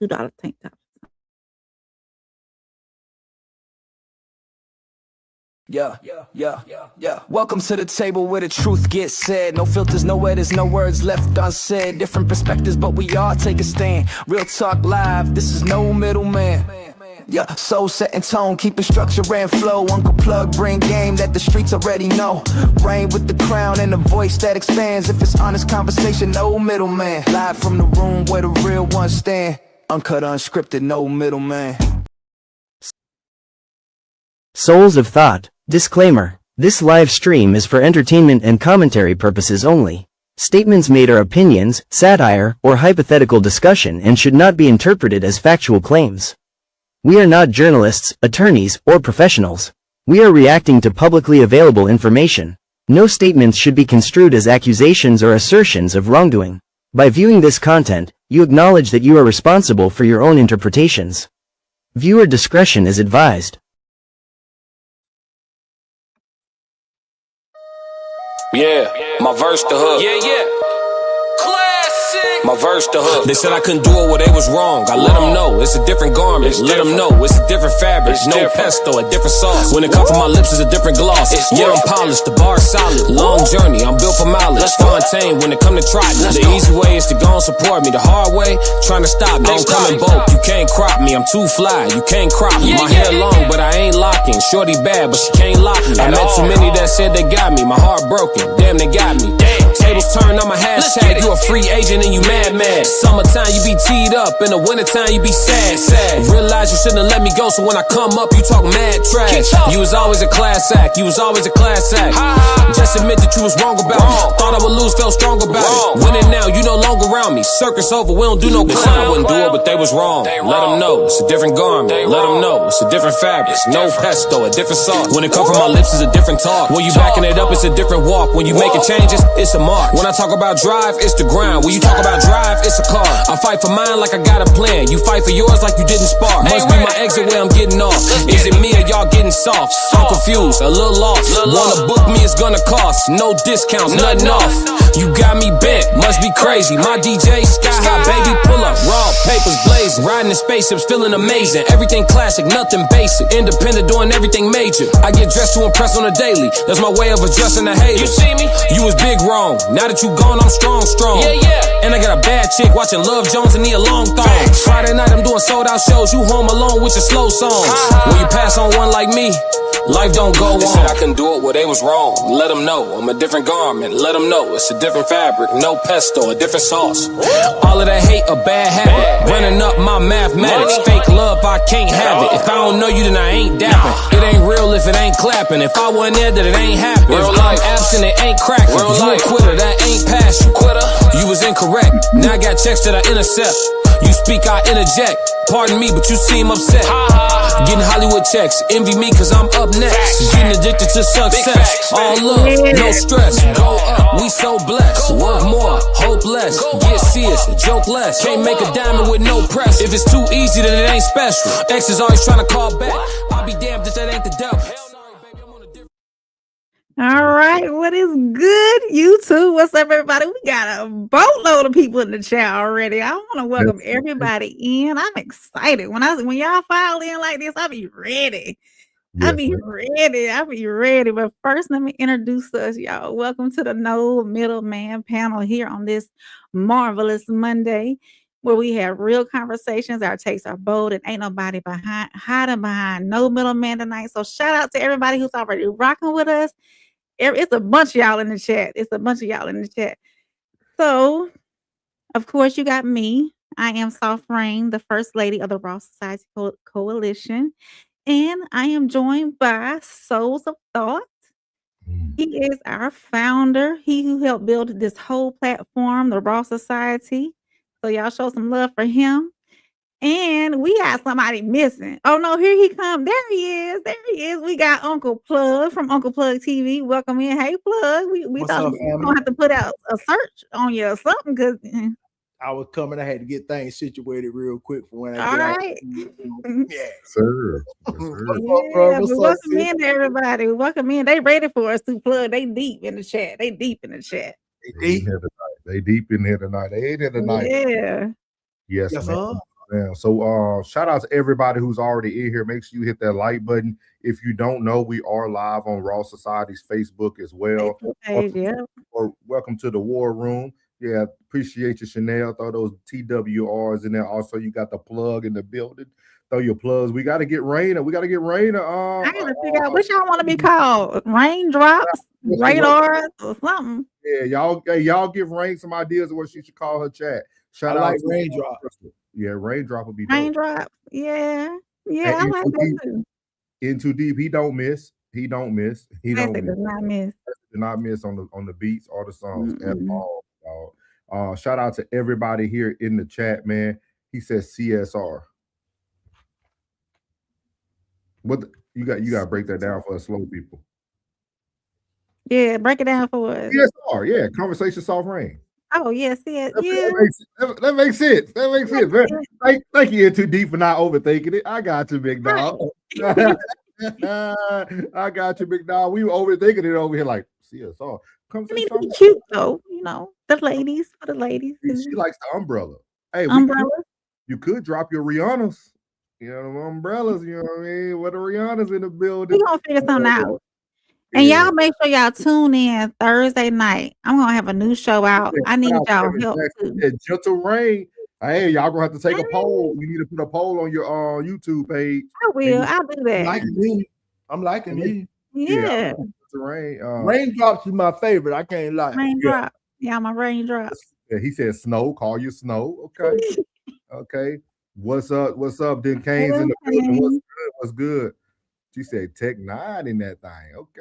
$2 tank top. Yeah. Welcome to the table where the truth gets said. No filters, no edits, no words left unsaid. Different perspectives, but we all take a stand. Real talk live, this is no middleman. Yeah, soul setting tone, keeping structure and flow. Uncle Plugg bring game that the streets already know. Reign with the crown and a voice that expands. If it's honest conversation, no middleman. Live from the room where the real ones stand. Uncut, unscripted, no middleman. Souls of Thought. Disclaimer. This live stream is for entertainment and commentary purposes only. Statements made are opinions, satire, or hypothetical discussion and should not be interpreted as factual claims. We are not journalists, attorneys, or professionals. We are reacting to publicly available information. No statements should be construed as accusations or assertions of wrongdoing. By viewing this content, you acknowledge that you are responsible for your own interpretations. Viewer discretion is advised. Yeah, my verse the hook. Yeah. Classic. My verse the hook. They said I couldn't do it where they was wrong. I let them know it's a different garment. Let them know it's a different fabric. No pesto, a different sauce. When it comes from my lips, it's a different gloss. Yeah, I'm polished, the bar solid. Long journey, I'm built for mileage. Fontaine, when it come to try this. The easy way is to go and support me. The hard way, trying to stop me. Don't come in bulk. You can't crop me. I'm too fly. You can't crop me. My hair long, but I ain't locking. Shorty bad, but she can't lock me. I met too many that said they got me. My heart broken. Damn, they got me. Tables turned on my hashtag. You a free agent and you mad. Summertime you be teed up. In the wintertime you be sad. Realize you shouldn't have let me go. So when I come up you talk mad trash. You was always a class act. Just admit that you was wrong about me. Thought I would lose, felt strong about it. Winning now, you no longer around me. Circus over, we don't do no clown. I wouldn't do it, but they was wrong. Let them know it's a different garment. Let them know it's a different fabric. No pesto, a different sauce. When it come from my lips, it's a different talk. When you backing it up, it's a different walk. When you making changes, it's a march. When I talk about drive, it's the grind. When you talk about drive, it's a car. I fight for mine like I got a plan. You fight for yours like you didn't spar. Must be my exit where I'm getting off. Is it me or y'all getting soft? I'm confused, a little lost. Wanna book me, it's gonna cost. No discounts, nothing off. You got me bent, must be crazy. My DJ, sky high, baby, pull up. Raw papers blazing. Riding in spaceships, feeling amazing. Everything classic, nothing basic. Independent, doing everything major. I get dressed to impress on a daily. That's my way of adjusting the haters. You see me? You was big wrong. Now that you gone, I'm strong. Yeah. And I got a bad chick watching Love Jones and need a long thong. Friday night, I'm doing sold out shows. You home alone with your slow songs. When you pass on one like me, life don't go on. They said I couldn't do it where they was wrong. Let them know I'm a different garment. Let them know it's a different fabric. No pesto, a different sauce. All of that hate, a bad habit. Running up my mathematics. Fake love, I can't have it. If I don't know you, then I ain't dapping. It ain't real if it ain't clapping. If I wasn't there, then it ain't happening. If I'm absent, it ain't cracking. You a quitter, that ain't passion. You was incorrect. Now I got checks that I intercept. You speak, I interject. Pardon me, but you seem upset. Getting Hollywood checks. Envy me cause I'm up next. Getting addicted to success. All love, no stress. Go up, we so blessed. Work more, hope less. Get serious, joke less. Can't make a diamond with no press. If it's too easy, then it ain't special. X is always trying to call back. I'll be damned if that ain't the devil. All right, what is good, YouTube? What's up, everybody? We got a boatload of people in the chat already. I want to welcome everybody in. I'm excited. When y'all file in like this, I'll be ready. I'll be ready. But first, let me introduce us, y'all. Welcome to the No Middleman panel here on this marvelous Monday, where we have real conversations. Our takes are bold, and ain't nobody hiding behind no middleman tonight. So shout out to everybody who's already rocking with us. It's a bunch of y'all in the chat. So, of course, you got me. I am Soft Rain, the First Lady of the Raw Society Coalition. And I am joined by Souls of Thought. He is our founder. He who helped build this whole platform, the Raw Society. So y'all show some love for him. And we got somebody missing. Oh no, here he come. There he is. We got Uncle Plugg from Uncle Plugg TV. Welcome in. Hey Plugg. We thought we were gonna have to put out a search on you or something because I was coming. I had to get things situated real quick for when I all get right. out. Yeah, Sir. Yeah, but welcome in, everybody. Welcome in. They ready for us to Plugg. They deep in the chat. They deep in They deep in here tonight. They ain't here tonight. Yeah. Yes, ma'am. Yeah. So shout out to everybody who's already in here. Make sure you hit that like button. If you don't know, we are live on Raw Society's Facebook as well. Facebook page, yeah. Or welcome to the War Room. Yeah, appreciate you, Chanel. Throw those TWRs in there. Also, you got the plug in the building. Throw your plugs. We got to get Raina. We got to get Raina. I gotta figure out what y'all want to be called. Raindrops, radars, or something. Yeah, y'all give Rain some ideas of what she should call her chat. Shout out to Raindrop. Yeah, Raindrop would be dope. Raindrop. Yeah. Yeah, I like that too. In Too Deep, he don't miss. He don't miss. He don't Classic miss. does not miss. Do not miss on the beats or the songs at all. Shout out to everybody here in the chat, man. He says CSR. What you got to break that down for us slow people. Yeah, break it down for us. CSR, yeah, conversation soft rain. Oh, yes, yeah. That makes sense. That makes sense. Thank you, In Too Deep, for not overthinking it. I got you, big dog. I got you, big dog. We were overthinking it over here, like CSR. I mean, be cute though, the ladies, for the ladies. She likes the umbrella. Hey, umbrella. You could drop your Rihannas. Umbrellas. You know what I mean? What are Rihannas in the building? We're gonna figure something out. And y'all make sure y'all tune in Thursday night. I'm gonna have a new show out. I need y'all help too. Gentle Rain. Hey, y'all gonna have to take a poll. We need to put a poll on your YouTube page. I will. I'll do that. I'm liking me. Yeah. Raindrops is my favorite. I can't lie. Raindrop. Yeah, my raindrops. Yeah, he said snow. Call you Snow. Okay. Okay. What's up? Then Kane's in the building. What's good? She said Tech 9 in that thing. Okay.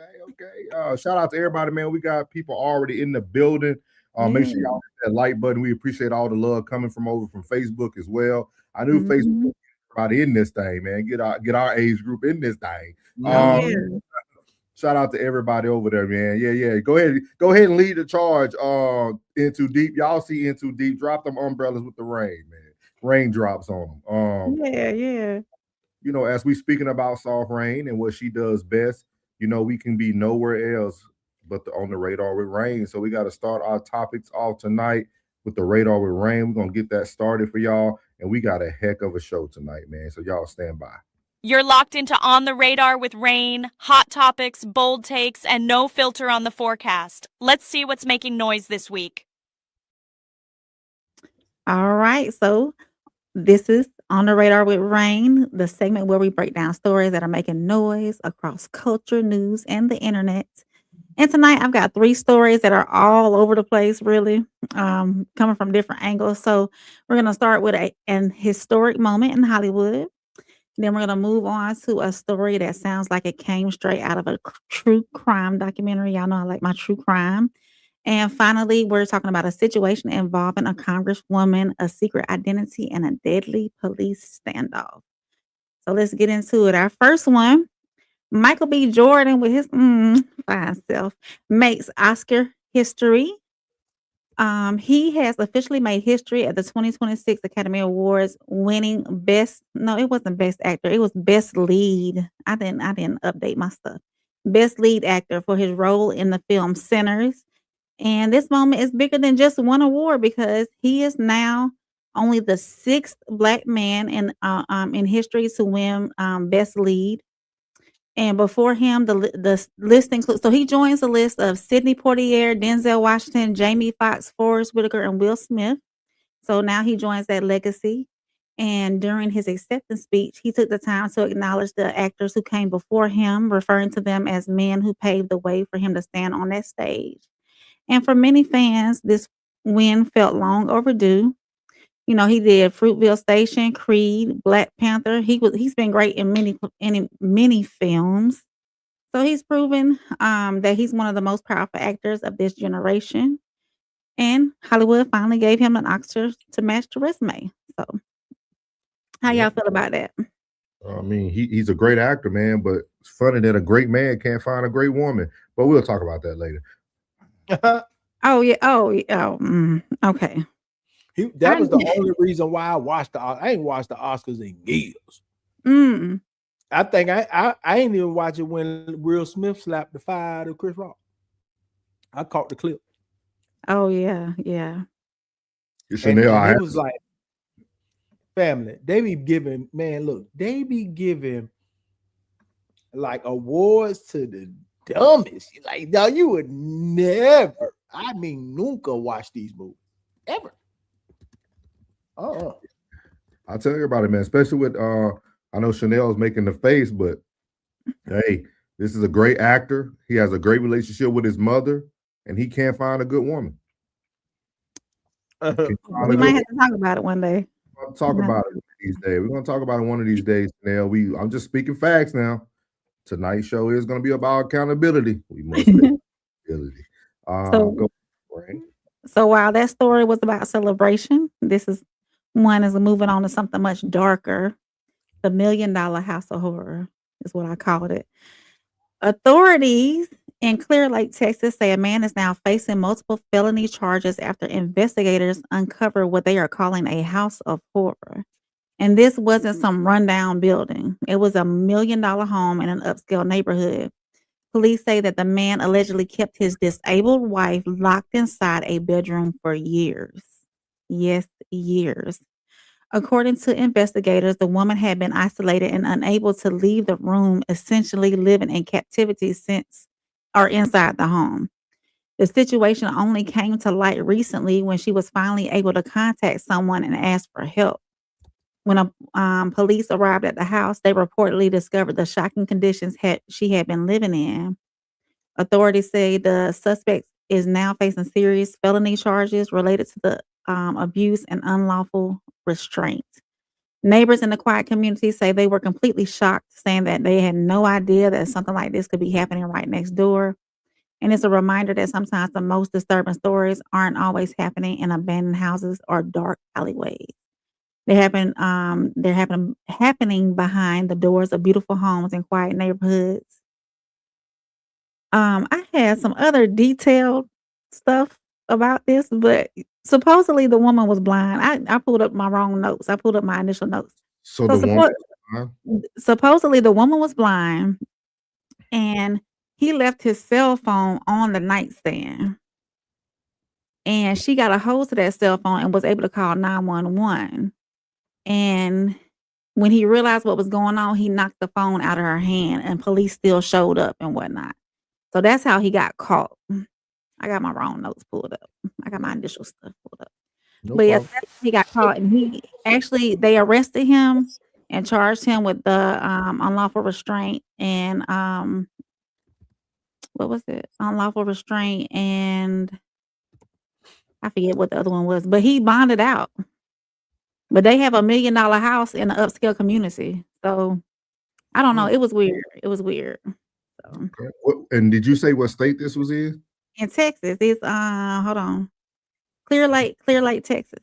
Shout out to everybody, man. We got people already in the building. Make sure y'all hit that like button. We appreciate all the love coming from Facebook as well. I knew Facebook everybody in this thing, man. Get our age group in this thing. Shout out to everybody over there, man. Yeah. Go ahead and lead the charge. In Too Deep. Y'all see In Too Deep. Drop them umbrellas with the rain, man. Raindrops on them. Yeah. As we speaking about soft rain and what she does best, we can be nowhere else but on the radar with Rain. So we got to start our topics off tonight with the radar with Rain. We're gonna get that started for y'all, and we got a heck of a show tonight, man. So y'all stand by. You're locked into On the Radar with Rain, hot topics, bold takes, and no filter on the forecast. Let's see what's making noise this week. All right, so this is On the Radar with Rain, the segment where we break down stories that are making noise across culture, news, and the internet. And tonight I've got 3 stories that are all over the place, really, coming from different angles. So we're going to start with an historic moment in Hollywood. Then we're going to move on to a story that sounds like it came straight out of a true crime documentary. Y'all know I like my true crime. And finally, we're talking about a situation involving a congresswoman, a secret identity, and a deadly police standoff. So let's get into it. Our first one, Michael B. Jordan with his fine self makes Oscar history. He has officially made history at the 2026 Academy Awards, winning it wasn't best actor, it was best lead. I didn't update my stuff. Best lead actor for his role in the film Sinners. And this moment is bigger than just one award because he is now only the 6th Black man in history to win best lead. And before him, the list includes, so he joins the list of Sidney Poitier, Denzel Washington, Jamie Foxx, Forrest Whitaker, and Will Smith. So now he joins that legacy. And during his acceptance speech, he took the time to acknowledge the actors who came before him, referring to them as men who paved the way for him to stand on that stage. And for many fans, this win felt long overdue. He did Fruitvale Station, Creed, Black Panther. He's been great in many films. So he's proven that he's one of the most powerful actors of this generation. And Hollywood finally gave him an Oscar to match the resume. So how y'all feel about that? I mean, he's a great actor, man, but it's funny that a great man can't find a great woman. But we'll talk about that later. Okay. That was the only reason why I ain't watched the Oscars in years. I think I ain't even watch it when Will Smith slapped the fire out of Chris Rock. I caught the clip. Oh yeah. Chanel, it was like family, they be giving, man, look, they be giving like awards to the dumbest. Like, now you would never, I mean, nunca watch these movies. Ever. I'll tell you about it, man. Especially with I know Chanel's making the face, but hey, this is a great actor. He has a great relationship with his mother, and he can't find a good woman. We might have to talk about it one day. We're gonna talk about it these days. We're gonna talk about it one of these days, Chanel. I'm just speaking facts now. Tonight's show is gonna be about accountability. We must take accountability. So while that story was about celebration, this is moving on to something much darker. The $1 Million House of Horror is what I called it. Authorities in Clear Lake, Texas say a man is now facing multiple felony charges after investigators uncovered what they are calling a house of horror. And this wasn't some rundown building. It was a $1 million home in an upscale neighborhood. Police say that the man allegedly kept his disabled wife locked inside a bedroom for years. Yes, years. According to investigators, the woman had been isolated and unable to leave the room, essentially living in captivity inside the home. The situation only came to light recently when she was finally able to contact someone and ask for help. When police arrived at the house, they reportedly discovered the shocking conditions she had been living in. Authorities say the suspect is now facing serious felony charges related to the abuse and unlawful restraint. Neighbors in the quiet community say they were completely shocked, saying that they had no idea that something like this could be happening right next door. And it's a reminder that sometimes the most disturbing stories aren't always happening in abandoned houses or dark alleyways. They're happening behind the doors of beautiful homes and quiet neighborhoods. I had some other detailed stuff about this, but supposedly the woman was blind. I pulled up my wrong notes. I pulled up my initial notes. Supposedly the woman was blind, and he left his cell phone on the nightstand. And she got a hold of that cell phone and was able to call 911. And when he realized what was going on, he knocked the phone out of her hand, and police still showed up and whatnot. So that's how he got caught. I got my wrong notes pulled up. I got my initial stuff pulled up. But yes, he got caught, and they arrested him and charged him with the unlawful restraint and what was it? Unlawful restraint, and I forget what the other one was, but he bonded out. But they have $1 million house in an upscale community. So I don't know. It was weird. So. And did you say what state this was in? In Texas. It's hold on. Clear Lake, Texas.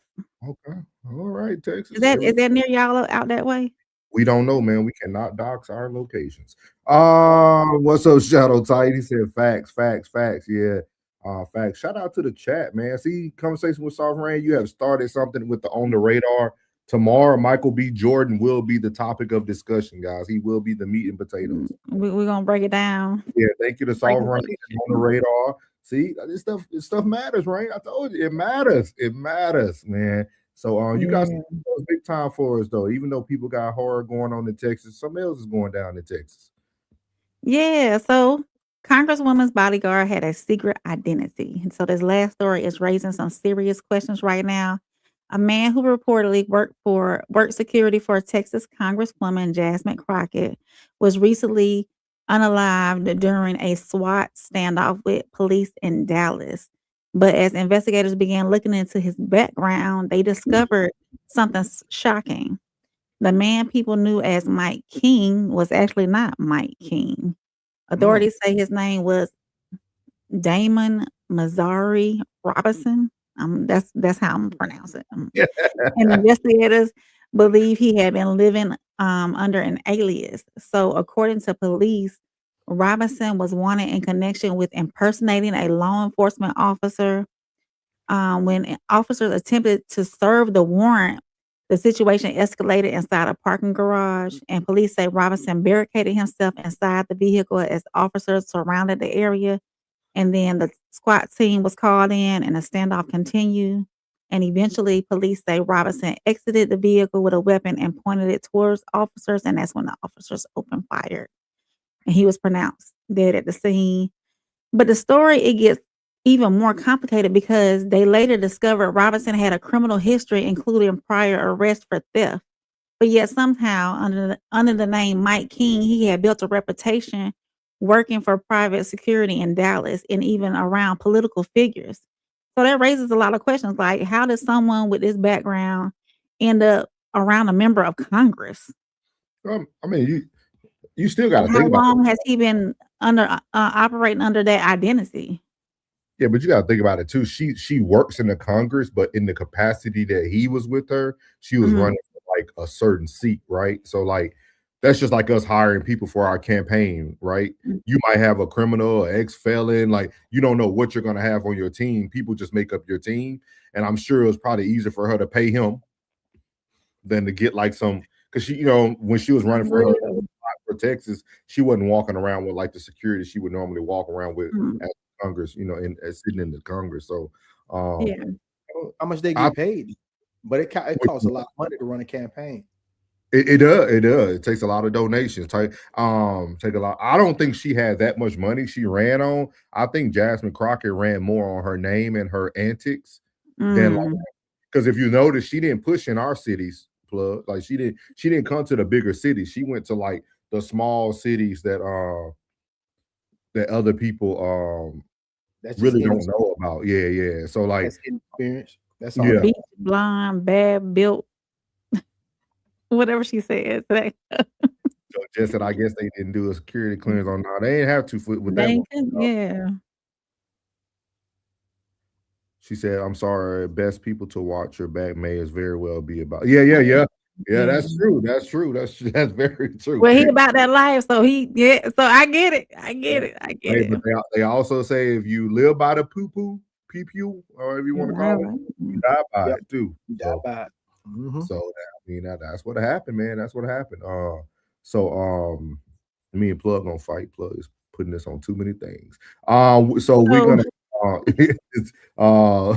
Okay. All right, Texas. Is that near y'all out that way? We don't know, man. We cannot dox our locations. What's up, Shadow Tight? He said facts. Yeah. Facts. Shout out to the chat, man. See, conversation with Sovereign. You have started something with the On the Radar. Tomorrow, Michael B. Jordan will be the topic of discussion, guys. He will be the meat and potatoes. We're gonna break it down. Yeah, thank you to Sovereign On the Radar. See, this stuff matters, right? I told you it matters. It matters, man. So you guys big time for us, though. Even though people got horror going on in Texas, something else is going down in Texas. Yeah, so Congresswoman's bodyguard had a secret identity. And so this last story is raising some serious questions right now. A man who reportedly worked security for Texas Congresswoman Jasmine Crockett was recently unalived during a SWAT standoff with police in Dallas. But as investigators began looking into his background, they discovered something shocking. The man people knew as Mike King was actually not Mike King. Authorities say his name was Damon Mazzari Robinson. That's how I'm pronouncing it. And investigators believe he had been living under an alias. So according to police, Robinson was wanted in connection with impersonating a law enforcement officer. When officers attempted to serve the warrant, the situation escalated inside a parking garage, and police say Robinson barricaded himself inside the vehicle as officers surrounded the area. And then the SWAT team was called in and the standoff continued. And eventually, police say Robinson exited the vehicle with a weapon and pointed it towards officers, and that's when the officers opened fire. And he was pronounced dead at the scene. But the story, it gets even more complicated because they later discovered Robinson had a criminal history, including prior arrest for theft. But yet somehow, under the name Mike King, he had built a reputation working for private security in Dallas and even around political figures. So that raises a lot of questions, like how does someone with this background end up around a member of Congress? I mean, you still got to And think how about long has he been operating under that identity? Yeah, but you got to think about it too. She works in the Congress, but in the capacity that he was with her, she was running for like a certain seat, right? So like that's just like us hiring people for our campaign, right? You might have a criminal, an ex-felon, like you don't know what you're gonna have on your team. People just make up your team, and I'm sure it was probably easier for her to pay him than to get like some because she, when she was running for Texas, she wasn't walking around with like the security she would normally walk around with at Congress, sitting in the Congress. So, yeah, how much they get paid, but it costs a lot of money to run a campaign. It does. It takes a lot of donations. Take a lot. I don't think she had that much money she ran on. I think Jasmine Crockett ran more on her name and her antics than like, because if you notice, she didn't push in our cities, Plug. Like she didn't come to the bigger cities. She went to like the small cities that other people really don't know about. Yeah. So like that's experience. That's all. Yeah. Beach, blonde, bad built. Whatever she said today. So just that I guess they didn't do a security clearance on now. They didn't have to with that one. Yeah. She said, "I'm sorry, best people to watch your back may as very well be about." Yeah. That's true. That's very true. Well, he about that life, so so I get it. I get it. But they also say if you live by the poo, pew, or whatever you want to call it, you die by it too. You die by it. So I mean that's what happened, man. That's what happened. Me and Plug gonna fight. Plug is putting this on too many things. So we're gonna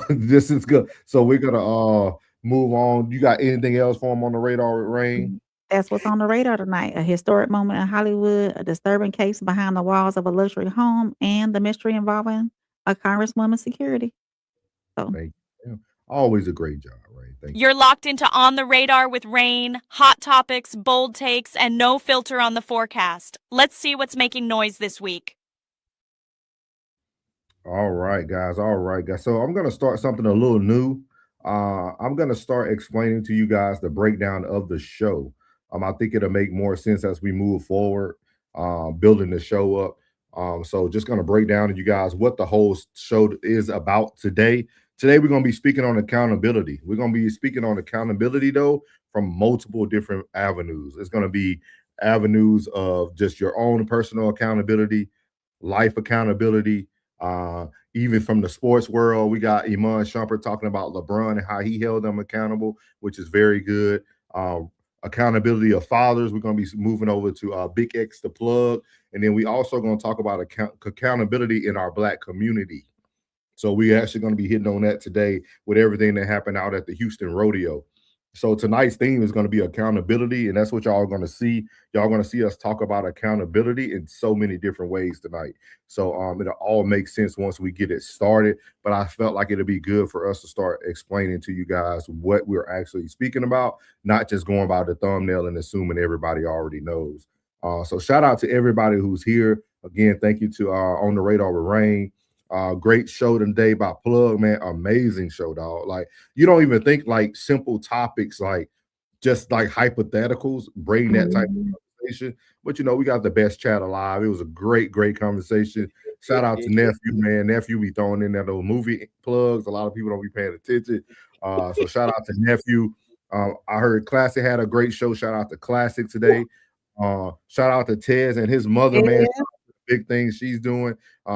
this is good. So we're gonna move on. You got anything else for him on the radar with Rain? That's what's on the radar tonight. A historic moment in Hollywood, a disturbing case behind the walls of a luxury home, and the mystery involving a congresswoman's security. So thank you. Always a great job, Rain. Thank you. You're locked into On the Radar with Rain, hot topics, bold takes, and no filter on the forecast. Let's see what's making noise this week. All right, guys. So I'm going to start something a little new. I'm going to start explaining to you guys the breakdown of the show. I think it'll make more sense as we move forward, building the show up. So just going to break down to you guys what the whole show is about today. Today, we're going to be speaking on accountability. We're going to be speaking on accountability, though, from multiple different avenues. It's going to be avenues of just your own personal accountability, life accountability, even from the sports world. We got Iman Shumpert talking about LeBron and how he held them accountable, which is very good. Accountability of fathers. We're going to be moving over to Big X, the Plug. And then we also going to talk about accountability in our Black community. So we're actually going to be hitting on that today with everything that happened out at the Houston Rodeo. So tonight's theme is going to be accountability, and that's what y'all are going to see. Y'all are going to see us talk about accountability in so many different ways tonight. So it'll all make sense once we get it started, but I felt like it'll be good for us to start explaining to you guys what we're actually speaking about, not just going by the thumbnail and assuming everybody already knows. So shout out to everybody who's here. Again, thank you to On the Radar with Rain. Great show today by Plug, man. Amazing show, dog. Like, you don't even think like simple topics, like just like hypotheticals, bring that type of conversation. But we got the best chat alive. It was a great conversation. Shout out to Nephew, man. Nephew be throwing in that little movie plugs. A lot of people don't be paying attention. So shout out to Nephew. I heard Classic had a great show. Shout out to Classic today. Shout out to Tez and his mother, man. Big things she's doing.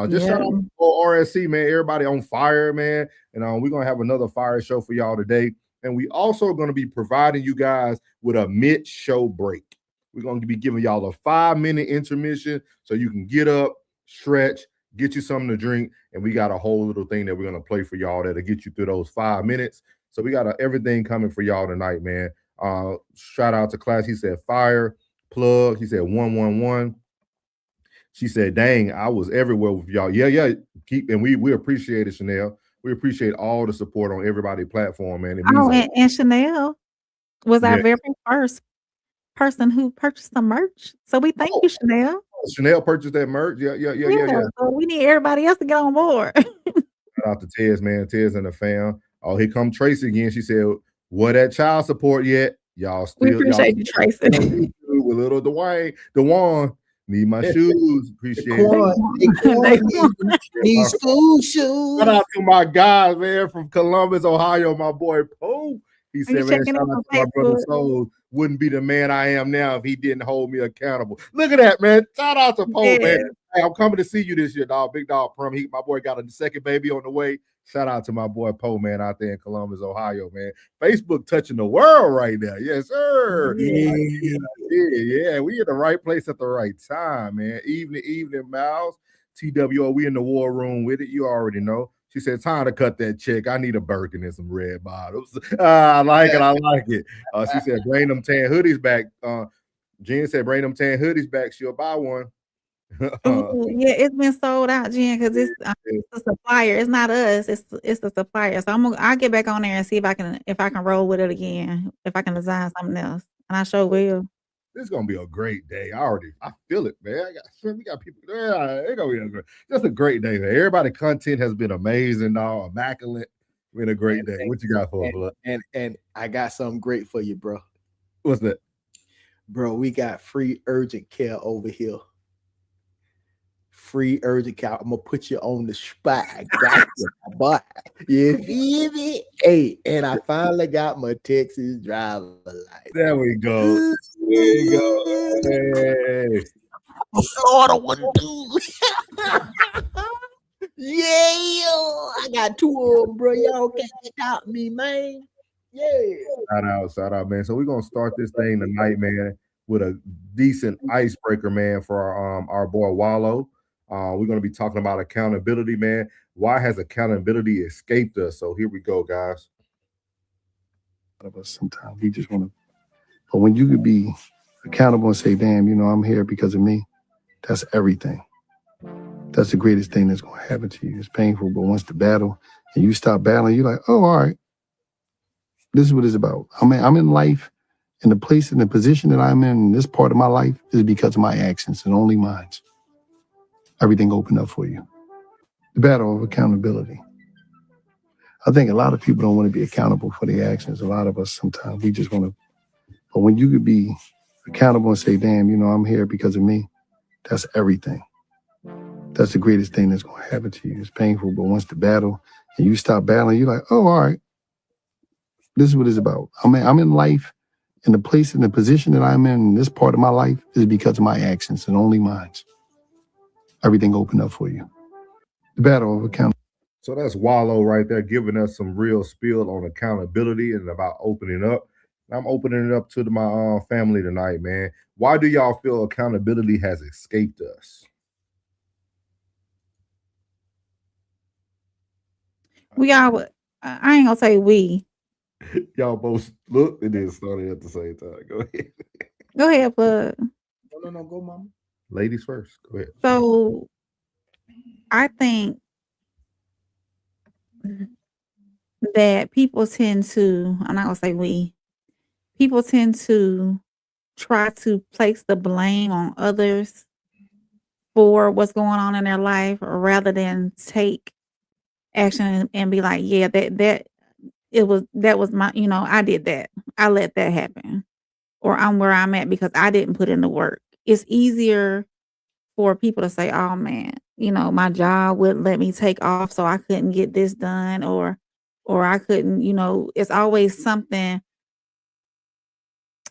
Just shout out to RSC, man. Everybody on fire, man. And we're gonna have another fire show for y'all today. And we also going to be providing you guys with a mid-show break. We're going to be giving y'all a 5-minute intermission so you can get up, stretch, get you something to drink, and we got a whole little thing that we're going to play for y'all that'll get you through those 5 minutes. So we got everything coming for y'all tonight, man. Shout out to Class. He said fire, Plugg. He said 111. She said, dang, I was everywhere with y'all. Yeah. And we appreciate it, Chanel. We appreciate all the support on everybody's platform, man. It means and Chanel was our very first person who purchased the merch. So we thank you, Chanel. Chanel purchased that merch. Yeah. So we need everybody else to get on board. Shout out to Tez, man. Tez and the fam. Oh, here come Tracy again. She said, what that child support yet? Y'all still. We appreciate you, Tracy. With little Dewan. Need my shoes. Appreciate it. Need school shoes. Shout out to my guys, man, from Columbus, Ohio. My boy Poe. He said, man, shout out to my brother Soul. Wouldn't be the man I am now if he didn't hold me accountable. Look at that, man. Shout out to Poe, man. Hey, I'm coming to see you this year, dog. Big dog prom. My boy got a second baby on the way. Shout out to my boy Poe, man, out there in Columbus, Ohio, man. Facebook touching the world right now. Yes, sir. Yeah. We in the right place at the right time, man. Evening, Miles. TWO, we in the war room with it. You already know. She said, time to cut that check. I need a Birkin and some red bottoms. I like it. She said, bring them tan hoodies back. Jen said, bring them tan hoodies back. She'll buy one. It's been sold out, Jen, because it's the supplier. It's not us. It's the supplier. So I'll get back on there and see if I can roll with it again. If I can design something else, and I sure will. This is gonna be a great day. I feel it, man. We got people there. It's gonna be just a great day, man. Everybody content has been amazing, dog. Immaculate. Been a great day. What you got for us? And I got something great for you, bro. What's that? Bro, we got free urgent care over here. Free urgent care. I'm gonna put you on the spot. I got you, boy. You feel me? Hey, and I finally got my Texas driver license. There we go. Hey. Florida one, dude. Yeah, I got two of them, bro. Y'all can't stop me, man. Yeah. Shout out, man. So we're gonna start this thing tonight, man, with a decent icebreaker, man, for our boy Wallow. We're going to be talking about accountability, man. Why has accountability escaped us? So here we go, guys. Of us sometimes we just want to, but when you could be accountable and say, damn, I'm here because of me, that's everything. That's the greatest thing that's going to happen to you. It's painful, but once the battle and you stop battling, you're like, oh, all right, this is what it's about. I'm in life, and the place and the position that I'm in this part of my life is because of my actions and only mine. Everything opened up for you. The battle of accountability. I think a lot of people don't want to be accountable for their actions. A lot of us sometimes we just want to, but when you could be accountable and say, damn, I'm here because of me, that's everything. That's the greatest thing that's going to happen to you. It's painful, but once the battle and you stop battling, you're like, oh, all right, this is what it's about. I'm in life, and the place and the position that I'm in this part of my life is because of my actions and only mine. Everything opened up for you. The battle of accountability. So that's Wallow right there, giving us some real spiel on accountability and about opening up. I'm opening it up to my family tonight, man. Why do y'all feel accountability has escaped us? We all, I ain't gonna say we. Y'all both looked and then started at the same time. Go ahead. Go ahead, Plugg. No, go, mama. Ladies first. Go ahead. So I think that people tend to, I'm not gonna say we, people tend to try to place the blame on others for what's going on in their life rather than take action and be like, yeah, that was my, I did that. I let that happen. Or I'm where I'm at because I didn't put in the work. It's easier for people to say, oh man, my job wouldn't let me take off, so I couldn't get this done, or I couldn't, it's always something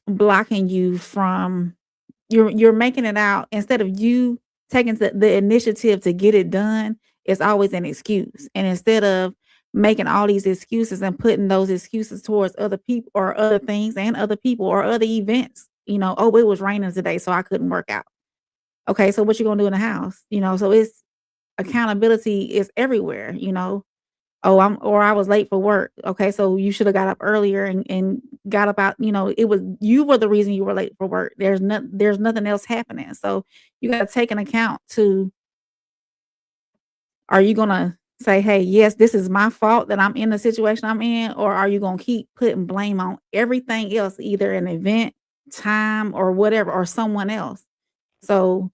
blocking you from, you're making it out, instead of you taking the initiative to get it done, it's always an excuse. And instead of making all these excuses and putting those excuses towards other people or other things and other people or other events, oh, it was raining today, so I couldn't work out. Okay, so what you gonna do in the house? So it's accountability is everywhere, Oh, I was late for work. Okay, so you should have got up earlier and got up out, it was you were the reason you were late for work. There's nothing else happening. So you got to take an account to, are you gonna say, hey, yes, this is my fault that I'm in the situation I'm in, or are you gonna keep putting blame on everything else, either an event, time, or whatever, or someone else? So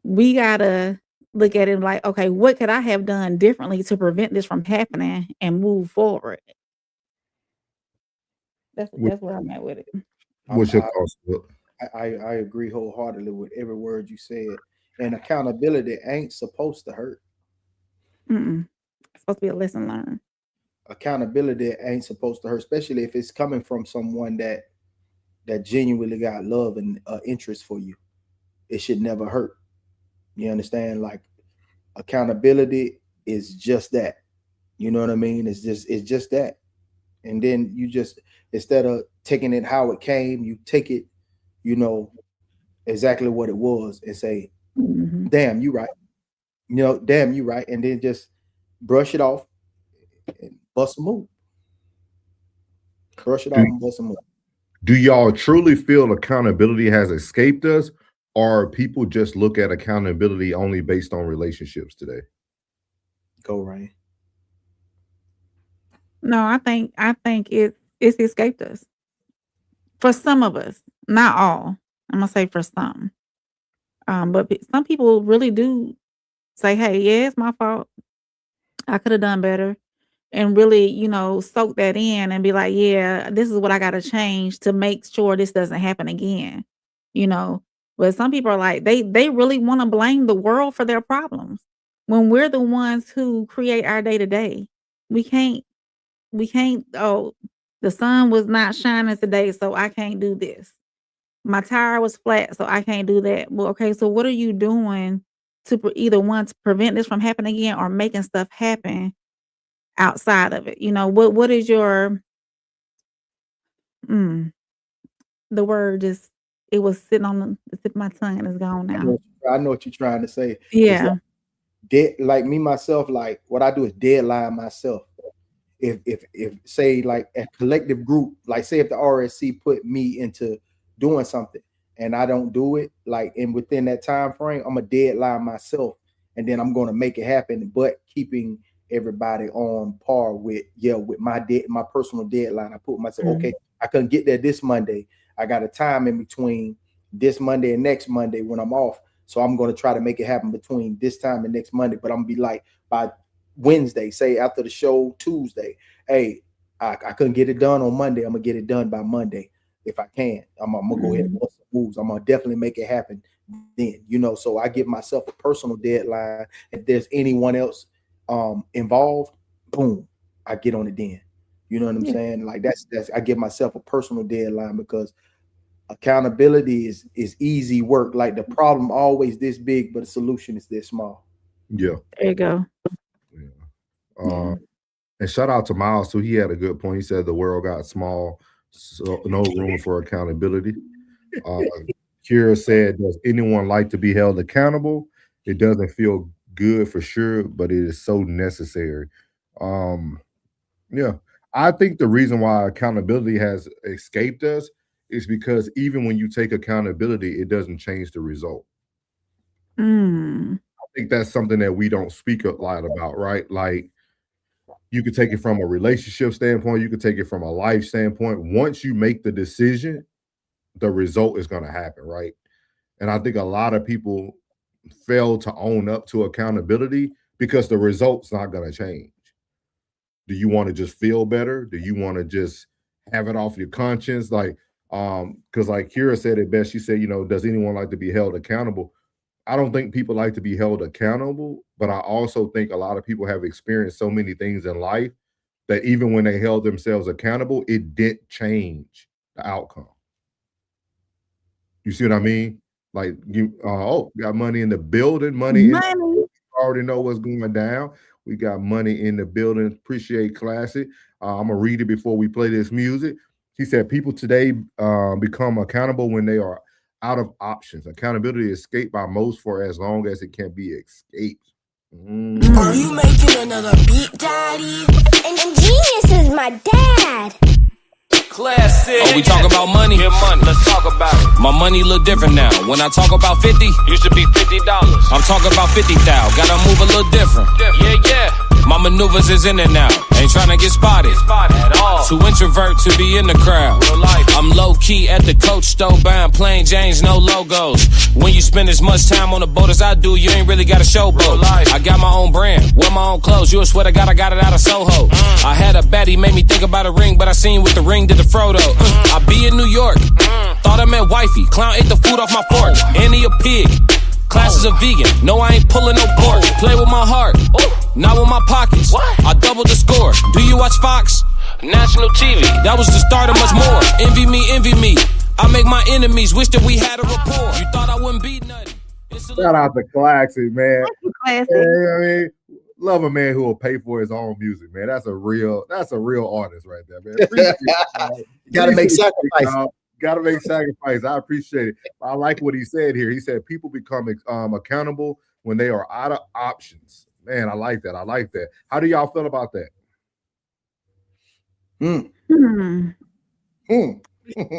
we gotta look at it like, okay, what could I have done differently to prevent this from happening and move forward? That's where I'm at with it. What's your thoughts? I agree wholeheartedly with every word you said. And accountability ain't supposed to hurt. It's supposed to be a lesson learned. Accountability ain't supposed to hurt, especially if it's coming from someone that genuinely got love and interest for you. It should never hurt. You understand? Like, accountability is just that. You know what I mean? It's just that. And then you just, instead of taking it how it came, you take it, exactly what it was, and say, damn, you right. Damn, you right. And then just brush it off and bust a move. Brush it off and bust a move. Do y'all truly feel accountability has escaped us, or people just look at accountability only based on relationships today? Go, Ryan. No, I think it's escaped us. For some of us, not all. I'm gonna say for some. But some people really do say, hey, yeah, it's my fault. I could have done better. And really, soak that in and be like, yeah, this is what I gotta change to make sure this doesn't happen again. But some people are like, they really want to blame the world for their problems when we're the ones who create our day to day. We can't, oh, the sun was not shining today, so I can't do this. My tire was flat, so I can't do that. Well, okay, so what are you doing to either one, to prevent this from happening again, or making stuff happen outside of it? What is your the word just, it was sitting on the tip of my tongue and it's gone now. I know what you're trying to say. Yeah. Like me myself, like what I do is deadline myself. If say like a collective group, like say if the RSC put me into doing something and I don't do it, like in within that time frame, I'm a deadline myself, and then I'm going to make it happen, but keeping everybody on par with my personal deadline. I put myself, okay, I couldn't get there this Monday. I got a time in between this Monday and next Monday when I'm off. So I'm going to try to make it happen between this time and next Monday. But I'm going to be like, by Wednesday, say after the show Tuesday, hey, I couldn't get it done on Monday. I'm going to get it done by Monday if I can. I'm going to go ahead and bust some moves. I'm going to definitely make it happen then, so I give myself a personal deadline. If there's anyone else involved, boom, I get on it then. You know what I'm saying? Like that's I give myself a personal deadline, because accountability is easy work. Like the problem always this big, but the solution is this small. Yeah. There you go. Yeah. And shout out to Miles too. He had a good point. He said the world got small, so no room for accountability. Kira said, does anyone like to be held accountable? It doesn't feel good for sure, but it is so necessary. Yeah. I think the reason why accountability has escaped us is because even when you take accountability, it doesn't change the result. I think that's something that we don't speak a lot about, right? Like, you could take it from a relationship standpoint, you could take it from a life standpoint. Once you make the decision, the result is going to happen, right? And I think a lot of people fail to own up to accountability because the result's not going to change. Do you want to just feel better? Do you want to just have it off your conscience? Like, because like Kira said it best, she said, does anyone like to be held accountable? I don't think people like to be held accountable, but I also think a lot of people have experienced so many things in life that even when they held themselves accountable, it didn't change the outcome. You see what I mean? Like, you got money in the building, money. Already know what's going down. We got money in the building. Appreciate Classic. I'm gonna read it before we play this music. He said, people today become accountable when they are out of options. Accountability is escaped by most for as long as it can be escaped. Are you making another beat, Daddy? And Genius is my dad. Classic. Oh, we talk about money? Yeah, money. Let's talk about it. My money look different now. When I talk about 50, used to be $50. I'm talking about 50,000. Gotta move a little different. Yeah. My maneuvers is in and out. Ain't trying to get spotted at all. Too introvert to be in the crowd. Real life. I'm low key at the Coach store buying plain Janes, no logos. When you spend as much time on the boat as I do, you ain't really got a showboat. I got my own brand, wear my own clothes. You a swear to God, I got it out of Soho. I had a baddie, made me think about a ring, but I seen with the ring did the Frodo. I be in New York, thought I meant wifey. Clown ate the food off my fork, and he a pig. Class is a vegan, no I ain't pulling no pork. Play with my heart, not with my pockets. I doubled the score, do you watch Fox? National TV, that was the start of much more. Envy me, I make my enemies wish that we had a rapport. You thought I wouldn't be nothing. Shout out to Classic, man. Classic. Yeah, I mean, love a man who will pay for his own music, man. That's a real artist right there, man. Gotta make sacrifices. Gotta make sacrifice. I appreciate it. I like what he said here. He said people become accountable when they are out of options. Man, I like that. How do y'all feel about that?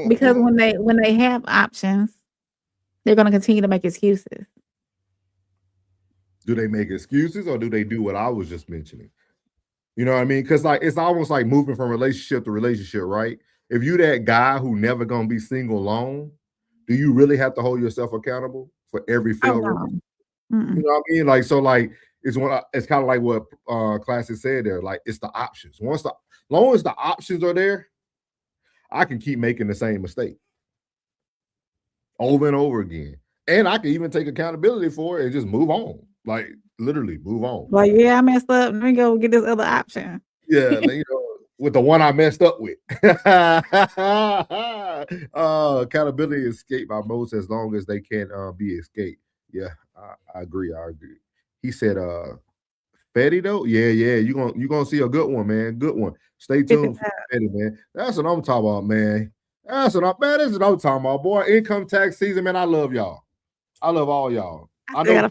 Because when they have options, they're going to continue to make excuses. Do they make excuses or do they do what I was just mentioning? You know what I mean? Because like it's almost like moving from relationship to relationship, right? If you that guy who never gonna be single long, do you really have to hold yourself accountable for every failure? You know what I mean? Like so, like it's kind of like what Classic said there. Like it's the options. Long as the options are there, I can keep making the same mistake over and over again, and I can even take accountability for it and just move on. Like literally move on. Like yeah, I messed up. Let me go get this other option. Yeah, you know. With the one I messed up with. Accountability is escaped by most as long as they can be escaped. Yeah, I agree. He said, Fetty though? Yeah, you're gonna see a good one, man. Good one. Stay tuned for Fetty, man. That's what I'm talking about, man. This is what I'm talking about, boy. Income tax season, man. I love y'all. I love all y'all. I know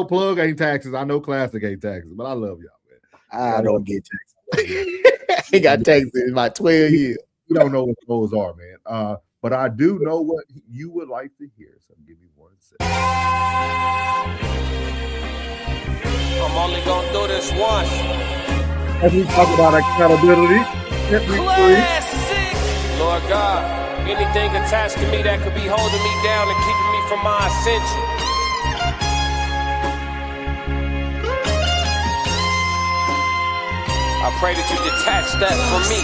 Plugg ain't taxes. I know Classic ain't taxes, but I love y'all, man. I don't get taxes. He got taxes in about 12 years. You don't know what those are, man. But I do know what you would like to hear. So give me 1 second. I'm only gonna do this once. As we talk about accountability, Classic. Lord God, anything attached to me that could be holding me down and keeping me from my ascension. I pray that you detach that from me,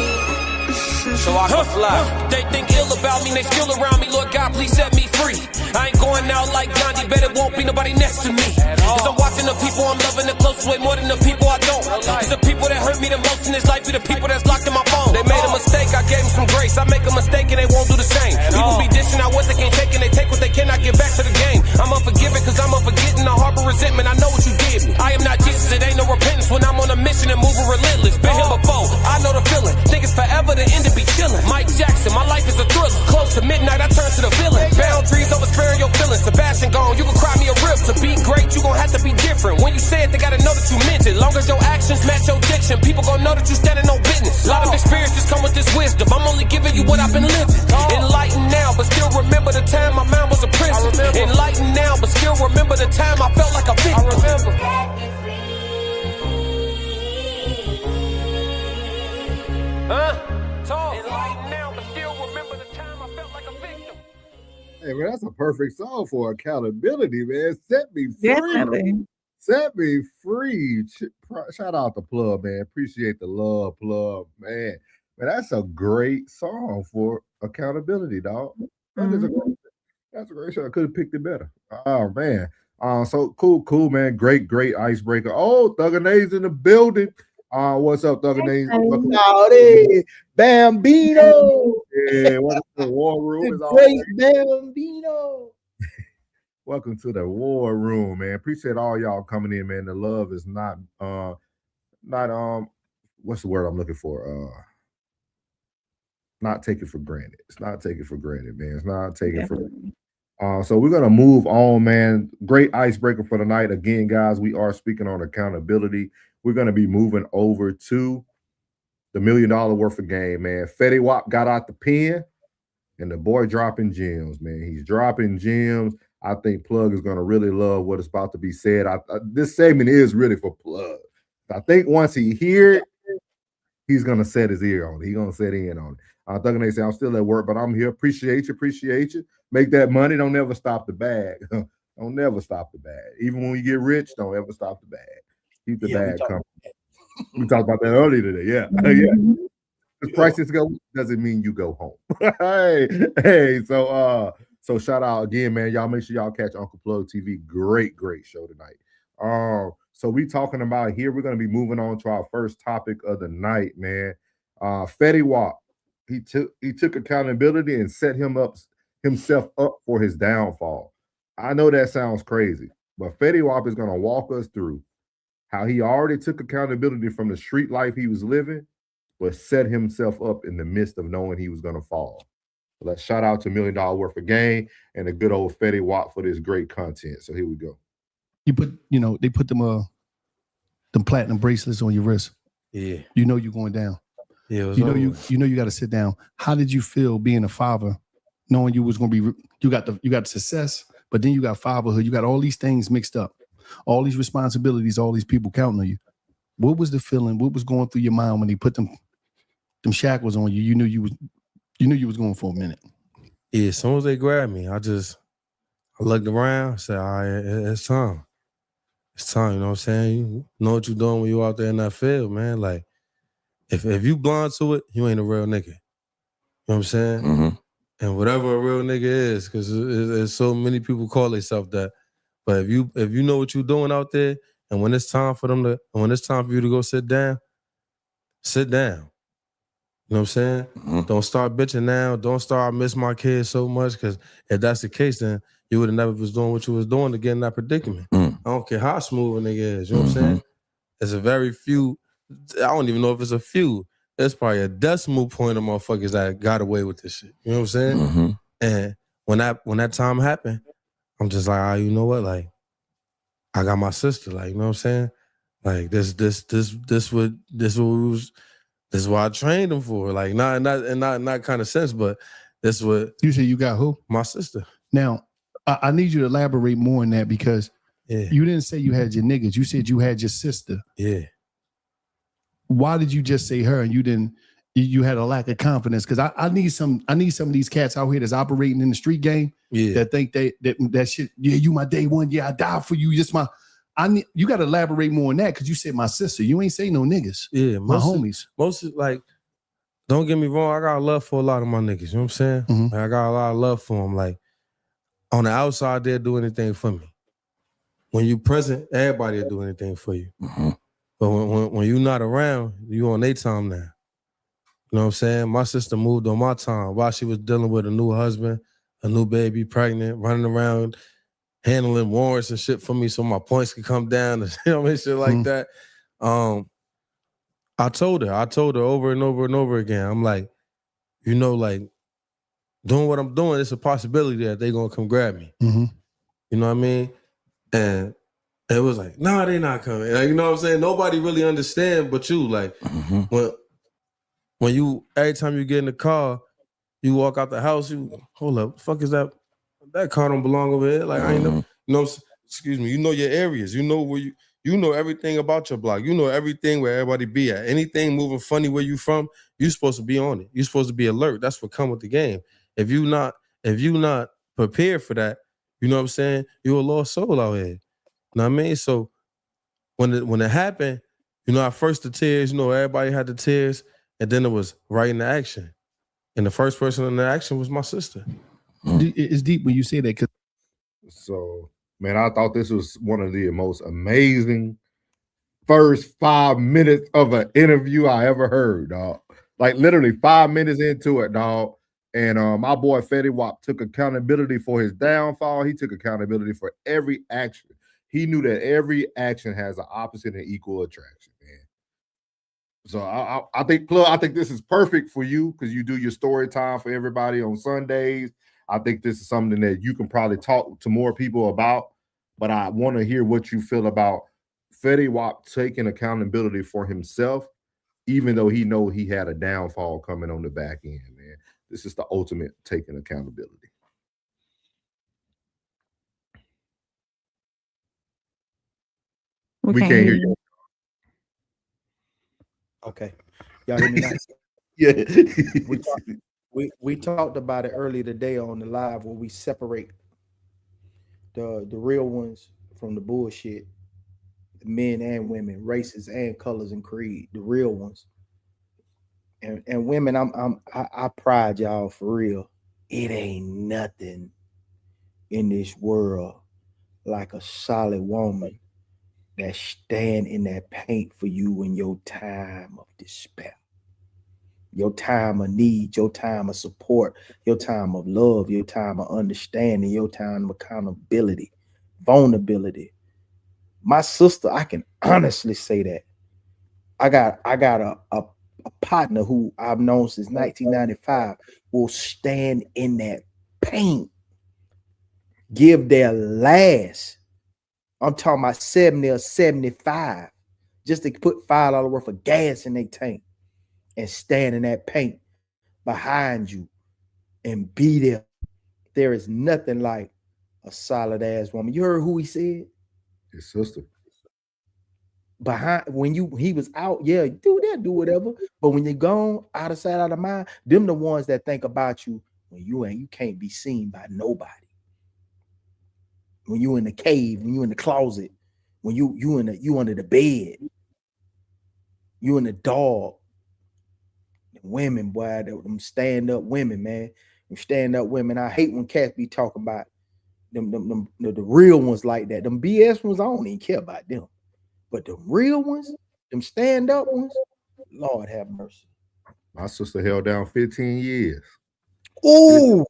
so I can fly. They think ill about me, they still around me. Lord God, please set me free. I ain't going out like Gandhi, bet it won't be nobody next to me. Cause I'm watching the people I'm loving the closest way more than the people I don't. It's the people that hurt me the most in this life be the people that's locked in my phone. They made a mistake, I gave them some grace. I make a mistake and they won't do the same. People be dishing out what they can't take and they take what they cannot get back to the game. I'm unforgiving cause I'm unforgetting. I harbor resentment, I know what you did me. I am not Jesus, it ain't no repentance when I'm on a mission and moving relentless. Been here before, I know the feeling. Think it's forever, the end to be chilling. Mike Jackson, my life is a thriller. Close to midnight, I turn to the villain. Boundaries over sparing your feelings. Sebastian gone, you can cry me a rip. To be great, you gon' have to be different. When you say it, they gotta know that you meant it. Long as your actions match your diction, people gon' know that you standing on business. A lot of experiences come with this wisdom. I'm only giving you what I've been living. Enlightened now, but still remember the time my mind was a prison. Enlightened now, but still remember the time I felt like a victim. I remember. Enlightened now, but still remember the time I felt like a victim. Hey, man, that's a perfect song for accountability, man. Set me free. Definitely. Set me free. Shout out to Plugg, man. Appreciate the love, Plugg, man. Man, that's a great song for accountability, dog. That's a great song. I could have picked it better. Oh, man. So cool, man. Great icebreaker. Oh, Thuggana's in the building. What's up, Thuggana? Howdy, Bambino. Yeah, welcome to the War Room. The great Bambino. Welcome to the War Room, man. Appreciate all y'all coming in, man. The love is not what's the word I'm looking for? Not taken for granted. It's not taken for granted, man. It's not taken for So we're gonna move on, man. Great icebreaker for the night. Again, guys, we are speaking on accountability. We're gonna be moving over to the $1 million worth of game, man. Fetty Wap got out the pen, and the boy dropping gems, man. He's dropping gems. I think Plugg is gonna really love what is about to be said. This segment is really for Plugg. I think once he hear it, he's gonna set his ear on it. He's gonna set in on it. Thugger they say I'm still at work, but I'm here. Appreciate you. Make that money. Don't never stop the bag. Don't never stop the bag. Even when you get rich, don't ever stop the bag. Keep the bag coming. We talked about that earlier today. Yeah. Mhm. If prices go, doesn't mean you go home. hey. So shout out again, man. Y'all make sure y'all catch Uncle Plugg TV. Great show tonight. So we talking about here. We're gonna be moving on to our first topic of the night, man. Fetty Wap. He took accountability and set himself up for his downfall. I know that sounds crazy, but Fetty Wap is gonna walk us through how he already took accountability from the street life he was living, but set himself up in the midst of knowing he was gonna fall. So let's shout out to $1 million worth of game and the good old Fetty Wap for this great content. So here we go. They put them platinum bracelets on your wrist. Yeah. You know you're going down. Yeah, you got to sit down. How did you feel being a father, knowing you was going to be you got success, but then you got fatherhood, you got all these things mixed up, all these responsibilities, all these people counting on you. What was the feeling? What was going through your mind when they put them shackles on you? You knew you was going for a minute. Yeah, as soon as they grabbed me, I looked around, said, all right, it's time. It's time, you know what I'm saying? You know what you're doing when you out there in that field, man. Like, if you blind to it, you ain't a real nigga. You know what I'm saying? Mm-hmm. And whatever a real nigga is, because there's so many people call themselves that. But if you know what you're doing out there, and when it's time for you to go sit down, sit down. You know what I'm saying? Mm-hmm. Don't start bitching now. Don't start miss my kids so much, because if that's the case, then you would have never was doing what you was doing to get in that predicament. Mm-hmm. I don't care how smooth a nigga is. You know what I'm saying? There's a very few. I don't even know if it's a few. There's probably a decimal point of motherfuckers that got away with this shit. You know what I'm saying? Mm-hmm. And when that time happened, I'm just like, you know what? Like, I got my sister. Like, you know what I'm saying? Like, this is what I trained him for. Like, not kind of sense, but that's what you said. You got who? My sister. Now, I need you to elaborate more on that, because you didn't say you had your niggas. You said you had your sister. Yeah. Why did you just say her and you didn't? You had a lack of confidence, because I need some of these cats out here that's operating in the street game that think that shit. Yeah, you my day one. Yeah, I died for you. Just you got to elaborate more on that, because you said my sister. You ain't say no niggas. Yeah, my homies. Most like, don't get me wrong. I got love for a lot of my niggas. You know what I'm saying? Mm-hmm. Like, I got a lot of love for them. Like, on the outside, they'll do anything for me. When you present, everybody will do anything for you. Mm-hmm. But when you're not around, you on their time now. You know what I'm saying? My sister moved on my time while she was dealing with a new husband, a new baby, pregnant, running around, handling warrants and shit for me so my points could come down and you know what I mean? Shit like that. I told her over and over and over again. I'm like, like, doing what I'm doing, it's a possibility that they gonna come grab me. Mm-hmm. You know what I mean? And it was like, nah, they not coming. Like, you know what I'm saying? Nobody really understand but you. Like, when you, every time you get in the car, you walk out the house, you, hold up, the fuck is that? That car don't belong over here. Like, I ain't know, excuse me, you know your areas. You know where you know everything about your block. You know everything where everybody be at. Anything moving funny where you from, you supposed to be on it. You supposed to be alert. That's what come with the game. If you not prepared for that, you know what I'm saying? You're a lost soul out here. You know what I mean? So when it happened, at first the tears, everybody had the tears, and then it was right into action. And the first person in the action was my sister. It's deep when you say that. So, man, I thought this was one of the most amazing first 5 minutes of an interview I ever heard, dog. Like, literally 5 minutes into it, dog. And my boy Fetty Wap took accountability for his downfall. He took accountability for every action. He knew that every action has an opposite and equal attraction, man. So I think, Plugg, I think this is perfect for you because you do your story time for everybody on Sundays. I think this is something that you can probably talk to more people about, but I want to hear what you feel about Fetty Wap taking accountability for himself, even though he know he had a downfall coming on the back end, man. This is the ultimate taking accountability. We can't hear you. Okay. Y'all hear me now? Yeah. we talked about it earlier today on the live where we separate the real ones from the bullshit, men and women, races and colors and creed, the real ones. And women, I pride y'all for real. It ain't nothing in this world like a solid woman that stand in that paint for you in your time of despair, your time of need, your time of support, your time of love, your time of understanding, your time of accountability, vulnerability. My sister, I can honestly say that. I got a partner who I've known since 1995 will stand in that paint, give their last. I'm talking about 70 or 75, just to put $5 worth of gas in their tank and stand in that paint behind you and be there. There is nothing like a solid ass woman. You heard who he said? His sister. Behind when he was out, yeah, do that, do whatever. But when you're gone, out of sight, out of mind, them the ones that think about you when you can't be seen by nobody. When you in the cave, when you in the closet, when you under the bed, you in the dog. Women, boy, them stand up women, man. Them stand up women. I hate when cats be talking about them the real ones like that. Them BS ones, I don't even care about them. But the real ones, them stand up ones, Lord have mercy. My sister held down 15 years. Ooh,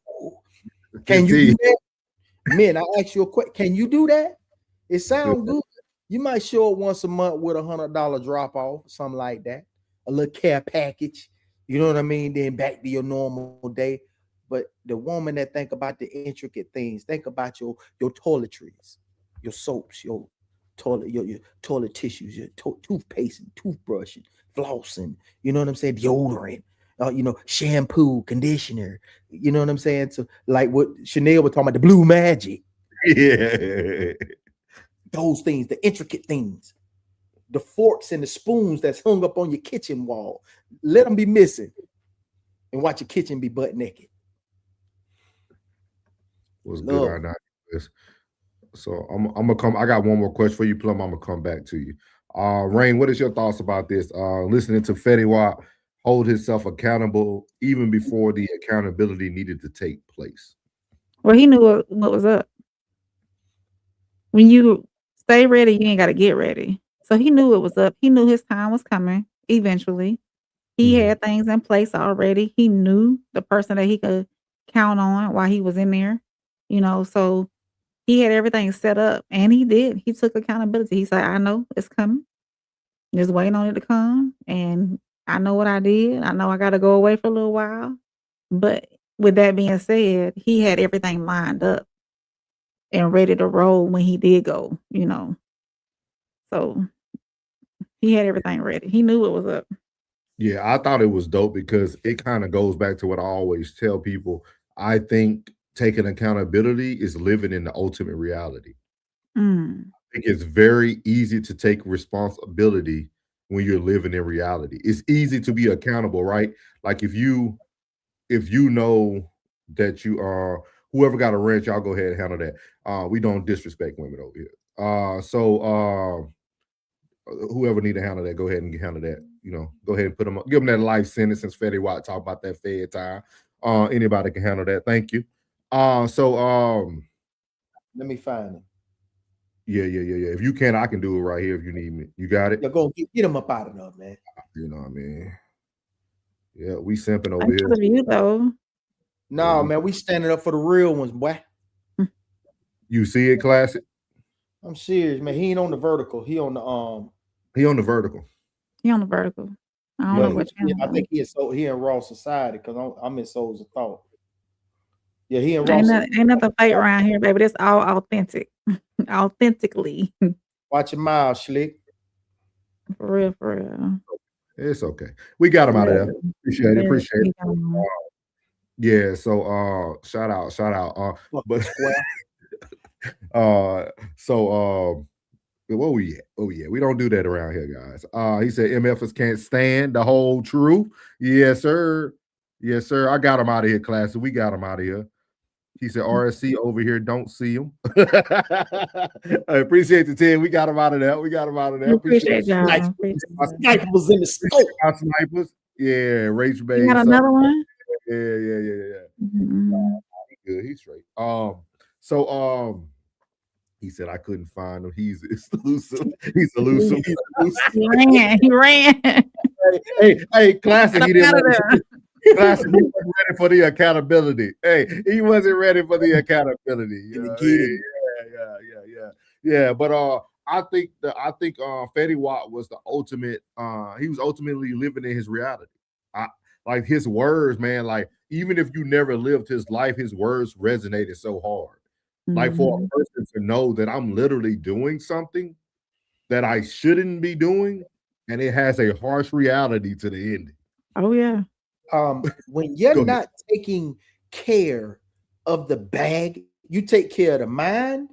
can you do that? Men, I ask you a question. Can you do that? It sounds good. You might show up once a month with $100 drop off, something like that, a little care package. You know what I mean? Then back to your normal day. But the woman that think about the intricate things, think about your toiletries, your soaps, your toilet tissues, your toothpaste and toothbrush and flossing. You know what I'm saying? Deodorant. Shampoo, conditioner, you know what I'm saying? So like what Chanel was talking about, the blue magic. Yeah. Those things, the intricate things, the forks and the spoons that's hung up on your kitchen wall. Let them be missing and watch your kitchen be butt naked. Was good or not? So I'm gonna come. I got one more question for you, Plum. I'm gonna come back to you. Rain, what is your thoughts about this? Listening to Fetty Wap hold himself accountable even before the accountability needed to take place. Well, he knew what was up. When you stay ready, you ain't got to get ready. So he knew it was up. He knew his time was coming eventually. He had things in place already. He knew the person that he could count on while he was in there, so he had everything set up, and he did. He took accountability. He said, I know it's coming. Just waiting on it to come, and I know what I did. I know I got to go away for a little while. But with that being said, he had everything lined up and ready to roll when he did go, So he had everything ready. He knew it was up. Yeah, I thought it was dope because it kind of goes back to what I always tell people. I think taking accountability is living in the ultimate reality. I think it's very easy to take responsibility when you're living in reality. It's easy to be accountable, right? Like if you know that you are whoever got a wrench, y'all go ahead and handle that. We don't disrespect women over here. So whoever need to handle that, go ahead and handle that. Go ahead and put them up, give them that life sentence since Fetty Wap talk about that fed time. Anybody can handle that. Thank you. Let me find it. Yeah. If you can, I can do it right here if you need me. You got it? Yeah, go get them up out of there, man. You know what I mean? Yeah, we simping over here. You though. No, man, we standing up for the real ones, boy. You see it, Classic? I'm serious, man. He ain't on the vertical. He on the He on the vertical. He on the vertical. I don't know what I think he in Raw Society because I'm in Souls of Thought. Yeah, he and Ain't, Ross. ain't nothing fake around here, baby. That's all authentic. Authentically. Watch your mouth, Slick. For real, for real. It's okay. We got him out of there. Appreciate it. Appreciate it. Yeah. So shout out. But so where we at? Oh yeah, we don't do that around here, guys. He said MFers can't stand the whole truth. Yes, sir. Yes, sir. I got him out of here, class. We got him out of here. He said RSC over here, don't see him. I appreciate the 10. We got him out of there. Appreciate y'all. Sniper was in the scope. Our snipers. Yeah, Rachel Bay. You got another one? Yeah. Mm-hmm. Good. He's straight. So he said I couldn't find him. He's elusive. He's elusive. He ran. Hey, classic. He didn't classic. He wasn't ready for the accountability. Hey, he wasn't ready for the accountability. You know? Yeah. But I think Fetty Wap was the ultimate. He was ultimately living in his reality. Like his words, man. Like even if you never lived his life, his words resonated so hard. Like for a person to know that I'm literally doing something that I shouldn't be doing, and it has a harsh reality to the ending. Oh yeah. When you're not taking care of the bag, you take care of the mind,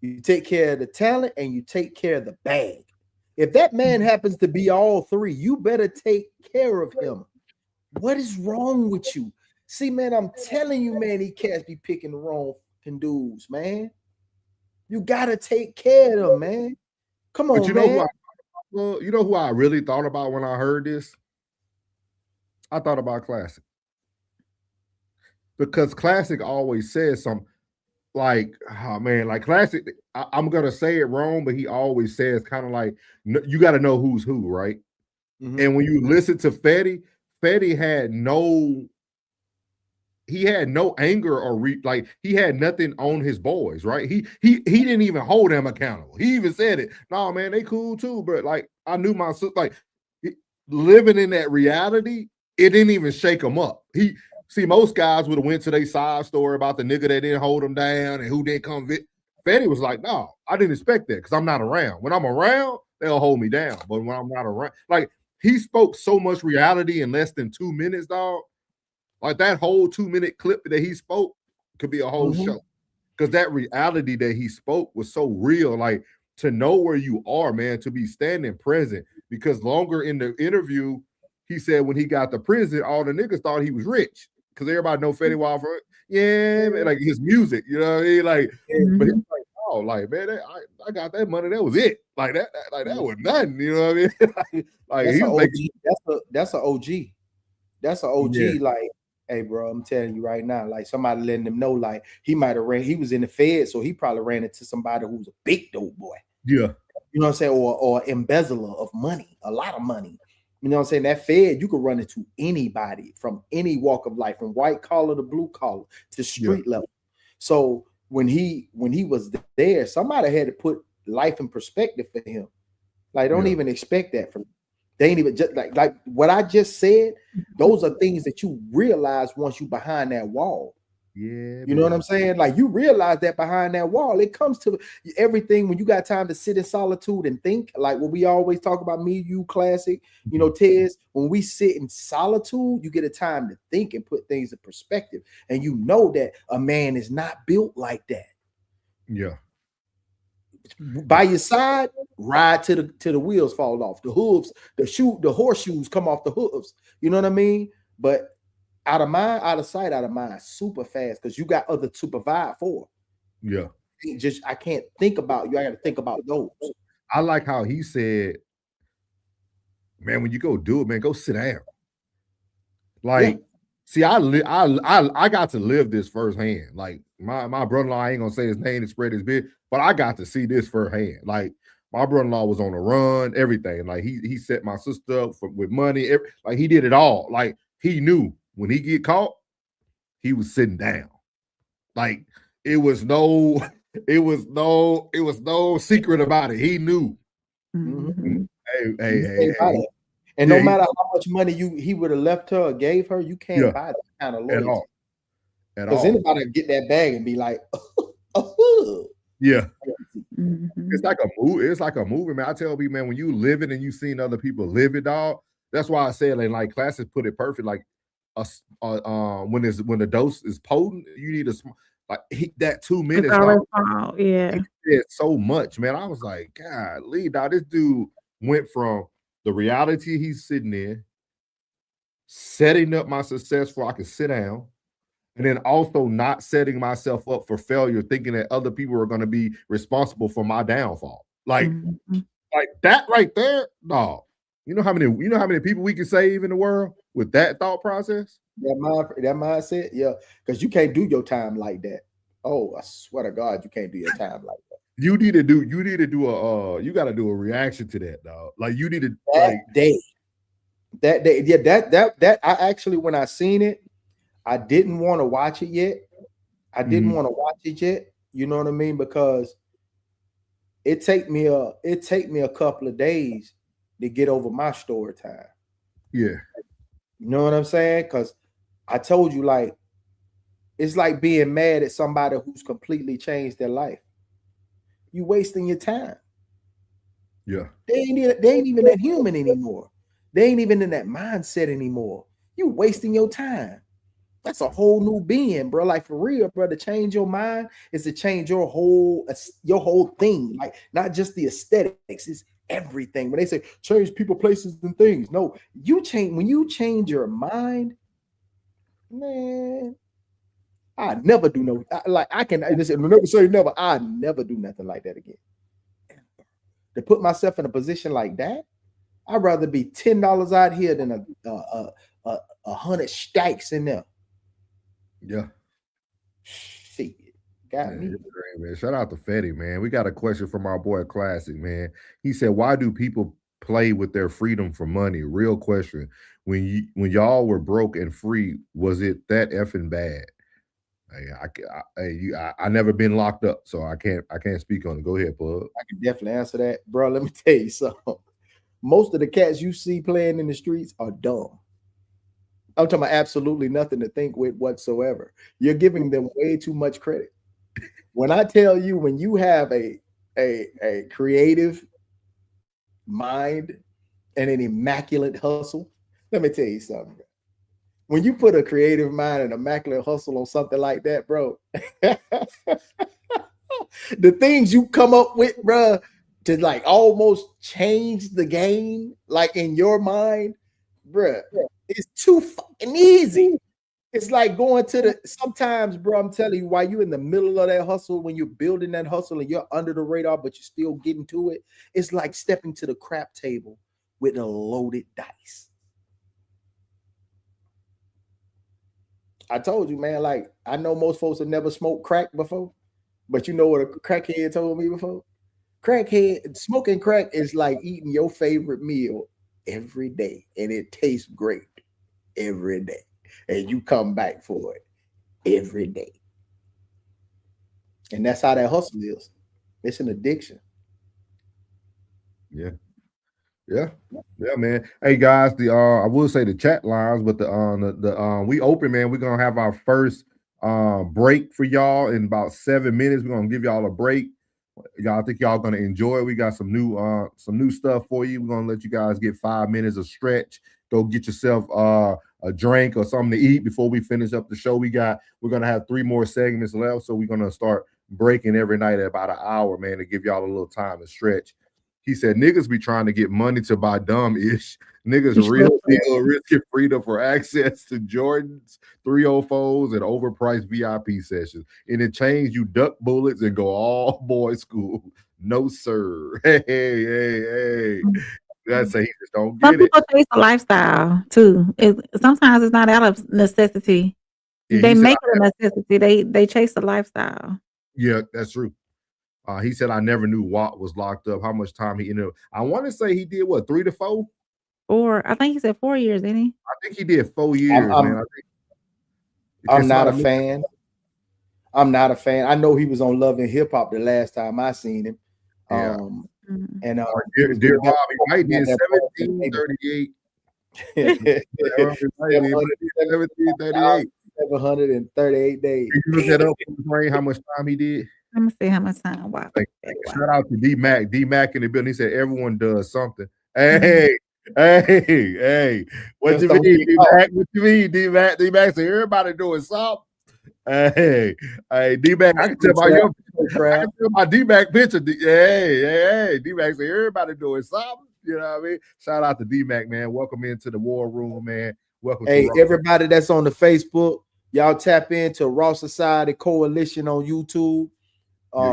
you take care of the talent, and you take care of the bag. If that man happens to be all three, you better take care of him. What is wrong with you? See, man, I'm telling you, man, these cats be picking the wrong dudes, man. You gotta take care of them, man. Come on, man. You know who I really thought about when I heard this? I thought about Classic. Because Classic always says something like, oh man, like Classic, I'm gonna say it wrong, but he always says kind of like, you got to know who's who, right? Mm-hmm. And when you listen to Fetty had no anger or like he had nothing on his boys, right? He didn't even hold them accountable. He even said it. No, man, they cool too, but like I knew my sister, like living in that reality, it didn't even shake him up. Most guys would have went to their side story about the nigga that didn't hold them down and who didn't come. Fetty was like, no, I didn't expect that because I'm not around. When I'm around, they'll hold me down. But when I'm not around, like he spoke so much reality in less than 2 minutes, dog. Like that whole 2-minute clip that he spoke could be a whole show. Because that reality that he spoke was so real. Like to know where you are, man, to be standing present. Because longer in the interview, he said when he got to prison, all the niggas thought he was rich. Because everybody know Fetty Wap, yeah, man, like his music, you know what I mean? Like, but he's like, oh, like, man, I got that money, that was it. Like that was nothing, you know what I mean? like that's he was that's an OG. That's an OG, yeah. Like, hey, bro, I'm telling you right now, like somebody letting him know, like he might have he was in the Fed, so he probably ran into somebody who's a big dope boy. Yeah. You know what I'm saying? Or embezzler of money, a lot of money. You know what I'm saying? That Fed, you could run into anybody from any walk of life, from white collar to blue collar to street level. So when he was there, somebody had to put life in perspective for him. Like, don't even expect that from him. They ain't even just like what I just said. Those are things that you realize once you behind that wall. Yeah, you know what I'm saying? Like you realize that behind that wall, it comes to everything when you got time to sit in solitude and think. Like what we always talk about, me, you, Classic, you know, Tez. When we sit in solitude, you get a time to think and put things in perspective, and you know that a man is not built like that. Yeah. By your side, ride till the wheels fall off, the hooves, the horseshoes come off the hooves. You know what I mean? But out of mind, out of sight, out of mind, super fast because you got other to provide for. Yeah. I can't think about you. I got to think about those. I like how he said, man, when you go do it, man, go sit down. Like, see, I got to live this firsthand. Like my brother-in-law, I ain't gonna say his name and spread his bit, but I got to see this firsthand. Like my brother-in-law was on the run, everything. Like he set my sister up with money. Like he did it all. Like he knew when he get caught, he was sitting down. Like it was no secret about it. He knew. Mm-hmm. Hey. And no matter how much money he would have left her or gave her, you can't buy that kind of loyalty. at Because all. anybody get that bag and be like, oh. Yeah. Mm-hmm. It's like a movie. It's like a movie, man. I tell people, man, when you live it and you seen other people live it, dog. That's why I said, and like classes put it perfect. Like, when the dose is potent, you need that 2 minutes. Dog, yeah, he did so much, man. I was like, God, Lee, dog. This dude went from the reality he's sitting in, setting up my success so I can sit down. And then also not setting myself up for failure, thinking that other people are going to be responsible for my downfall. Like that right there, dog. You know how many people we can save in the world with that thought process? That mindset, yeah. Because you can't do your time like that. Oh, I swear to God, you can't do your time like that. You need to do you got to do a reaction to that, dog. Like you need to that day. Yeah, that I actually, when I seen it, I didn't want to watch it yet. You know what I mean? Because it take me a couple of days to get over my story time. Yeah. You know what I'm saying? Because I told you, like, it's like being mad at somebody who's completely changed their life. You wasting your time. Yeah. They ain't even that human anymore. They ain't even in that mindset anymore. You wasting your time. That's a whole new being, bro. Like, for real, bro. To change your mind is to change your whole thing. Like, not just the aesthetics, it's everything. When they say change people, places, and things, no, when you change your mind, man. I never do never say never. I never do nothing like that again. To put myself in a position like that, I'd rather be $10 out here than 100 stacks in there. Yeah. Shit. Got me. Great, man. Shout out to Fetty, man. We got a question from our boy Classic, man. He said, why do people play with their freedom for money? Real question. When y'all were broke and free, was it that effing bad? I never been locked up, so I can't speak on it. Go ahead, Plugg. I can definitely answer that, bro. Let me tell you something. Most of the cats you see playing in the streets are dumb. I'm talking about absolutely nothing to think with whatsoever. You're giving them way too much credit. When I tell you, when you have a creative mind and an immaculate hustle, let me tell you something. When you put a creative mind and immaculate hustle on something like that, bro, the things you come up with, bro, to like almost change the game, like in your mind, bro, it's too fucking easy. It's like going to sometimes, bro, I'm telling you, while you're in the middle of that hustle, when you're building that hustle and you're under the radar, but you're still getting to it, it's like stepping to the crap table with a loaded dice. I told you, man, like, I know most folks have never smoked crack before, but you know what a crackhead told me before? Smoking crack is like eating your favorite meal every day, and it tastes great every day, and you come back for it every day. And that's how that hustle is. It's an addiction. Yeah, man. Hey guys, I will say the chat lines, but we open, man. We're gonna have our first break for y'all in about 7 minutes. We're gonna give y'all a break. Y'all think y'all gonna enjoy it. We got some new stuff for you. We're gonna let you guys get 5 minutes of stretch. Go get yourself a drink or something to eat before we finish up the show. We're gonna have 3 more segments left, so we're gonna start breaking every night at about an hour, man, to give y'all a little time to stretch. He said, niggas be trying to get money to buy dumb-ish. Niggas real deal risking freedom for access to Jordans, 304s, and overpriced VIP sessions. In exchange, you duck bullets and go all boys school. No, sir. Hey. That's say he just don't get it. Some people chase a lifestyle, too. Sometimes it's not out of necessity. Yeah, they make it a necessity. They chase a lifestyle. Yeah, that's true. He said, I never knew Watt was locked up. How much time he ended up? I want to say he did, 3 to 4? Or I think he said 4 years, didn't he? I think he did 4 years, man. I'm not a fan. I know he was on Love and Hip Hop the last time I seen him. Yeah. And Dear Rob, he might be 1738. 1738. 738 days. Can you look that up, Rain, how much time he did? Let me see how much time. Wow. Shout out to D-Mac. D-Mac in the building. He said everyone does something. Hey, hey. What you mean, D-Mac? What you mean, D-Mac? D-Mac said everybody doing something. Hey, D-Mac. I can tell by D-Mac picture. Hey, D-Mac said everybody doing something. You know what I mean? Shout out to D-Mac, man. Welcome into the war room, man. Welcome. Hey, everybody that's on the Facebook, y'all tap into Raw Society Coalition on YouTube.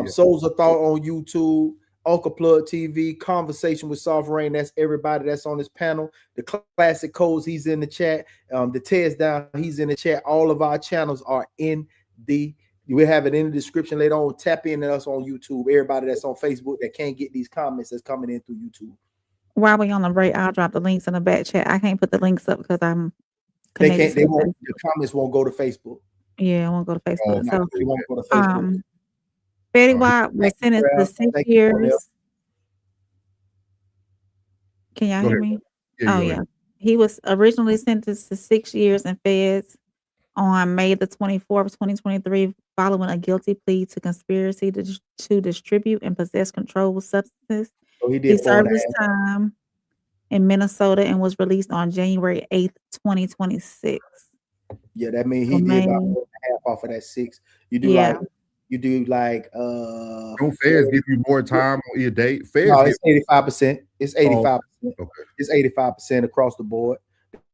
Souls of Thought on YouTube, Uncle Plugg TV, Conversation with Soft Rain. That's everybody that's on this panel. The Classic Codes, he's in the chat. The Tez Down, he's in the chat. All of our channels are in the, we have it in the description later on. Tap in at us on YouTube. Everybody that's on Facebook that can't get these comments that's coming in through YouTube. While we on the break, I'll drop the links in the back chat. I can't put the links up because I'm connected. They won't, the comments won't go to Facebook. Yeah, I won't go to Facebook. So they won't go to Facebook. Fetty Wap was sentenced to 6 years. Can y'all hear me? Yeah. He was originally sentenced to 6 years in feds on May the 24th, 2023, following a guilty plea to conspiracy to distribute and possess controlled substances. So he served his time in Minnesota and was released on January 8th, 2026. Yeah, that means he did about 1.5 off of that 6. You do like don't feds give you more time on your date? Feds no, it's 85%. It's 85%. Okay. It's 85% across the board.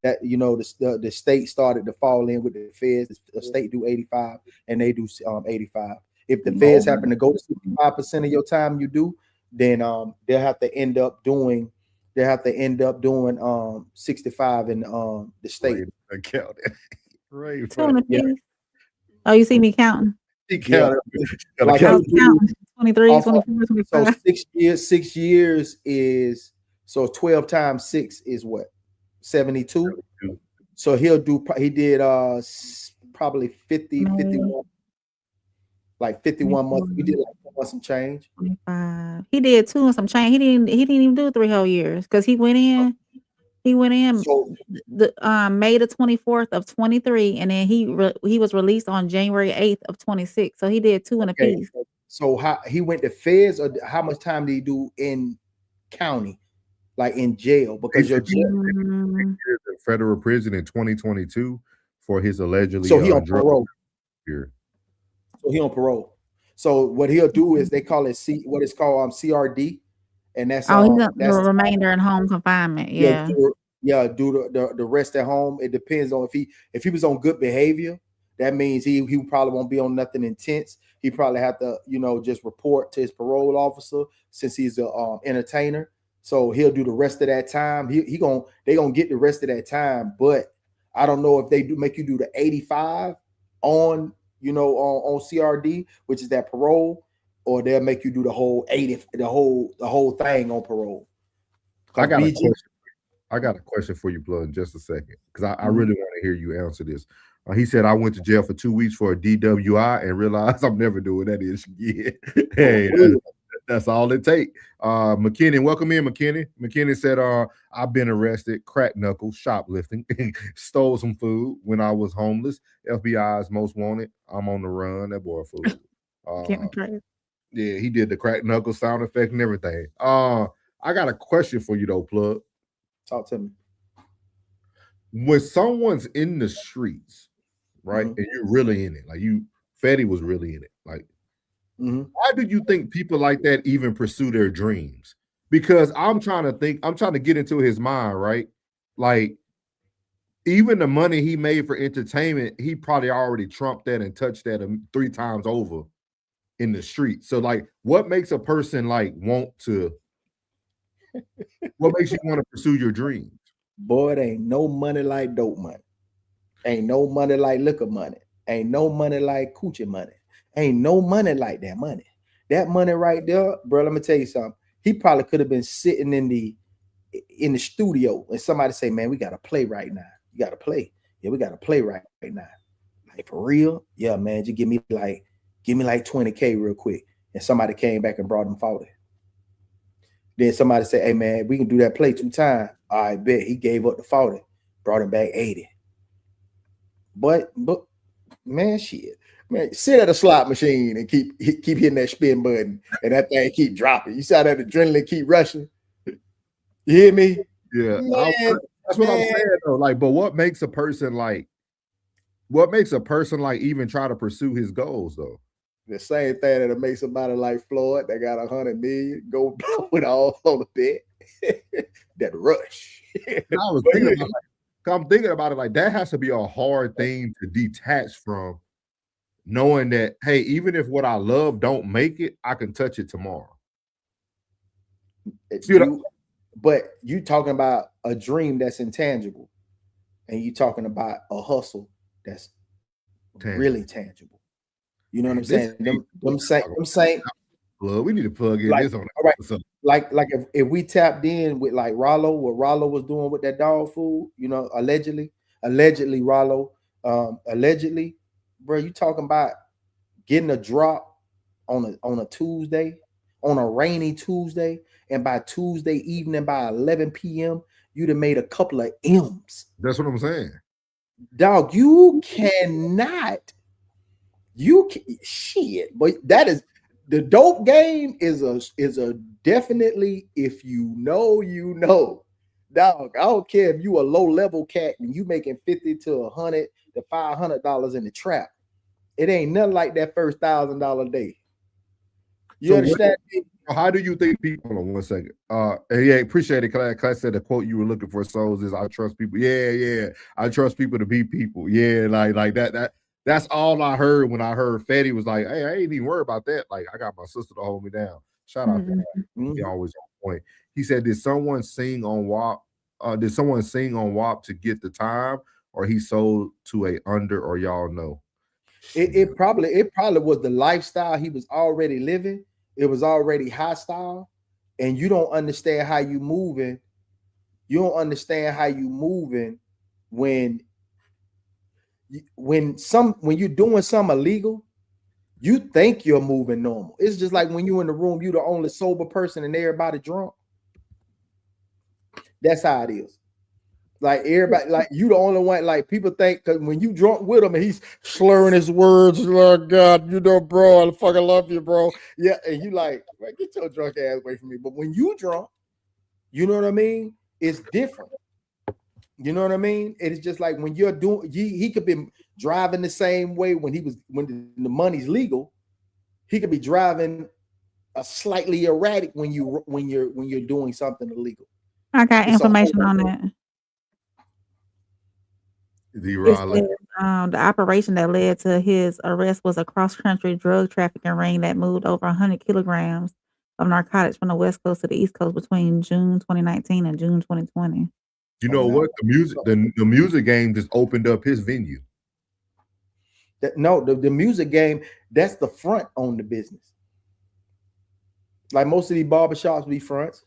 That the state started to fall in with the feds. The state do 85 and they do 85. If the feds happen to go to 65% of your time you do, then they'll have to end up doing 65 in the state. Right. Oh, you see me counting? Yeah. Like I was counting 23, 24, 25. So 6 years is, so 12 times 6 is what? 72. So he did probably 51, like 51 months. We did like 4 months and change. 25. He did 2 and some change. He didn't even do 3 whole years because he went in the May the 24th of 23, and then he was released on January 8th of 26. So he did 2 in a piece. So how he went to feds, or how much time did he do in county, like in jail? Because your jail federal prison in 2022 for his allegedly. So he on parole. Here. So he on parole. So what he'll do is they call it what is called CRD. And that's he's the remainder in home confinement. Yeah. Do the rest at home. It depends on if he was on good behavior. That means he probably won't be on nothing intense. He probably have to just report to his parole officer since he's a entertainer. So he'll do the rest of that time. They gonna get the rest of that time. But I don't know if they do make you do the 85 on on CRD, which is that parole. Or they'll make you do the whole 80, the whole thing on parole. I got a question for you, Plugg, in just a second, because I really want to hear you answer this. He said, I went to jail for 2 weeks for a DWI and realized I'm never doing that again. Hey, that's all it takes. McKinney, welcome in, McKinney. McKinney said, I've been arrested, crack knuckles, shoplifting, stole some food when I was homeless. FBI's most wanted. I'm on the run. That boy food. Yeah, he did the crack knuckle sound effect and everything. I got a question for you though, Plugg. Talk to me. When someone's in the streets, right, and you're really in it, like Fetty was really in it. Like, why do you think people like that even pursue their dreams? Because I'm trying to get into his mind, right? Like, even the money he made for entertainment, he probably already trumped that and touched that 3 times over in the street. So like, what makes a person like what makes you want to pursue your dreams? Boy, it ain't no money like dope money. Ain't no money like liquor money. Ain't no money like coochie money. Ain't no money like that money. That money right there, bro, let me tell you something. He probably could have been sitting in the studio and somebody say, man, we got to play right now. You got to play. Yeah, we got to play right now. Like, for real? Yeah, man, just give me like 20K real quick. And somebody came back and brought him 40. Then somebody said, hey, man, we can do that play 2 times. I bet he gave up the 40, brought him back 80. But Man, shit. Man, sit at a slot machine and keep hitting that spin button, and that thing keep dropping. You saw that adrenaline keep rushing. You hear me? Yeah, Man, that's what I'm saying though. Like, but what makes a person like even try to pursue his goals though? The same thing that'll make somebody like Floyd that got 100 million go blow it all on the bed. That rush. I'm thinking about it like that has to be a hard thing to detach from, knowing that, hey, even if what I love don't make it, I can touch it tomorrow. But you talking about a dream that's intangible, and you talking about a hustle that's really tangible. You know what I'm saying? Them same. Well, we need to plug in this on. Like if we tapped in with like Rollo, what Rollo was doing with that dog food, you know, allegedly Rollo, allegedly, bro, you talking about getting a drop on a Tuesday, on a rainy Tuesday, and by Tuesday evening by 11 p.m. you'd have made a couple of M's. That's what I'm saying. Dog, you cannot. Shit, but that is the dope game is a definitely, if you know, dog. I don't care if you a low level cat and you making $50 to $100 to $500 in the trap. It ain't nothing like that first $1,000 day. You understand? How do you think people? Hold on 1 second. Yeah, appreciate it. Class said the quote you were looking for, souls, is I trust people. Yeah. I trust people to be people. Yeah, like that. That's all I heard when I heard Fetty was like, hey, I ain't even worried about that. Like, I got my sister to hold me down. Shout out to him. He always on point. He said, did someone sing on WAP? Did someone sing on WAP to get the time, or he sold to a under, or y'all know? It probably was the lifestyle he was already living. It was already hostile, and you don't understand how you moving. You don't understand how you moving when you're doing something illegal. You think you're moving normal. It's just like when you're in the room, you're the only sober person and everybody drunk. That's how it is. Like everybody, like you the only one. Like people think because when you drunk with him and he's slurring his words, like God, you know, bro, I fucking love you, bro. Yeah, and you like, man, get your drunk ass away from me. But when you drunk, you know what I mean? It's different. You know what I mean? It's just like when you're doing, he could be driving the same way when the money's legal. He could be driving a slightly erratic when you're doing something illegal. I got information on that. The operation that led to his arrest was a cross-country drug trafficking ring that moved over 100 kilograms of narcotics from the West Coast to the East Coast between June 2019 and June 2020. You know what? The music game just opened up his venue. The music game, that's the front on the business. Like most of these barbershops be fronts.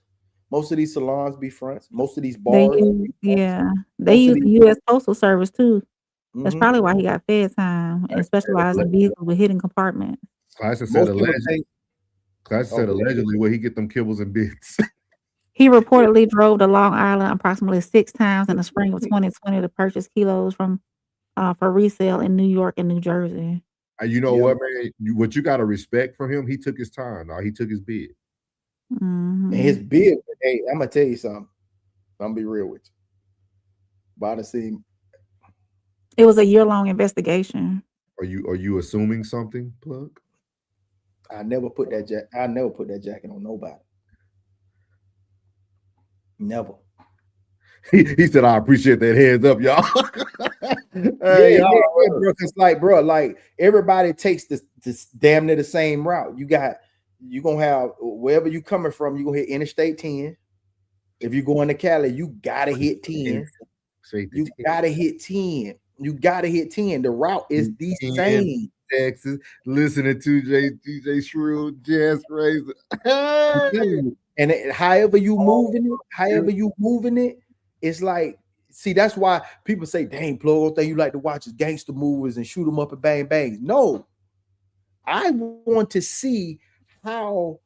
Most of these salons be fronts. Most of these bars. They use the U.S. Postal Service too. That's probably why he got fed time and specialized in vehicles with hidden compartments. Class said allegedly where he get them kibbles and bits. He reportedly drove to Long Island approximately 6 times in the spring of 2020 to purchase kilos from for resale in New York and New Jersey. You know what, man? What you got to respect from him, he took his time. Now he took his bid. And his bid, hey, I'm gonna tell you something. I'm gonna be real with you. But I see, it was a year-long investigation. Are you assuming something, Plugg? I never put that jacket on nobody. Never. He said, "I appreciate that heads up, y'all." Bro, it's like, bro, like everybody takes this damn near the same route. You gonna have wherever you coming from, you gonna hit Interstate 10. If you go into Cali, you gotta hit 10. You gotta hit 10. You gotta hit 10. The route is the same. Texas, listening to DJ Shrew, Jazz Razor. And however you moving it, it's like, see, that's why people say, dang, Plugg, thing you like to watch is gangster movies and shoot them up and bang bangs. No, I want to see how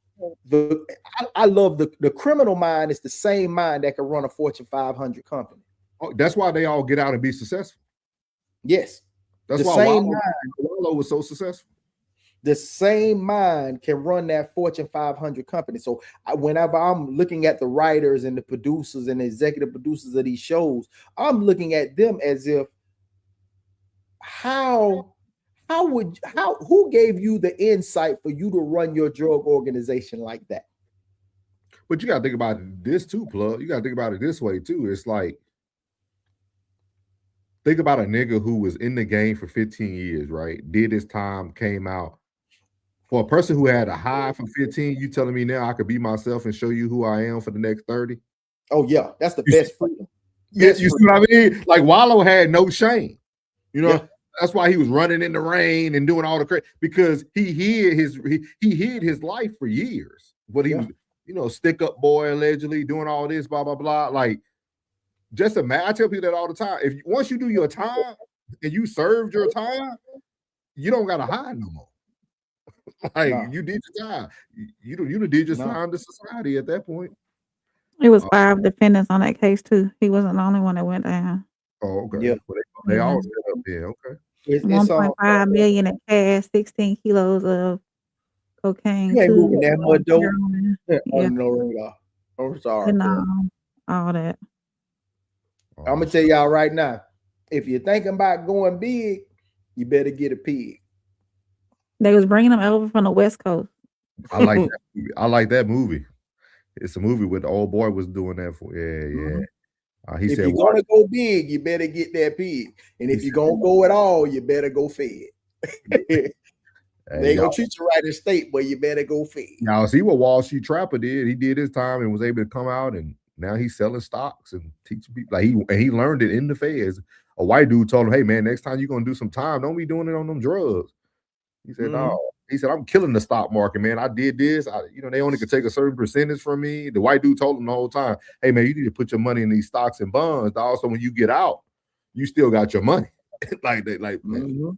I love the criminal mind is the same mind that can run a Fortune 500 company. Oh, that's why they all get out and be successful. Yes, That's why Wallow was so successful. The same mind can run that Fortune 500 company. So whenever I'm looking at the writers and the producers and the executive producers of these shows, I'm looking at them as if, who gave you the insight for you to run your drug organization like that? But you got to think about this too, Plug. You got to think about it this way too. It's like, think about a nigga who was in the game for 15 years, right? Did his time, came out. For a person who had a high for 15, you telling me now I could be myself and show you who I am for the next 30? Oh, yeah. That's the best freedom. You see what I mean? Like Wallow had no shame. You know, that's why he was running in the rain and doing all the crazy, because he hid his life for years. But he was, you know, stick up boy, allegedly doing all this, blah, blah, blah. Like, just imagine, I tell people that all the time. Once you do your time and you served your time, you don't got to hide no more. Like, you did your time. You did your time to society at that point. It was 5 defendants on that case too. He wasn't the only one that went down. Oh, okay. Yeah. Well, they all set up there. Okay. It's 1.5 million in cash, 16 kilos of cocaine. You ain't moving that much dope. No radar. I'm sorry. And all that. I'm gonna tell y'all right now, if you're thinking about going big, you better get a pig. They was bringing them over from the West Coast. I like that movie. I like that movie. It's a movie where the old boy was doing that for. He if said, you're gonna go big, you better get that pig. And if you're gonna go at all, you better go fed. They ain't gonna treat you right in state, but you better go fed. Now see what Wall Street Trapper did. He did his time and was able to come out, and now he's selling stocks and teaching people. Like he learned it in the feds. A white dude told him, "Hey man, next time you're gonna do some time, don't be doing it on them drugs." He said, "No." He said, "I'm killing the stock market, man. I did this. They only could take a certain percentage from me." The white dude told him the whole time, "Hey, man, you need to put your money in these stocks and bonds. Also, when you get out, you still got your money." Man.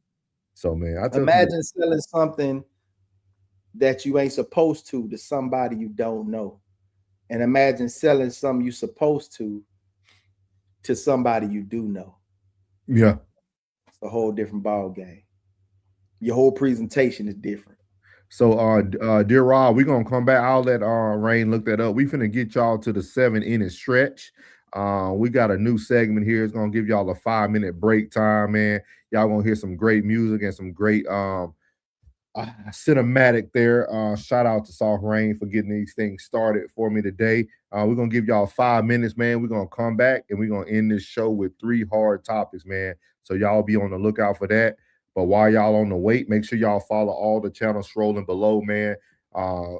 So, man, imagine selling something that you ain't supposed to somebody you don't know, and imagine selling something you supposed to somebody you do know. Yeah, it's a whole different ball game. Your whole presentation is different. So, dear Rob, we're gonna come back. I'll let Rain look that up. We finna get y'all to the 7-inning stretch. We got a new segment here. It's gonna give y'all a 5-minute break time, man. Y'all gonna hear some great music and some great cinematic there. Shout out to Soft Rain for getting these things started for me today. We're gonna give y'all 5 minutes, man. We're gonna come back and we're gonna end this show with 3 hard topics, man. So y'all be on the lookout for that. But while y'all on the wait, make sure y'all follow all the channels scrolling below, man.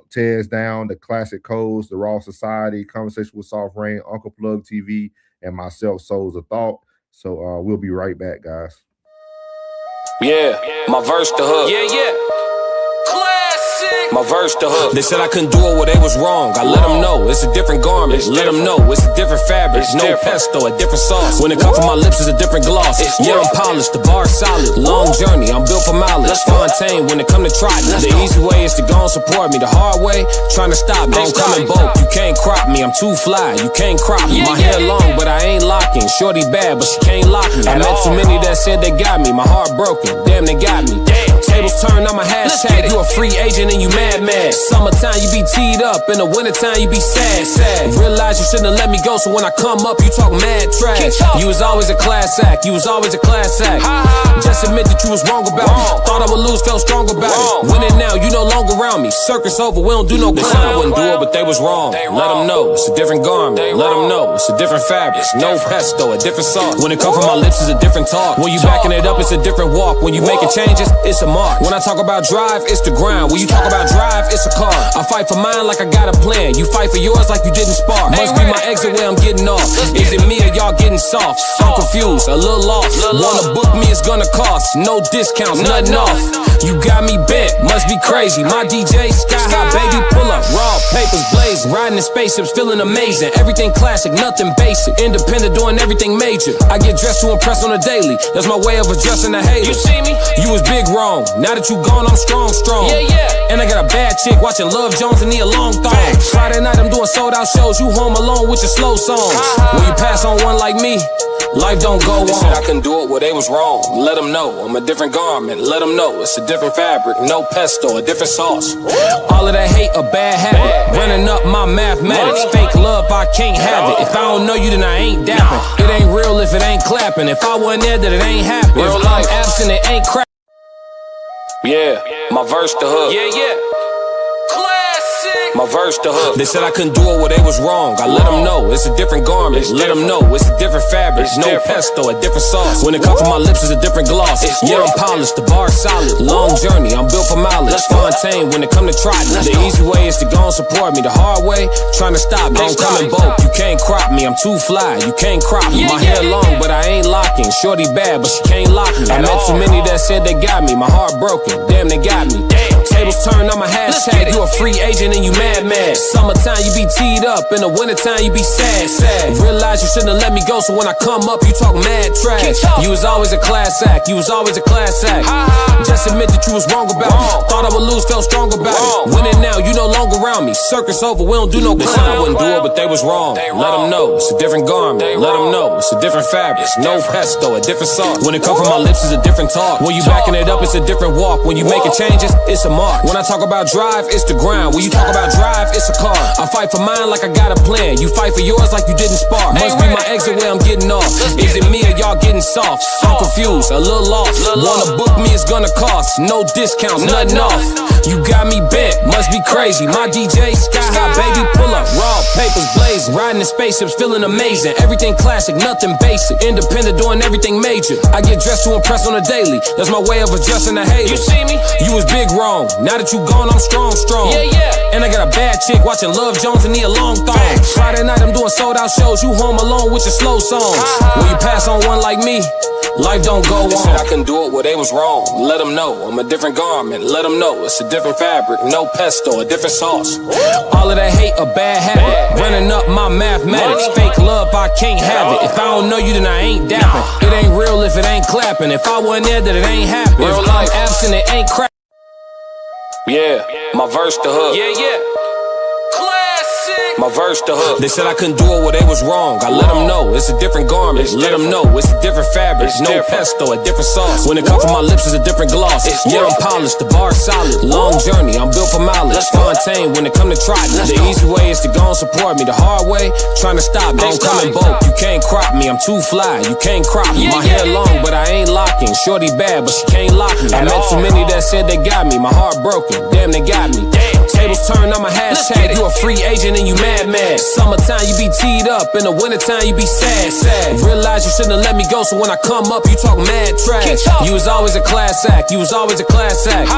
Tears Down, The Classic Codes, The Raw Society, Conversation with Soft Rain, Uncle Plugg TV, and myself, Souls of Thought. So we'll be right back, guys. Yeah, my verse the hook. Yeah. My verse the hook. They said I couldn't do it where they was wrong. I let them know it's a different garment. Let them know it's a different fabric. No pesto, a different sauce. When it comes from my lips, it's a different gloss. Yeah, I'm polished, the bar solid. Long journey, I'm built for mileage. Fontaine, when it come to trotting. The easy way is to go and support me. The hard way, trying to stop me. I don't come in bulk. You can't crop me. I'm too fly. You can't crop me. My hair long, but I ain't locking. Shorty bad, but she can't lock me. I met too many that said they got me. My heart broken. Damn, they got me. Tables turned, I'm a hashtag. You a free agent and you mad. Summertime, you be teed up. In the wintertime, you be sad. Realize you shouldn't have let me go, so when I come up, you talk mad trash. You was always a class act. Just admit that you was wrong about me. Thought I would lose, felt strong about it. Winning now, you no longer around me. Circus over, we don't do no clown. They said I wouldn't do it, but they was wrong. Let them know it's a different garment. Let them know it's a different fabric. No pesto, a different sauce. When it come from my lips, it's a different talk. When you backing it up, it's a different walk. When you making changes, it's a mark. When I talk about drive, it's the grind. When you talk about drive, it's a car. I fight for mine like I got a plan. You fight for yours like you didn't spark. Must be my exit where I'm getting off. Is it me or y'all getting soft? I'm confused, a little lost. Wanna book me, it's gonna cost. No discounts, nothing off. You got me bent, must be crazy. My DJ, sky high, baby, pull up. Raw papers blazing. Riding in spaceships, feeling amazing. Everything classic, nothing basic. Independent, doing everything major. I get dressed to impress on a daily. That's my way of addressing the haters. You see me? You was big wrong. Now that you gone, I'm strong. Yeah. And I got a bad chick watching Love Jones and need a long thong. Friday night, I'm doing sold out shows. You home alone with your slow songs. When you pass on one like me, Life don't go on. They said I couldn't do it, well, they was wrong. Let them know I'm a different garment. Let them know it's a different fabric. No pesto, a different sauce. All of that hate, a bad habit. Running up my mathematics. Fake love, I can't have it. If I don't know you, then I ain't dapping. It ain't real if it ain't clapping. If I wasn't there, then it ain't happening. If I'm absent, it ain't crap. Yeah, my verse the hook. Yeah, yeah. My verse the hook. They said I couldn't do it, well, they was wrong. I let them know it's a different garment. Let them know it's a different fabric. No pesto, a different sauce. When it comes from my lips, it's a different gloss. Yeah, I'm polished, the bar solid. Long journey, I'm built for mileage. Fontaine, when it come to try. The easy way is to go and support me. The hard way, trying to stop me. Don't come in bulk. You can't crop me, I'm too fly. You can't crop me. My hair long, but I ain't locking. Shorty bad, but she can't lock me. I met too many that said they got me. My heart broken, damn, they got me. Tables turn, I'm a hashtag. You a free agent and you mad. Summertime you be teed up, in the wintertime you be sad. Realize you shouldn't have let me go, so when I come up you talk mad trash. You was always a class act, you was always a class act. Just admit that you was wrong about me. Thought I would lose, felt strong about it. Winning now, you no longer around me. Circus over, we don't do no clown. I wouldn't do it, but they was wrong. Let them know it's a different garment. Let them know it's a different fabric. No pesto, a different sauce. When it come from my lips, it's a different talk. When you backing it up, it's a different walk. When you making changes, it's a mark. When I talk about drive, it's the grind. When you talk about drive, it's a car. I fight for mine like I got a plan. You fight for yours like you didn't spar. Must be my exit where I'm getting off. Is it me or y'all getting soft? I'm confused, a little lost. Wanna book me, it's gonna cost. No discounts, nothing off. You got me bent, must be crazy. My DJ, sky high, baby, pull up. Raw papers blazing. Riding in spaceships, feeling amazing. Everything classic, nothing basic. Independent, doing everything major. I get dressed to impress on a daily. That's my way of adjusting the haters. You see me? You was big wrong. Now that you gone, I'm strong. Yeah, yeah. And I got a bad chick watching Love Jones and need a long thong. Friday night, I'm doing sold out shows. You home alone with your slow songs. When you pass on one like me, life don't go on. They said I couldn't do it, well, they was wrong. Let them know I'm a different garment. Let them know it's a different fabric. No pesto, a different sauce. All of that hate, a bad habit. Running up my mathematics. Fake love, I can't have it. If I don't know you, then I ain't dapping. It ain't real if it ain't clapping. If I wasn't there, then it ain't happening. If I'm absent, it ain't crap. Yeah, my verse the hook. Yeah, yeah. My verse the hook. They said I couldn't do it, well, they was wrong. I let them know it's a different garment. Let them know it's a different fabric. No pesto, a different sauce. When it comes from my lips, it's a different gloss. Yeah, I'm polished, the bar solid. Long journey, I'm built for mileage. Fontaine, when it come to try. The easy way is to go and support me. The hard way, trying to stop. Don't come in bulk. You can't crop me, I'm too fly. You can't crop me. My hair long, but I ain't locking. Shorty bad, but she can't lock me. I met too many that said they got me. My heart broken, damn, they got me. Tables turn, I'm a hashtag. You a free agent and you mad. Summertime you be teed up, in the wintertime you be sad. Realize you shouldn't have let me go, so when I come up you talk mad trash. You was always a class act, you was always a class act.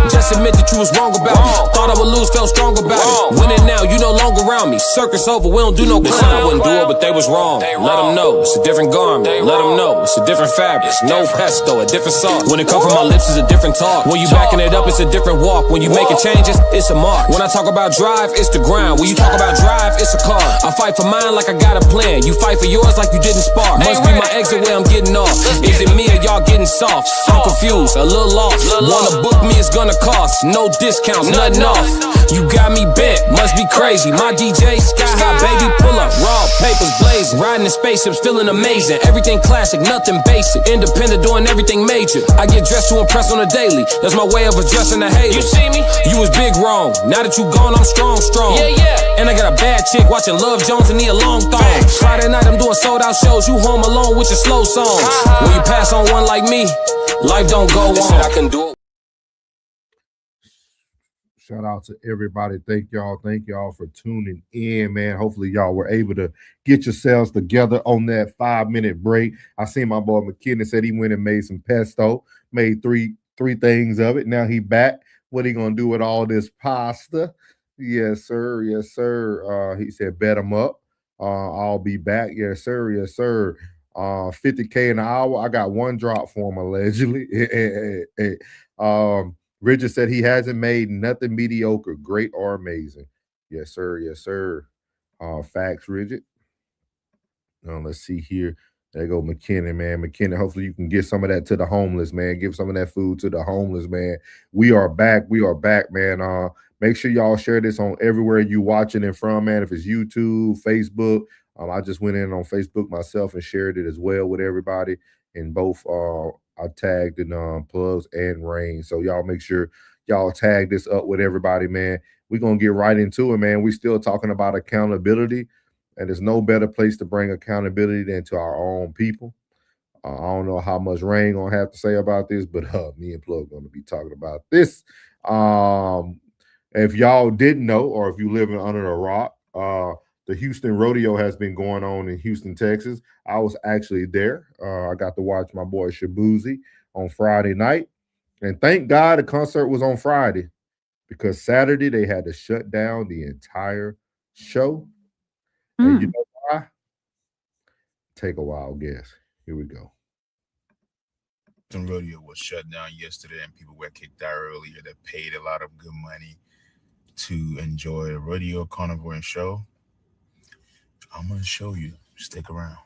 Just admit that you was wrong about me. Thought I would lose, felt strong about it. Winning now, you no longer around me. Circus over, we don't do no clown. I wouldn't do it, but they was wrong. Let them know it's a different garment. Let them know it's a different fabric. No pesto, a different sauce. When it come from my lips, it's a different talk. When you backing it up, it's a different walk. When you making changes, it's a mark. When I talk about drive, it's the grind. When you talk about drive, it's a car. I fight for mine like I got a plan. You fight for yours like you didn't spar. Must be my exit where I'm getting off. Is it me or y'all getting soft? I'm confused, a little lost. Wanna book me, it's gonna cost. No discounts, nothing off. You got me bent, must be crazy. My DJ, sky high, baby, pull up. Raw papers blazing. Riding in spaceships, feeling amazing. Everything classic, nothing basic. Independent, doing everything major. I get dressed to impress on a daily. That's my way of adjusting the haters. You see me? You was big wrong. Now that you gone, I'm strong. Yeah, yeah. And I got a bad chick watching Love Jones and need a long thong. Friday night, I'm doing sold out shows. You home alone with your slow songs. When you pass on one like me, life don't go on. They said I can do it. Shout out to everybody. Thank y'all for tuning in, man. Hopefully y'all were able to get yourselves together on that 5-minute break. I seen my boy McKinney said he went and made some pesto, made three things of it. Now he back. What he gonna do with all this pasta? Yes, sir. Yes, sir. He said, bet him up. I'll be back. Yes, sir. Yes, sir. $50K an hour. I got one drop for him, allegedly. Richard said he hasn't made nothing mediocre, great, or amazing. Yes, sir. Yes, sir. Facts, Richard. Let's see here. There go McKinney, man. McKinney, hopefully you can get some of that to the homeless, man. Give some of that food to the homeless, man. We are back. We are back, man. Make sure y'all share this on everywhere you watching it from, man. If it's YouTube, Facebook, I just went in on Facebook myself and shared it as well with everybody. And both I tagged in Plugs and Rain. So y'all make sure y'all tag this up with everybody, man. We're gonna get right into it, man. We still talking about accountability, and there's no better place to bring accountability than to our own people. I don't know how much Rain gonna have to say about this, but me and Plug gonna be talking about this. If y'all didn't know, or if you living under a rock, the Houston Rodeo has been going on in Houston, Texas. I was actually there. I got to watch my boy Shabuzi on Friday night, and thank God the concert was on Friday, because Saturday they had to shut down the entire show. And you know why? Take a wild guess. Here we go. Houston Rodeo was shut down yesterday, and people were kicked out earlier that paid a lot of good money to enjoy a rodeo carnival and show. I'm gonna show you. Stick around.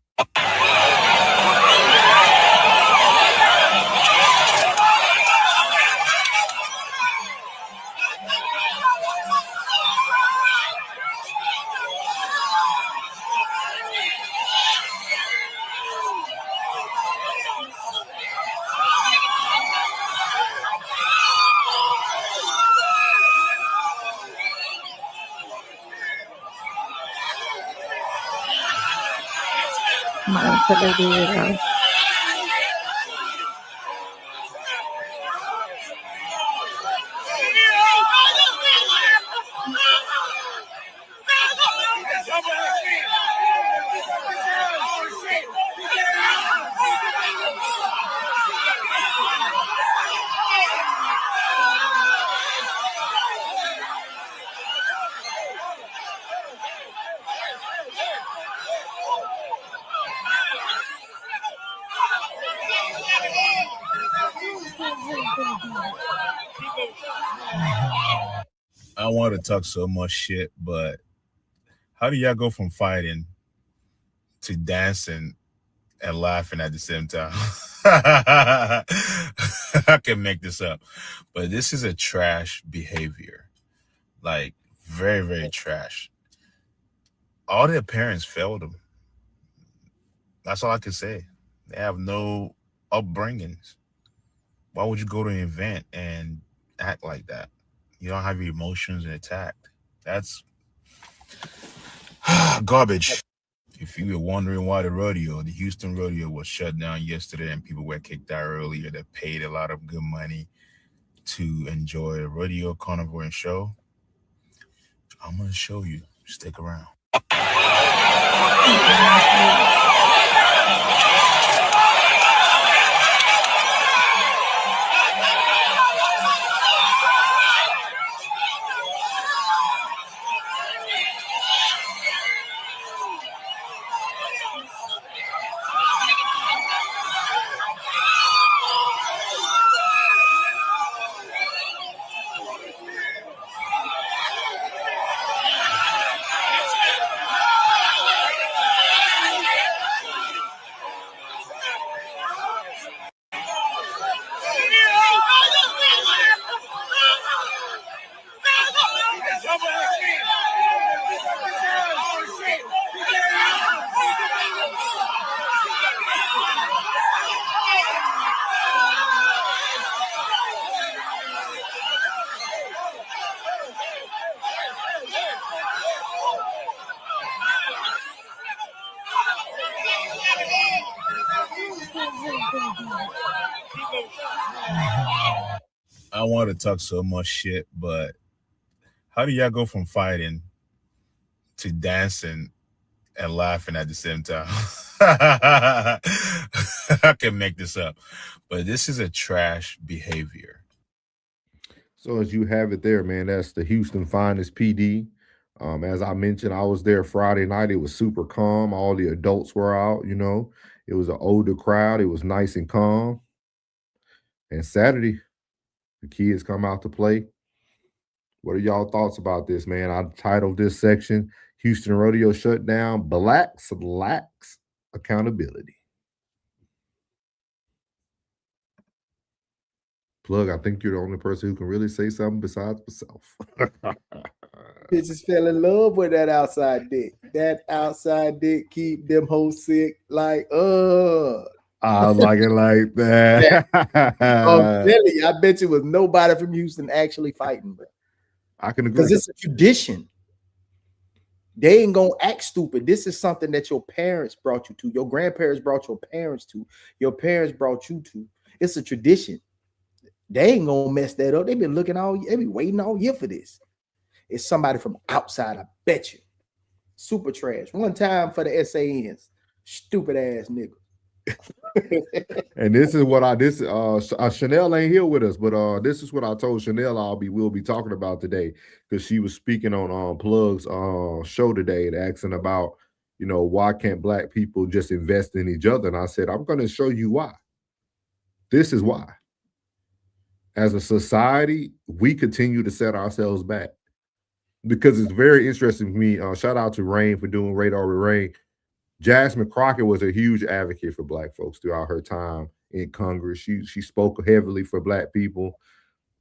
I want to talk so much shit, but how do y'all go from fighting to dancing and laughing at the same time? I can make this up, but this is a trash behavior, like very, very trash. All their parents failed them. That's all I can say. They have no upbringings. Why would you go to an event and act like that? You don't have your emotions intact. That's garbage. If you were wondering why the Houston Rodeo was shut down yesterday, and people were kicked out earlier that paid a lot of good money to enjoy a rodeo carnival and show, I'm gonna show you. Stick around. I want to talk so much shit, but how do y'all go from fighting to dancing and laughing at the same time? I can make this up, but this is a trash behavior. So as you have it there, man, that's the Houston Finest PD. As I mentioned, I was there Friday night. It was super calm. All the adults were out, you know. It was an older crowd. It was nice and calm. And Saturday, the kids come out to play. What are y'all thoughts about this, man? I titled this section, Houston Rodeo Shutdown, Blacks Lacks Accountability. Plug, I think you're the only person who can really say something besides myself. Bitches fell in love with that outside dick. That outside dick keep them hoes sick. Like, I like it like that. I'm telling you, I bet you was nobody from Houston actually fighting, bro. I can agree. Because it's a tradition. They ain't gonna act stupid. This is something that your parents brought you to, your grandparents brought your parents to, your parents brought you to. It's a tradition. They ain't gonna mess that up. They've been looking they be waiting all year for this. It's somebody from outside, I bet you. Super trash. One time for the SANs. Stupid ass nigga. And this is what Chanel ain't here with us, but this is what I told Chanel we'll be talking about today, because she was speaking on Plugg's show today and asking about, why can't black people just invest in each other? And I said, I'm going to show you why. This is why. As a society, we continue to set ourselves back, because it's very interesting to me. Shout out to Rain for doing Radar with Rain. Jasmine Crockett was a huge advocate for black folks throughout her time in Congress. She spoke heavily for black people.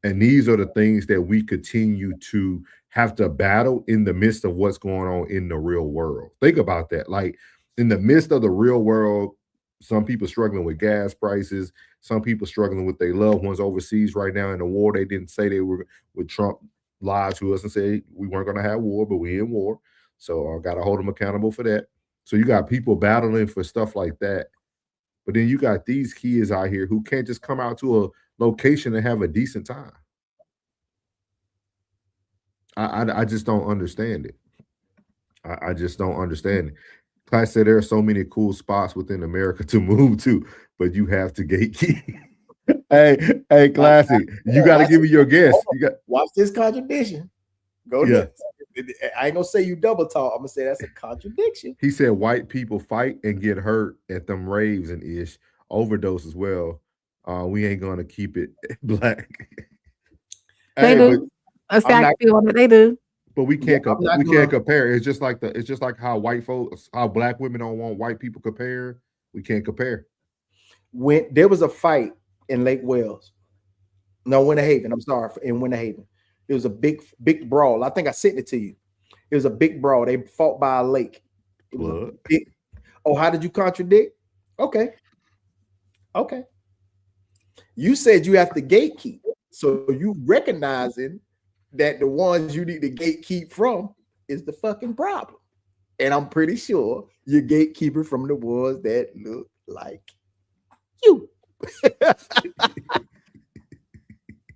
And these are the things that we continue to have to battle in the midst of what's going on in the real world. Think about that. Like, in the midst of the real world, some people struggling with gas prices, some people struggling with their loved ones overseas right now in the war. They didn't say they were, with Trump lied to us and say we weren't going to have war, but we in war. So I got to hold them accountable for that. So you got people battling for stuff like that. But then you got these kids out here who can't just come out to a location and have a decent time. I just don't understand it. I just don't understand it. Class said there are so many cool spots within America to move to, but you have to gatekeep. hey, Classic, you got to give me your guess. You got watch this contradiction. Go next. I ain't gonna say you double talk. I'm gonna say that's a contradiction. He said white people fight and get hurt at them raves and overdose as well. We ain't gonna keep it black. They do. They do. But we can't compare. It's just like how black women don't want white people compare. We can't compare. When there was a fight in Lake Wales, Winter Haven. I'm sorry, in Winter Haven. It was a big brawl. I think I sent it to you. It was a big brawl. They fought by a lake. It was how did you contradict? Okay. You said you have to gatekeep. So you recognizing that the ones you need to gatekeep from is the fucking problem. And I'm pretty sure you're gatekeeping from the ones that look like you.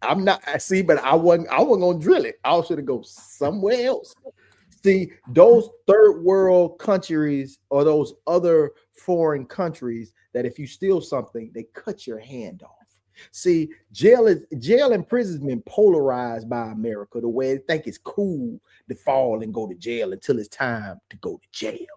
I'm not, but I wasn't gonna drill it. I should have go somewhere else. See, those third world countries or those other foreign countries that if you steal something, they cut your hand off. See, jail and prison has been polarized by America the way they think it's cool to fall and go to jail until it's time to go to jail.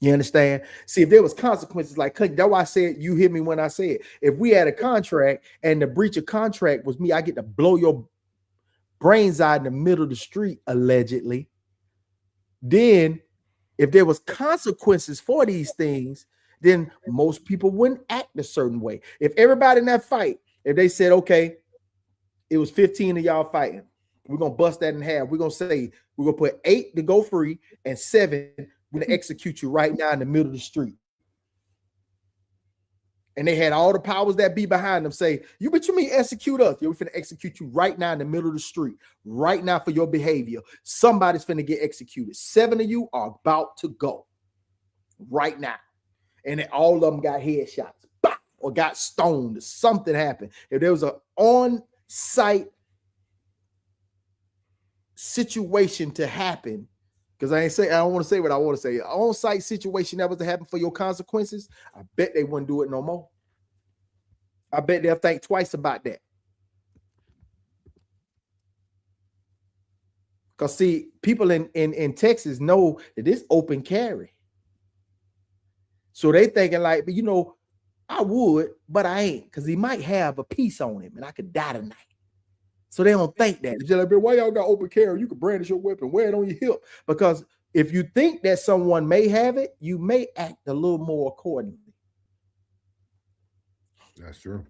You understand? See, if there was consequences like that's why I said, you hear me when I said, if we had a contract and the breach of contract was me, I get to blow your brains out in the middle of the street, allegedly. Then if there was consequences for these things, then most people wouldn't act a certain way. If everybody in that fight, if they said, okay, it was 15 of y'all fighting, we're going to bust that in half. We're going to say, we're going to put 8 to go free and 7, we're going to execute you right now in the middle of the street. And they had all the powers that be behind them say, what you mean execute us? We're finna execute you right now in the middle of the street, right now for your behavior. Somebody's finna get executed. 7 of you are about to go right now. And then all of them got headshots or got stoned or something happened. If there was an on-site situation to happen, because I don't want to say what I want to say. An on-site situation that was to happen for your consequences, I bet they wouldn't do it no more. I bet they'll think twice about that. Because see, people in Texas know that it's open carry. So they thinking like, I would, but I ain't, because he might have a piece on him and I could die tonight. So they don't think that. They're like, why y'all got open carry? You can brandish your weapon, wear it on your hip. Because if you think that someone may have it, you may act a little more accordingly. That's true.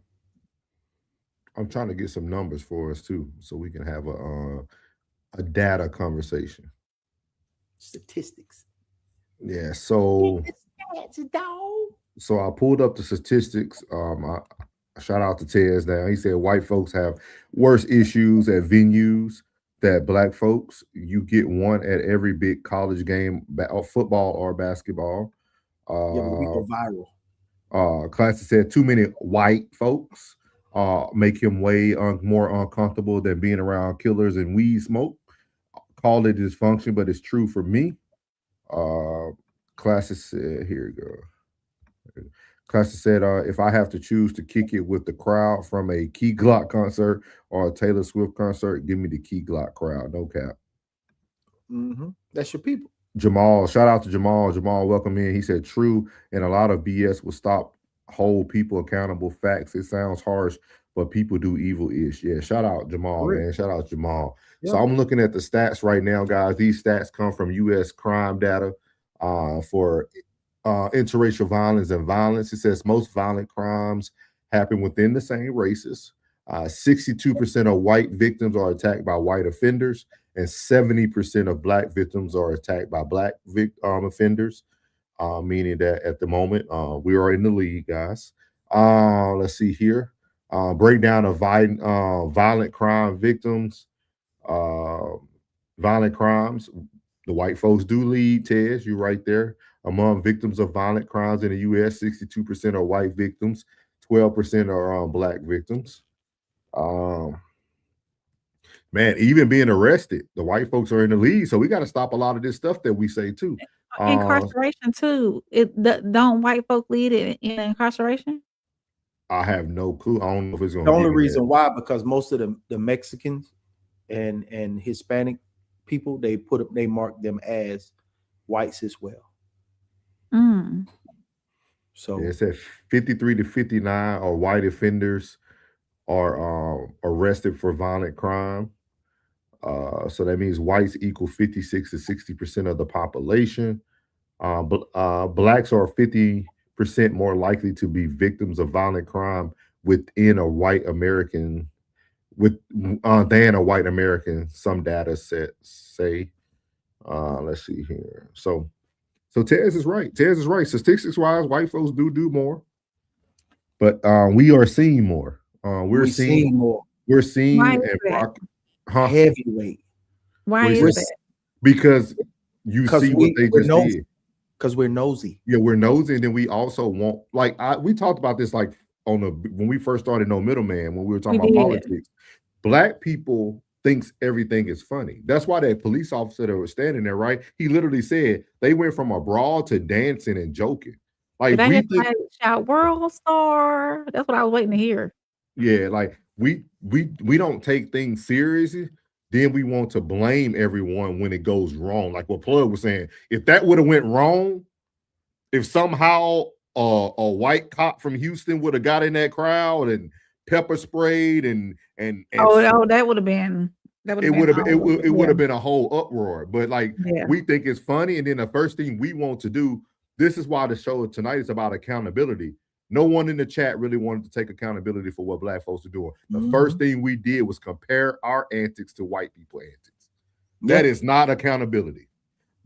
I'm trying to get some numbers for us too, so we can have a data conversation. Statistics. Yeah, so I pulled up the statistics. Shout out to Tez now. He said white folks have worse issues at venues that black folks. You get one at every big college game, or football or basketball. Yeah, but we go viral. Classy said too many white folks make him way more uncomfortable than being around killers and weed smoke. Call it dysfunction, but it's true for me. Classy said, here we go. Classy said, if I have to choose to kick it with the crowd from a Key Glock concert or a Taylor Swift concert, give me the Key Glock crowd. No cap. That's your people. Jamal, shout out to Jamal. Jamal, welcome in. He said, true, and a lot of BS will hold people accountable. Facts. It sounds harsh, but people do evil-ish. Yeah, shout out Jamal, man. Shout out Jamal. Yep. So I'm looking at the stats right now, guys. These stats come from U.S. crime data for interracial violence and violence. It says most violent crimes happen within the same races. 62% of white victims are attacked by white offenders, and 70% of black victims are attacked by black offenders, meaning that at the moment we are in the lead, guys. Let's see here. Breakdown of violent crime victims. Violent crimes. The white folks do lead, Tez. You're right there. Among victims of violent crimes in the U.S., 62% are white victims, 12% are black victims. Man, even being arrested, the white folks are in the lead, so we got to stop a lot of this stuff that we say too. Incarceration too. Don't white folk lead in incarceration? I have no clue. I don't know if it's going. The only reason why, because most of the Mexicans and Hispanic people, they mark them as whites as well. So it said 53 to 59 are white offenders are arrested for violent crime. So that means whites equal 56 to 60% of the population. Blacks are 50% more likely to be victims of violent crime within a white American than a white American. Some data sets say. Let's see here. So Tez is right. Tez is right. Statistics wise, white folks do more, but we are seeing more. We're seeing more. We're seeing heavyweight. Why is that? Because you see what they just did. Because we're nosy. Yeah, we're nosy, and then we also want, like, we talked about this like when we first started No Middleman, when we were talking about politics. Black people thinks everything is funny. That's why that police officer that was standing there, right? He literally said they went from a brawl to dancing and joking. Like we think shout world star. That's what I was waiting to hear. Yeah, like we don't take things seriously. Then we want to blame everyone when it goes wrong. Like what Plugg was saying, if that would have went wrong, if somehow a white cop from Houston would have got in that crowd and pepper sprayed and that would have been it would have been a whole uproar. But like we think it's funny, and then the first thing we want to do. This is why the show tonight is about accountability. No one in the chat really wanted to take accountability for what black folks are doing. The first thing we did was compare our antics to white people antics. That is not accountability.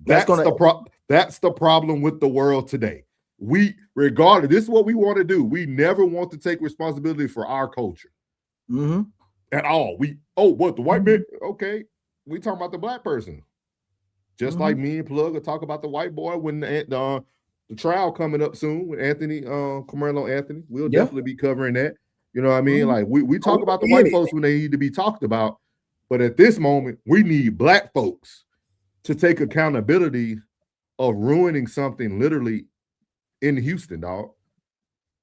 That's the problem with the world today. Regardless, this is what we want to do. We never want to take responsibility for our culture at all. What the white man? Okay, we talking about the black person. Just like me and Plugg will talk about the white boy when the trial coming up soon with Anthony, Carmelo Anthony. We'll definitely be covering that. You know what I mean? Like we talk about the white folks when they need to be talked about, but at this moment, we need black folks to take accountability of ruining something literally in Houston, dog.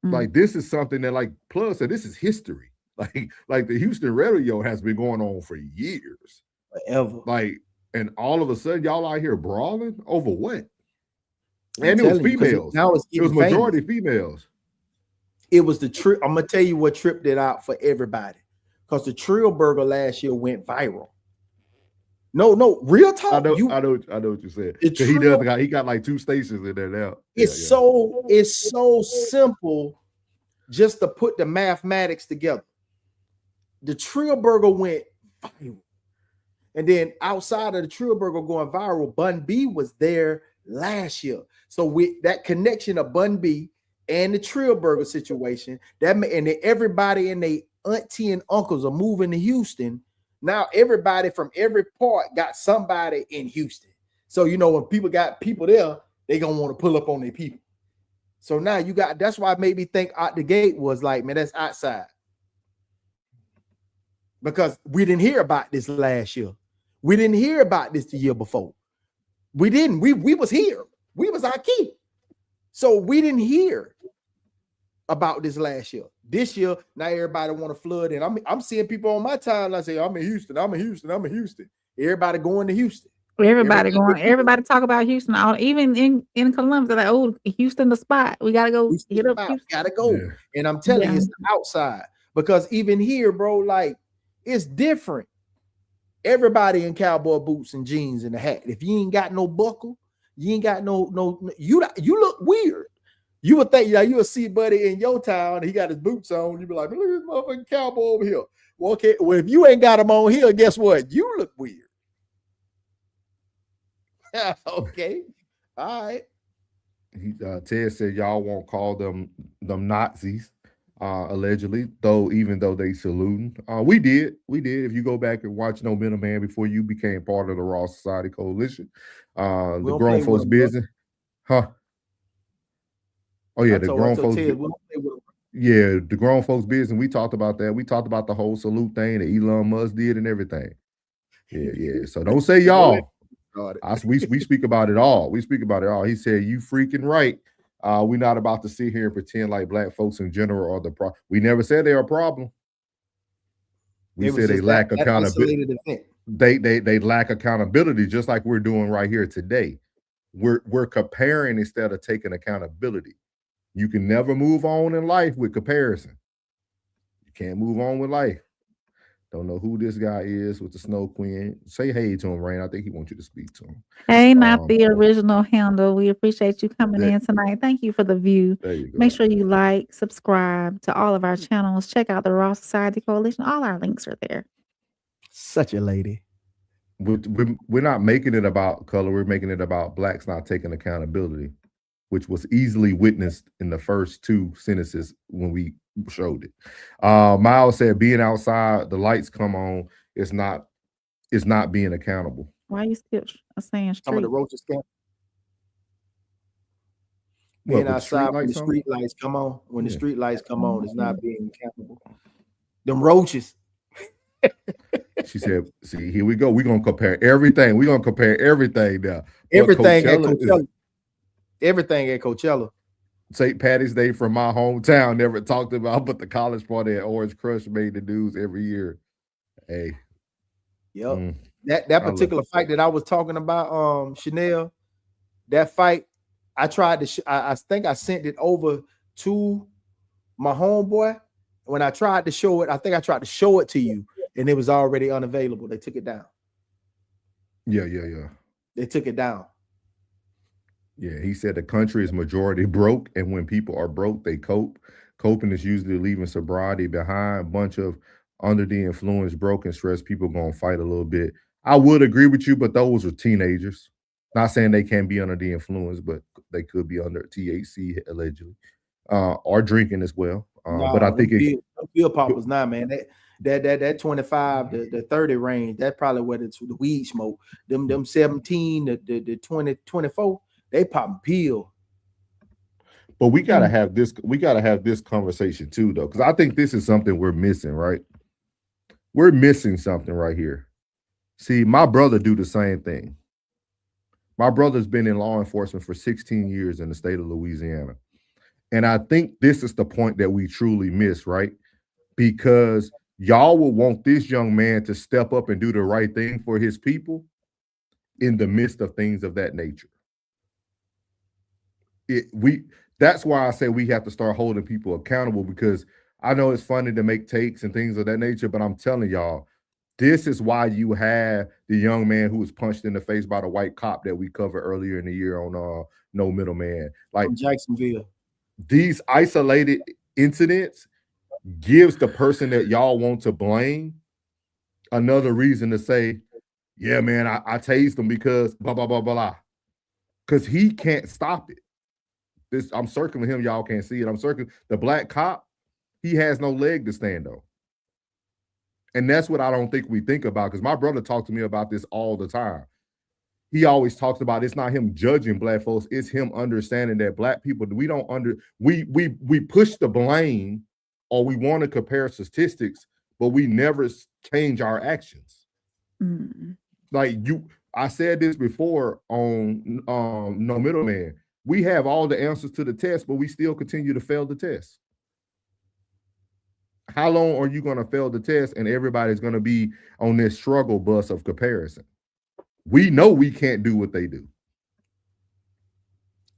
Like this is something that, like Plugg said, this is history. Like the Houston Rodeo has been going on for years. Forever. Like, and all of a sudden y'all out here brawling over what? And it was females. It was majority females. It was the trip. I'm gonna tell you what tripped it out for everybody. Because the Trill Burger last year went viral. No, real talk. I know what you said. He got like 2 stations in there now. It's so simple just to put the mathematics together. The Trill Burger went viral. And then outside of the Trill Burger going viral, Bun B was there last year. So with that connection of Bun B and the Trillburger situation, and then everybody and they auntie and uncles are moving to Houston. Now everybody from every part got somebody in Houston. So when people got people there, they gonna want to pull up on their people. So now you got, that's why it made me think out the gate was like, man, that's outside. Because we didn't hear about this last year. We didn't hear about this the year before. We didn't. We was here. We was our key. So we didn't hear about this last year. This year, now everybody want to flood in. I'm seeing people on my timeline. I say, I'm in Houston. I'm in Houston. I'm in Houston. Everybody going to Houston. Everybody talk about Houston. Even in Columbus, they're like, oh, Houston the spot. We gotta go hit up Houston. Gotta go. Yeah. And I'm telling you, it's the outside. Because even here, bro, like it's different. Everybody in cowboy boots and jeans and a hat. If you ain't got no buckle, you ain't got no you look weird. You would think you would see buddy in your town, he got his boots on. You be like, look at this motherfucking cowboy over here. Well, okay, well, if you ain't got him on here, guess what? You look weird. Okay. All right. Ted said y'all won't call them Nazis, allegedly, even though they saluting. We did. If you go back and watch No Middleman before you became part of the Raw Society Coalition, the grown folks business. Huh? Oh yeah, the grown folks. Yeah, the grown folks business. We talked about that. We talked about the whole salute thing that Elon Musk did and everything. Yeah. So don't say y'all. We speak about it all. We speak about it all. He said, "You freaking right. We're not about to sit here and pretend like black folks in general are the problem. We never said they're a problem. We said they lack accountability. They lack accountability, just like we're doing right here today. We're comparing instead of taking accountability. You can never move on in life with comparison. You can't move on with life. Don't know who this guy is with the Snow Queen. Say hey to him, Rain. I think he wants you to speak to him. Hey, not the original handle. We appreciate you coming in tonight. Thank you for the view. Make sure you like, subscribe to all of our channels. Check out the Raw Society Coalition. All our links are there. Such a lady. We're not making it about color. We're making it about blacks not taking accountability, which was easily witnessed in the first two sentences when we showed it. Miles said, being outside, the lights come on, it's not being accountable. Why you skip saying street? Some of the roaches come. Being outside when the street lights come on, the street lights come on, it's not being accountable. Them roaches. She said, see, here we go. We're gonna compare everything. We're gonna compare everything now. Everything at Coachella. Everything at Coachella. St. Patty's Day from my hometown never talked about, but the college party at Orange Crush made the news every year. Hey. Yep. That particular fight that I was talking about, Chanel, that fight, I tried to I think I sent it over to my homeboy. When I tried to show it, I think I tried to show it to you, and it was already unavailable. They took it down. Yeah. They took it down. Yeah, he said the country is majority broke, and when people are broke, they cope. Coping is usually leaving sobriety behind. A bunch of under the influence, broken, stressed people gonna fight a little bit. I would agree with you, but those are teenagers. Not saying they can't be under the influence, but they could be under THC allegedly, or drinking as well. But I think pill poppers now, man. That 25 the 30 range, that's probably where the weed smoke. Them 17 the 20 24. They popping pill. But we gotta have this. We gotta have this conversation too, though, because I think this is something we're missing. Right? We're missing something right here. See, my brother do the same thing. My brother's been in law enforcement for 16 years in the state of Louisiana, and I think this is the point that we truly miss, right? Because y'all will want this young man to step up and do the right thing for his people in the midst of things of that nature. That's why I say we have to start holding people accountable, because I know it's funny to make takes and things of that nature, but I'm telling y'all, this is why you have the young man who was punched in the face by the white cop that we covered earlier in the year on No Middleman. Like from Jacksonville. These isolated incidents gives the person that y'all want to blame another reason to say, yeah, man, I tased them because blah, blah, blah, blah. because he can't stop it. I'm circling him. Y'all can't see it. I'm circling the black cop. He has no leg to stand on. And that's what I don't think we think about, because my brother talked to me about this all the time. He always talks about it's not him judging black folks, it's him understanding that black people, we push the blame, or we want to compare statistics, but we never change our actions. Like I said this before on No Middleman. We have all the answers to the test, but we still continue to fail the test. How long are you going to fail the test and everybody's going to be on this struggle bus of comparison? We know we can't do what they do.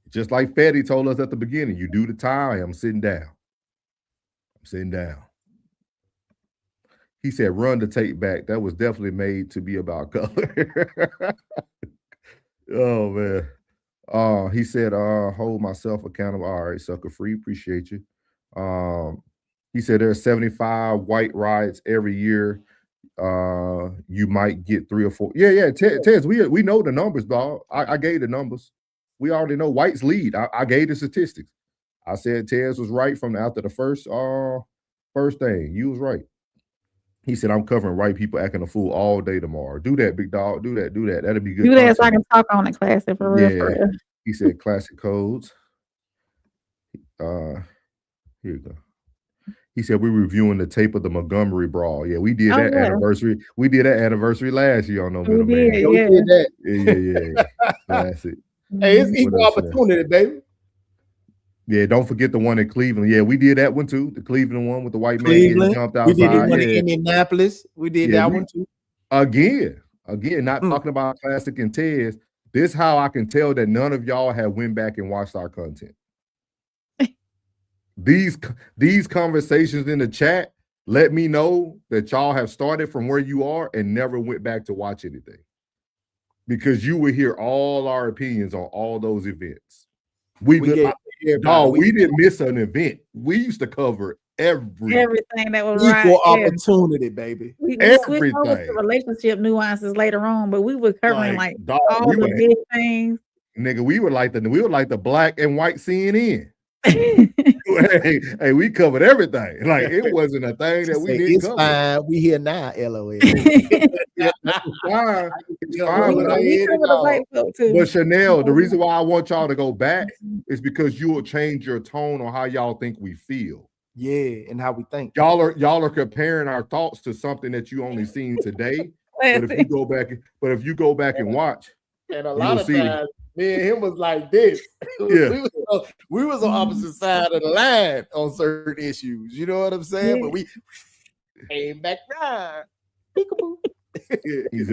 Just like Fetty told us at the beginning, you do the time, I'm sitting down. I'm sitting down. He said, run the tape back. That was definitely made to be about color. Oh, man. He said, hold myself accountable. All right, sucker free. Appreciate you. He said there's 75 white riots every year. You might get 3 or 4. Yeah. Tez, we know the numbers, dog. I gave the numbers. We already know whites lead. I gave the statistics. I said Tez was right from after the first thing. You was right. He said, I'm covering white people acting a fool all day tomorrow. Do that, big dog. Do that. That'll be good. Do that so I can talk on it, classic, for real, for real. He said classic codes. Here you go. He said we're reviewing the tape of the Montgomery brawl. Yeah, we did that anniversary. We did that anniversary last year on No Middleman. We did that. Yeah. Classic. Hey, it's equal opportunity, baby. Yeah, don't forget the one in Cleveland. Yeah, we did that one too. The Cleveland one with the white man getting jumped outside. We did the one in Indianapolis. We did that one too. Again, not talking about Classic and Tez. This is how I can tell that none of y'all have went back and watched our content. These conversations in the chat let me know that y'all have started from where you are and never went back to watch anything, because you will hear all our opinions on all those events. We didn't miss an event. We used to cover everything that was equal opportunity, baby. We switched over to relationship nuances later on, but we were covering all the big things. Nigga, we were like the black and white CNN. hey, we covered everything. Like, it wasn't a thing that we didn't cover. Fine. We here now, LOL. But Chanel, the reason why I want y'all to go back is because you will change your tone on how y'all think we feel. Yeah, and how we think. Y'all are comparing our thoughts to something that you only seen today. But if you go back and watch, and a lot of times, me and him was like this. Yeah. we was on opposite side of the line on certain issues. You know what I'm saying? But we came back round. He's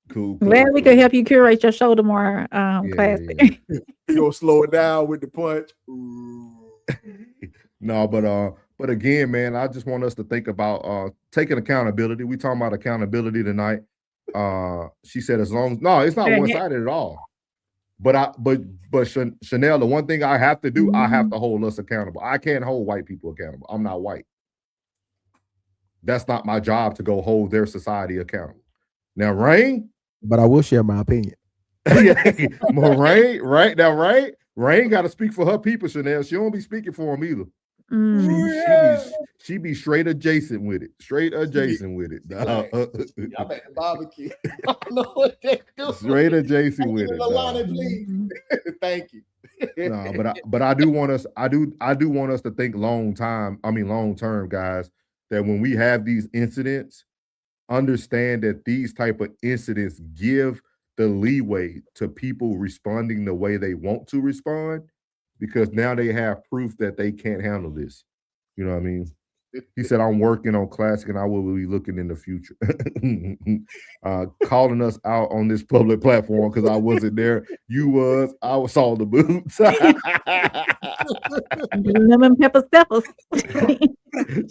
cool. Glad we could help you curate your show tomorrow, Classic. You gonna slow it down with the punch. No, but again, man, I just want us to think about taking accountability. We talking about accountability tonight. She said it's not one-sided at all. But Chanel, the one thing I have to do, I have to hold us accountable. I can't hold white people accountable. I'm not white. That's not my job to go hold their society accountable. Now, Rain, but I will share my opinion. Rain got to speak for her people, Chanel. She don't be speaking for them either. She be straight adjacent with it. Y'all at the barbecue. I don't know what they do. Straight adjacent with it. Please. Thank you. No, but I do want us to think long term, guys, that when we have these incidents, understand that these type of incidents give the leeway to people responding the way they want to respond, because now they have proof that they can't handle this. You know what I mean? He said, I'm working on Classic and I will be looking in the future. Calling us out on this public platform because I wasn't there. You was. I saw the boots. Lemon pepper steppers.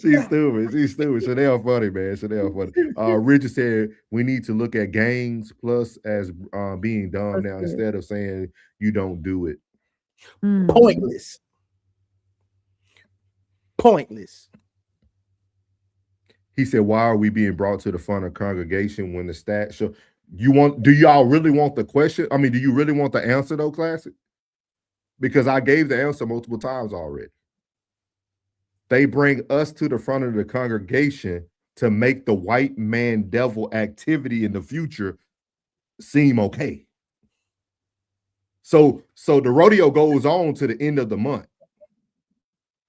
She's stupid. Chanel funny, man. Chanel funny. Richard said, we need to look at gangs plus as being dumb now instead of saying you don't do it. Pointless. He said, why are we being brought to the front of congregation when the stats show? Do y'all really want the question? I mean, do you really want the answer though, Classic? Because I gave the answer multiple times already. They bring us to the front of the congregation to make the white man devil activity in the future seem okay. So the rodeo goes on to the end of the month.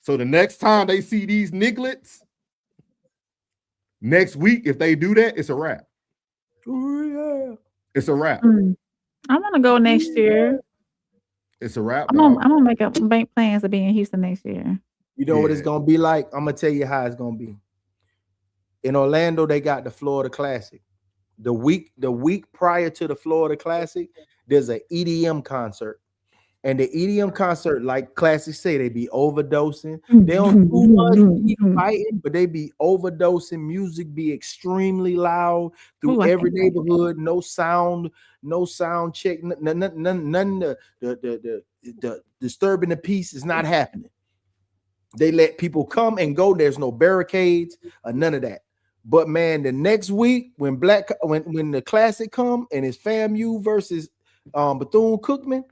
So the next time they see these nigglets, next week, if they do that, it's a wrap. Oh, yeah. It's a wrap. I want to go next year. It's a wrap. I'm gonna make plans to be in Houston next year. You know what it's gonna be like? I'm gonna tell you how it's gonna be. In Orlando, they got the Florida Classic. The week prior to the Florida Classic, there's an EDM concert. And the EDM concert, like Classic say, they be overdosing. They don't do much fighting, but they be overdosing. Music be extremely loud through every neighborhood. No sound check. None the disturbing the peace is not happening. They let people come and go. There's no barricades or none of that. But man, the next week when the Classic come and it's FAMU versus Bethune-Cookman,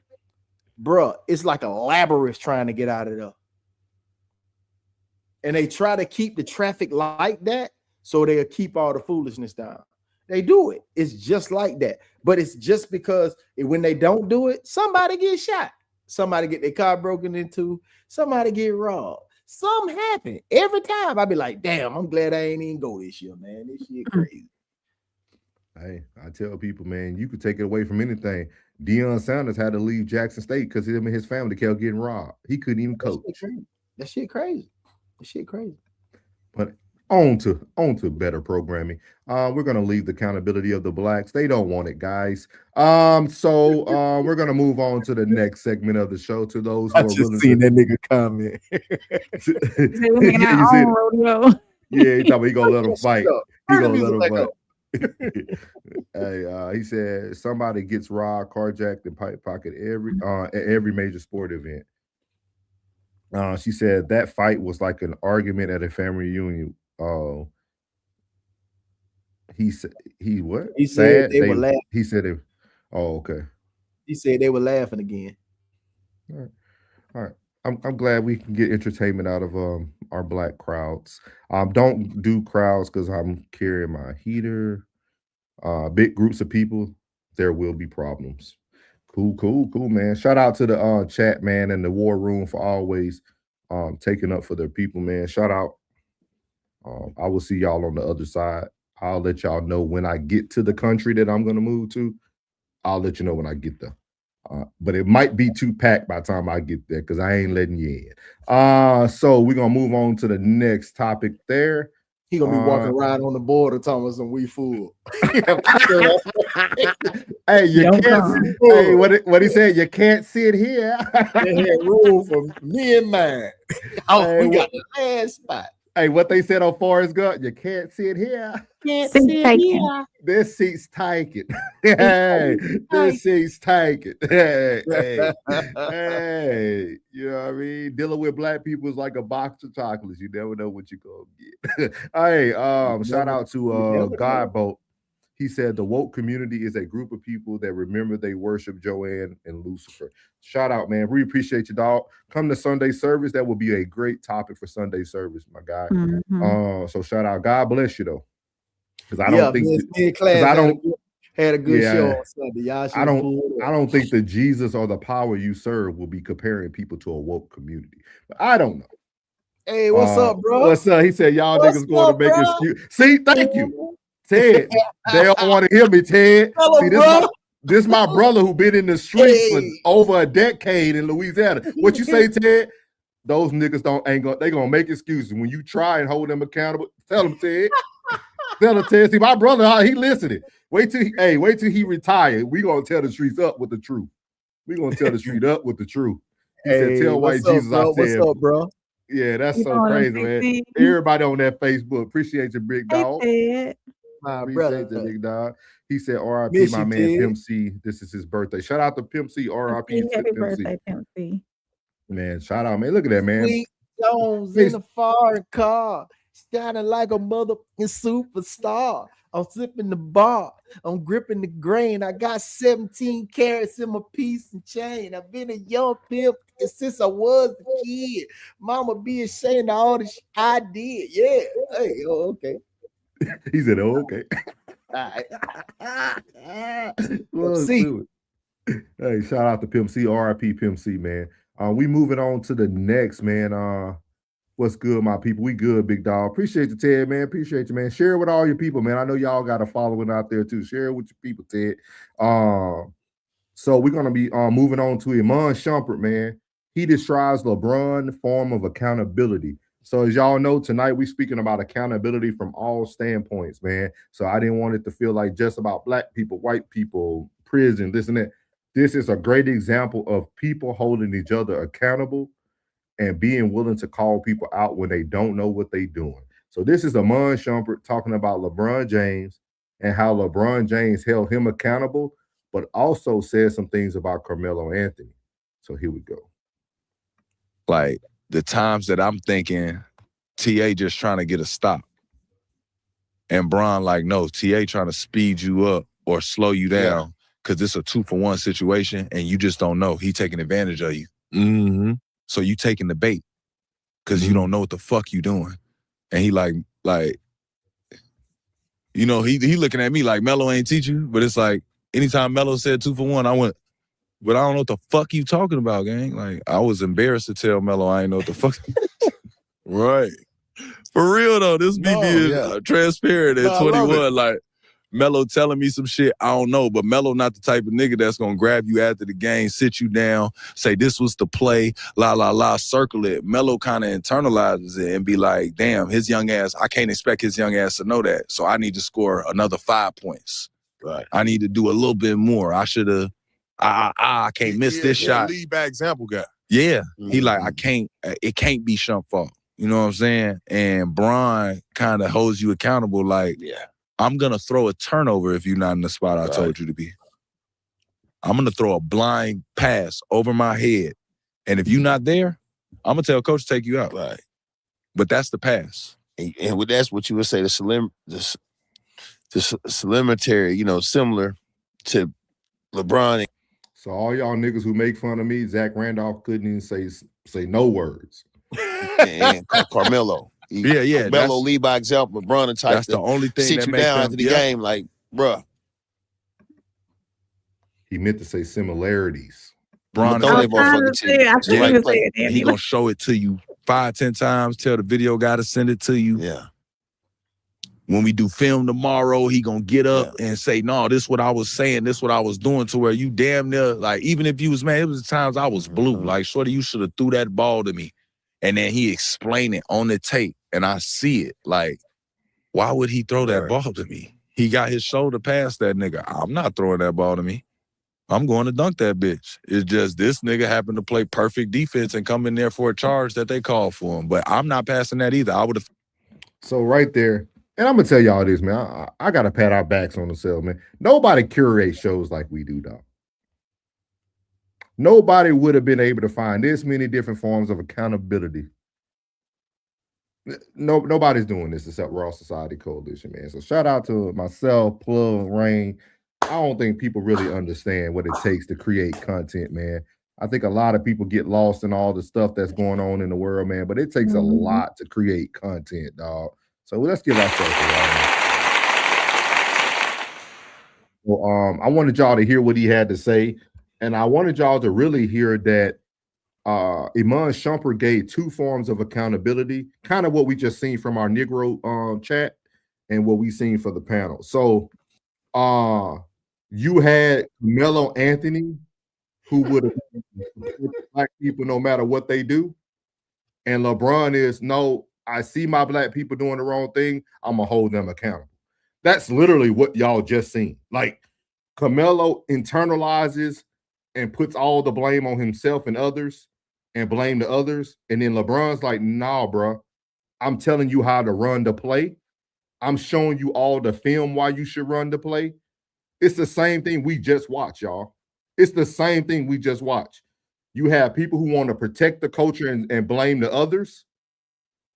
bruh, it's like a labyrinth trying to get out of there. And they try to keep the traffic like that so they'll keep all the foolishness down. They do it. It's just like that. But it's just because when they don't do it, somebody gets shot. Somebody get their car broken into. Somebody get robbed. Something happen. Every time I be like, damn, I'm glad I ain't even go this year, man. This shit crazy. Hey, I tell people, man, you could take it away from anything. Deion Sanders had to leave Jackson State because him and his family kept getting robbed. He couldn't even coach. That shit crazy. But on to better programming. We're gonna leave the accountability of the blacks. They don't want it, guys. So we're gonna move on to the next segment of the show. To those who I just seen that nigga comment. Yeah, he thought he gonna let him fight. He gonna let him fight. Hey, he said somebody gets robbed, carjacked, and pickpocket at every major sport event. She said that fight was like an argument at a family reunion. He said what? He said they were laughing. He said it. Oh, okay. He said they were laughing again. All right. I'm glad we can get entertainment out of our black crowds. Don't do crowds because I'm carrying my heater. Big groups of people, there will be problems. Cool, man. Shout out to the chat, man, and the war room for always taking up for their people, man. Shout out. I will see y'all on the other side. I'll let y'all know when I get to the country that I'm gonna move to. I'll let you know when I get there. But it might be too packed by the time I get there because I ain't letting you in. So we're gonna move on to the next topic there. He gonna be walking around on the border talking about some we fool. Hey, you can't. Hey, what he said? You can't sit here. They had room for me and mine. We got the last spot. Hey, what they said on Forrest Gump? You can't sit here. Can't sit here. This seat's taken. Hey, this seat's taken. Hey, you know what I mean? Dealing with black people is like a box of chocolates. You never know what you're gonna get. Hey, shout out to Godboat. He said the woke community is a group of people that remember they worship Joanne and Lucifer. Shout out, man. We appreciate you, dog. Come to Sunday service. That will be a great topic for Sunday service, my guy. So shout out. God bless you, though. Because I don't think had a good show on Sunday. Y'all I don't think the Jesus or the power you serve will be comparing people to a woke community. But I don't know. Hey, what's up, bro? What's up? He said y'all niggas going to make excuse. See, thank you. Ted, they don't want to hear me, Ted. Hello, see, this is my brother who been in the streets for over a decade in Louisiana. What you say, Ted? Those niggas they gonna make excuses. When you try and hold them accountable, tell them, Ted. Tell him, Ted. See, my brother, he listening. Wait till he retired. We gonna tell the streets up with the truth. We gonna tell the street up with the truth. He said, tell white Jesus I said. What's up, bro? Yeah, that's so crazy, man. Everybody on that Facebook. Appreciate you, big dog. My brother, big dog. He said, "R.I.P. my man Pimp C. This is his birthday. Shout out to Pimp C. R.I.P. Happy birthday, Pimp C. Man, shout out, man. Look at that, man. Sweet Jones in a foreign car, shining like a mother superstar. I'm sipping the bar. I'm gripping the grain. I got 17 carats in my piece and chain. I've been a young pimp since I was a kid. Mama be ashamed of all the shit I did. Yeah. Hey, okay. He said, oh, okay. All right. See. Hey, shout out to Pimp C, RIP Pimp C, man. We moving on to the next, man. What's good, my people? We good, big dog. Appreciate you, Ted, man. Appreciate you, man. Share it with all your people, man. I know y'all got a following out there too. Share it with your people, Ted. So we're gonna be moving on to Iman Shumpert, man. He describes LeBron's form of accountability. So as y'all know, tonight we're speaking about accountability from all standpoints, man. So I didn't want it to feel like just about black people, white people, prison, this and that. This is a great example of people holding each other accountable and being willing to call people out when they don't know what they're doing. So this is Iman Shumpert talking about LeBron James and how LeBron James held him accountable, but also said some things about Carmelo Anthony. So here we go. Like the times that I'm thinking TA just trying to get a stop. And Bron like, no, TA trying to speed you up or slow you down because it's a 2-for-1 situation and you just don't know. He taking advantage of you. Mm-hmm. So you taking the bait because you don't know what the fuck you doing. And he like, you know, he looking at me like Melo ain't teach you, but it's like anytime Melo said 2-for-1, I went, but I don't know what the fuck you talking about, gang. Like I was embarrassed to tell Melo I ain't know what the fuck. Right. For real though, this be being transparent at 21. Like Melo telling me some shit I don't know, but Melo not the type of nigga that's gonna grab you after the game, sit you down, say this was the play, circle it. Melo kind of internalizes it and be like, damn, his young ass, I can't expect his young ass to know that. So I need to score another 5 points. Right. I need to do a little bit more. I should have, I can't miss this shot. Lead by example guy. Yeah. He like, it can't be Shump's fault. You know what I'm saying? And Bron kind of holds you accountable like, I'm going to throw a turnover if you're not in the spot I told you to be. I'm going to throw a blind pass over my head. And if you're not there, I'm going to tell coach to take you out. Right. But that's the pass. And that's what you would say, the similar, you know, similar to LeBron. So all y'all niggas who make fun of me, Zach Randolph couldn't even say no words. And Carmelo. Carmelo lead by example. LeBron the type that's the only thing sit that you make down them, after the game, like, bruh. He meant to say similarities. Bron he gonna show it to you 5-10 times. Tell the video guy to send it to you. Yeah. When we do film tomorrow, he gonna get up and say, no, this is what I was saying, this is what I was doing, to where you damn near, like, even if you was mad, it was times I was blue. Like, shorty, you should have threw that ball to me. And then he explained it on the tape, and I see it. Like, why would he throw that ball to me? He got his shoulder past that nigga. I'm not throwing that ball to me. I'm going to dunk that bitch. It's just this nigga happened to play perfect defense and come in there for a charge that they called for him. But I'm not passing that either. I would have. So right there, and I'm going to tell y'all this, man. I got to pat our backs on ourselves, man. Nobody curates shows like we do, dog. Nobody would have been able to find this many different forms of accountability. Nobody's doing this except Raw Society Coalition, man. So shout out to myself, Plugg, Rain. I don't think people really understand what it takes to create content, man. I think a lot of people get lost in all the stuff that's going on in the world, man. But it takes a lot to create content, dog. So let's give ourselves a round. Well, I wanted y'all to hear what he had to say. And I wanted y'all to really hear that Iman Shumpert gave 2 forms of accountability, kind of what we just seen from our Negro chat and what we seen for the panel. So you had Carmelo Anthony, who would have black people no matter what they do. And LeBron is, no, I see my black people doing the wrong thing, I'm going to hold them accountable. That's literally what y'all just seen. Like, Carmelo internalizes and puts all the blame on himself and others and blame the others. And then LeBron's like, nah, bro, I'm telling you how to run the play. I'm showing you all the film why you should run the play. It's the same thing we just watched, y'all. It's the same thing we just watched. You have people who want to protect the culture and blame the others.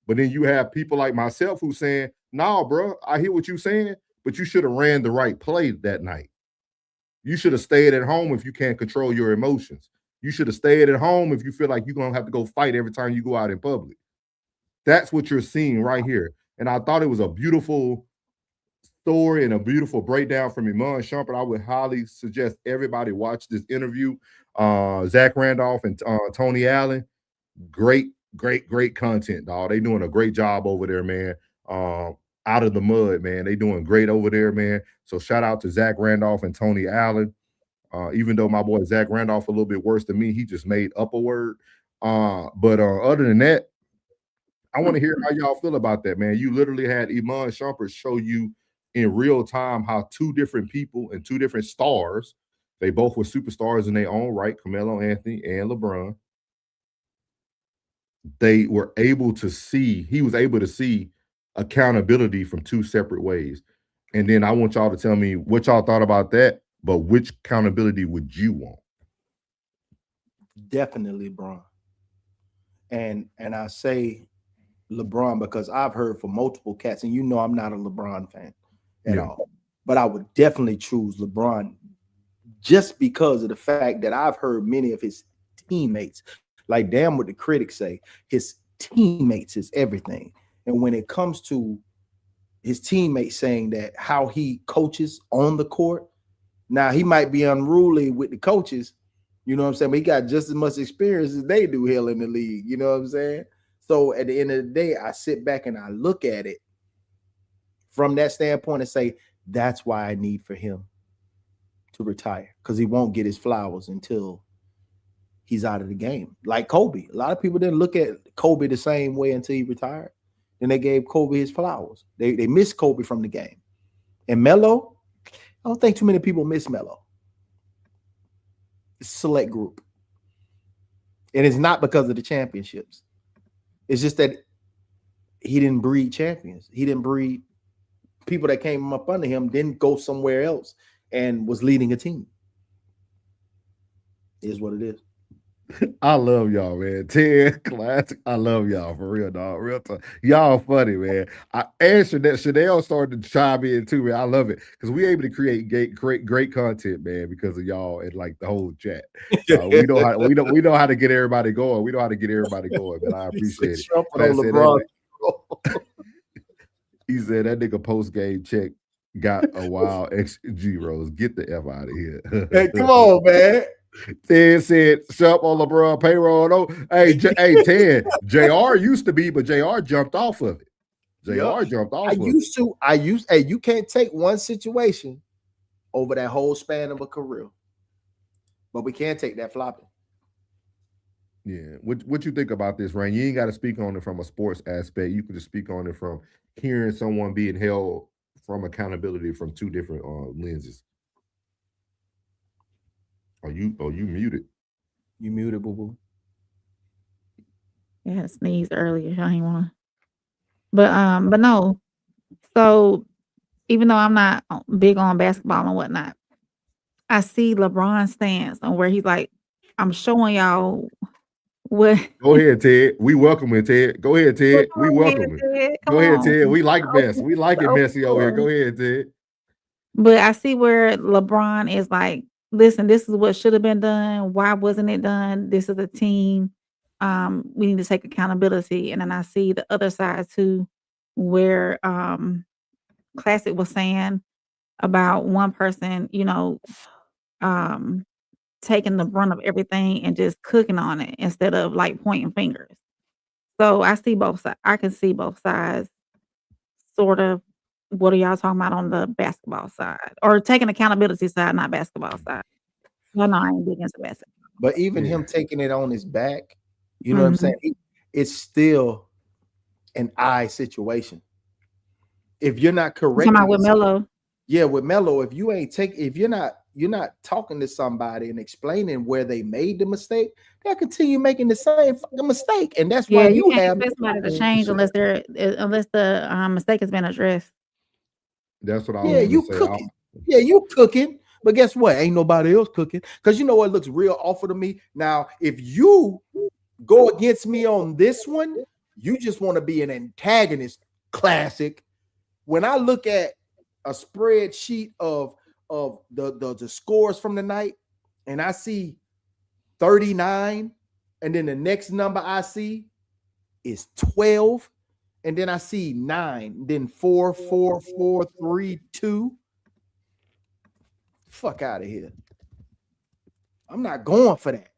But then you have people like myself who saying, nah, bro, I hear what you're saying, but you should have ran the right play that night. You should have stayed at home if you can't control your emotions. You should have stayed at home if you feel like you're going to have to go fight every time you go out in public. That's what you're seeing right here. And I thought it was a beautiful story and a beautiful breakdown from Iman Shumpert. I would highly suggest everybody watch this interview. Zach Randolph and Tony Allen, great content, dog. They doing a great job over there, man. Out of the mud, man. They doing great over there, man. So shout out to Zach Randolph and Tony Allen. Even though my boy Zach Randolph a little bit worse than me, he just made up a word. But other than that, I want to hear how y'all feel about that, man. You literally had Iman Shumpert show you in real time how two different people and two different stars, they both were superstars in their own right, Carmelo Anthony and LeBron. They were able to see, he was able to see accountability from two separate ways. And then I want y'all to tell me what y'all thought about that, but which accountability would you want? Definitely LeBron. And I say LeBron because I've heard from multiple cats, and you know I'm not a LeBron fan at all. But I would definitely choose LeBron just because of the fact that I've heard many of his teammates, like damn what the critics say, his teammates is everything. And when it comes to his teammates saying that how he coaches on the court, now he might be unruly with the coaches, you know what I'm saying? But he got just as much experience as they do here in the league, you know what I'm saying? So at the end of the day, I sit back and I look at it from that standpoint and say, that's why I need for him to retire, because he won't get his flowers until he's out of the game. Like Kobe. A lot of people didn't look at Kobe the same way until he retired. Then they gave Kobe his flowers. They missed Kobe from the game. And Melo, I don't think too many people miss Melo. It's a select group. And it's not because of the championships. It's just that he didn't breed champions. He didn't breed people that came up under him, didn't go somewhere else and was leading a team. It is what it is. I love y'all, man. 10 classic. I love y'all for real, dog. Real talk. Y'all funny, man. I answered that. Chanel started to chime in too, man. I love it because we able to create great content, man, because of y'all and like the whole chat. We know how to get everybody going. We know how to get everybody going, man. I appreciate it. He said that nigga post game check got a wild XG Rose. Get the F out of here. Hey, come on, man. Ted said, "Sup on LeBron payroll." No, hey, Ted. JR used to be, but JR jumped off of it. Jumped off. Hey, you can't take one situation over that whole span of a career, but we can take that flopping. Yeah. What you think about this, Rain? You ain't got to speak on it from a sports aspect. You can just speak on it from hearing someone being held from accountability from two different lenses. Are you muted? You muted, boo boo. Yeah, sneeze earlier. I ain't wanna. But no. So even though I'm not big on basketball and whatnot, I see LeBron's stance on where he's like, I'm showing y'all what. Go ahead, Ted. We welcome it, Ted. Go ahead, Ted. We welcome it. Go ahead, Ted. We like mess. We like it messy over here. Go ahead, Ted. But I see where LeBron is like, listen, this is what should have been done. Why wasn't it done? This is a team. We need to take accountability. And then I see the other side too, where Classic was saying about one person, taking the brunt of everything and just cooking on it instead of like pointing fingers. So I see both sides. I can see both sides. Sort of. What are y'all talking about on the basketball side, or taking accountability side, not basketball side? Well, no, I ain't big into basketball. But even him taking it on his back, you know what I'm saying? It's still an I situation. If you're not correct, with Melo, with Melo, if you're not talking to somebody and explaining where they made the mistake, they'll continue making the same fucking mistake, and that's why you can't have expect somebody to change unless the mistake has been addressed. That's what I was you say. cooking. You cooking. But guess what? Ain't nobody else cooking. Because you know what looks real awful to me? Now, if you go against me on this one, you just want to be an antagonist, Classic. When I look at a spreadsheet of the scores from the night, and I see 39, and then the next number I see is 12, and then I see 9, then 4, 4, 4, 3, 2. Fuck out of here. I'm not going for that.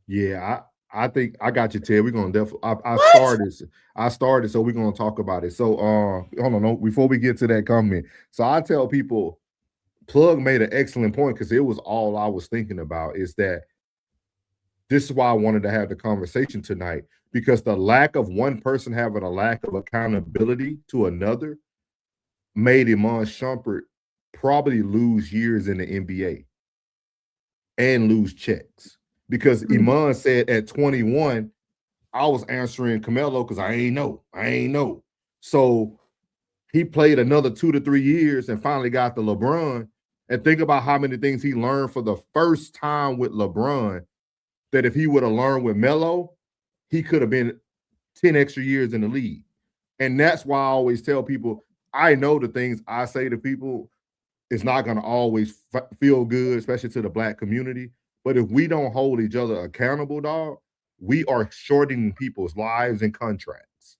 Yeah, I think I got you, Ted. We're gonna definitely. I started, so we're gonna talk about it. So, hold on, no, before we get to that comment. So I tell people, Plugg made an excellent point because it was all I was thinking about. Is that this is why I wanted to have the conversation tonight, because the lack of one person having a lack of accountability to another made Iman Shumpert probably lose years in the NBA and lose checks. Because Iman said at 21, I was answering Carmelo because I ain't know. So he played another 2 to 3 years and finally got the LeBron. And think about how many things he learned for the first time with LeBron, that if he would have learned with Melo, he could have been 10 extra years in the league. And that's why I always tell people, I know the things I say to people, it's not going to always feel good, especially to the Black community. But if we don't hold each other accountable, dog, we are shortening people's lives and contracts.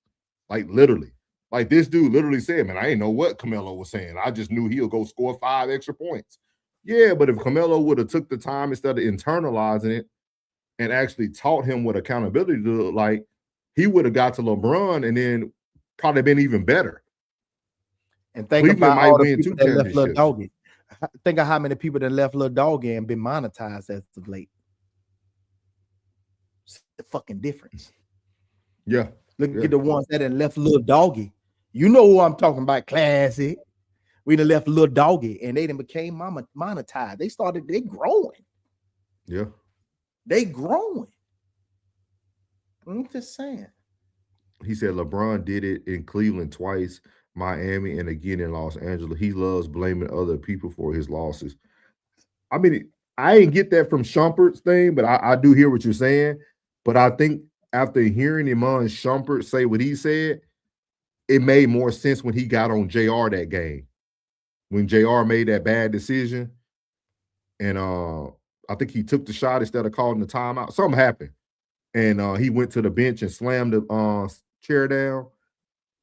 Like literally. Like this dude literally said, man, I didn't know what Carmelo was saying. I just knew he'll go score 5 extra points. Yeah, but if Carmelo would have took the time instead of internalizing it and actually taught him what accountability look like, he would have got to LeBron and then probably been even better. And think Cleveland about might all the win people 2 that left Lil championships. Doggy. Think of how many people that left Lil Doggy and been monetized as of late. It's the fucking difference. Yeah. Look at the ones that done left Lil Doggy. You know who I'm talking about, classic. We done left Lil Doggy and they done became monetized. They growing. Yeah. They growing. I'm just saying. He said LeBron did it in Cleveland twice, Miami, and again in Los Angeles. He loves blaming other people for his losses. I mean, I didn't get that from Shumpert's thing, but I do hear what you're saying. But I think after hearing Iman Shumpert say what he said, it made more sense when he got on JR that game. When JR made that bad decision, and I think he took the shot instead of calling the timeout. Something happened. And he went to the bench and slammed the chair down.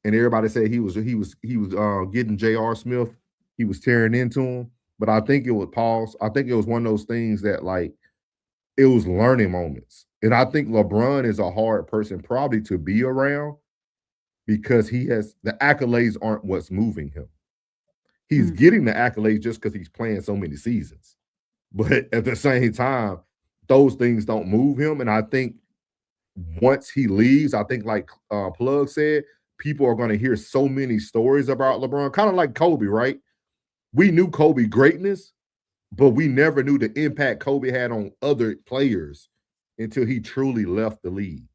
And everybody said he was getting J.R. Smith. He was tearing into him. But I think it was pause. I think it was one of those things that, like, it was learning moments. And I think LeBron is a hard person probably to be around because he has the accolades aren't what's moving him. He's getting the accolades just because he's playing so many seasons. But at the same time, those things don't move him. And I think once he leaves, I think like Plugg said, people are going to hear so many stories about LeBron, kind of like Kobe, right? We knew Kobe greatness, but we never knew the impact Kobe had on other players until he truly left the league.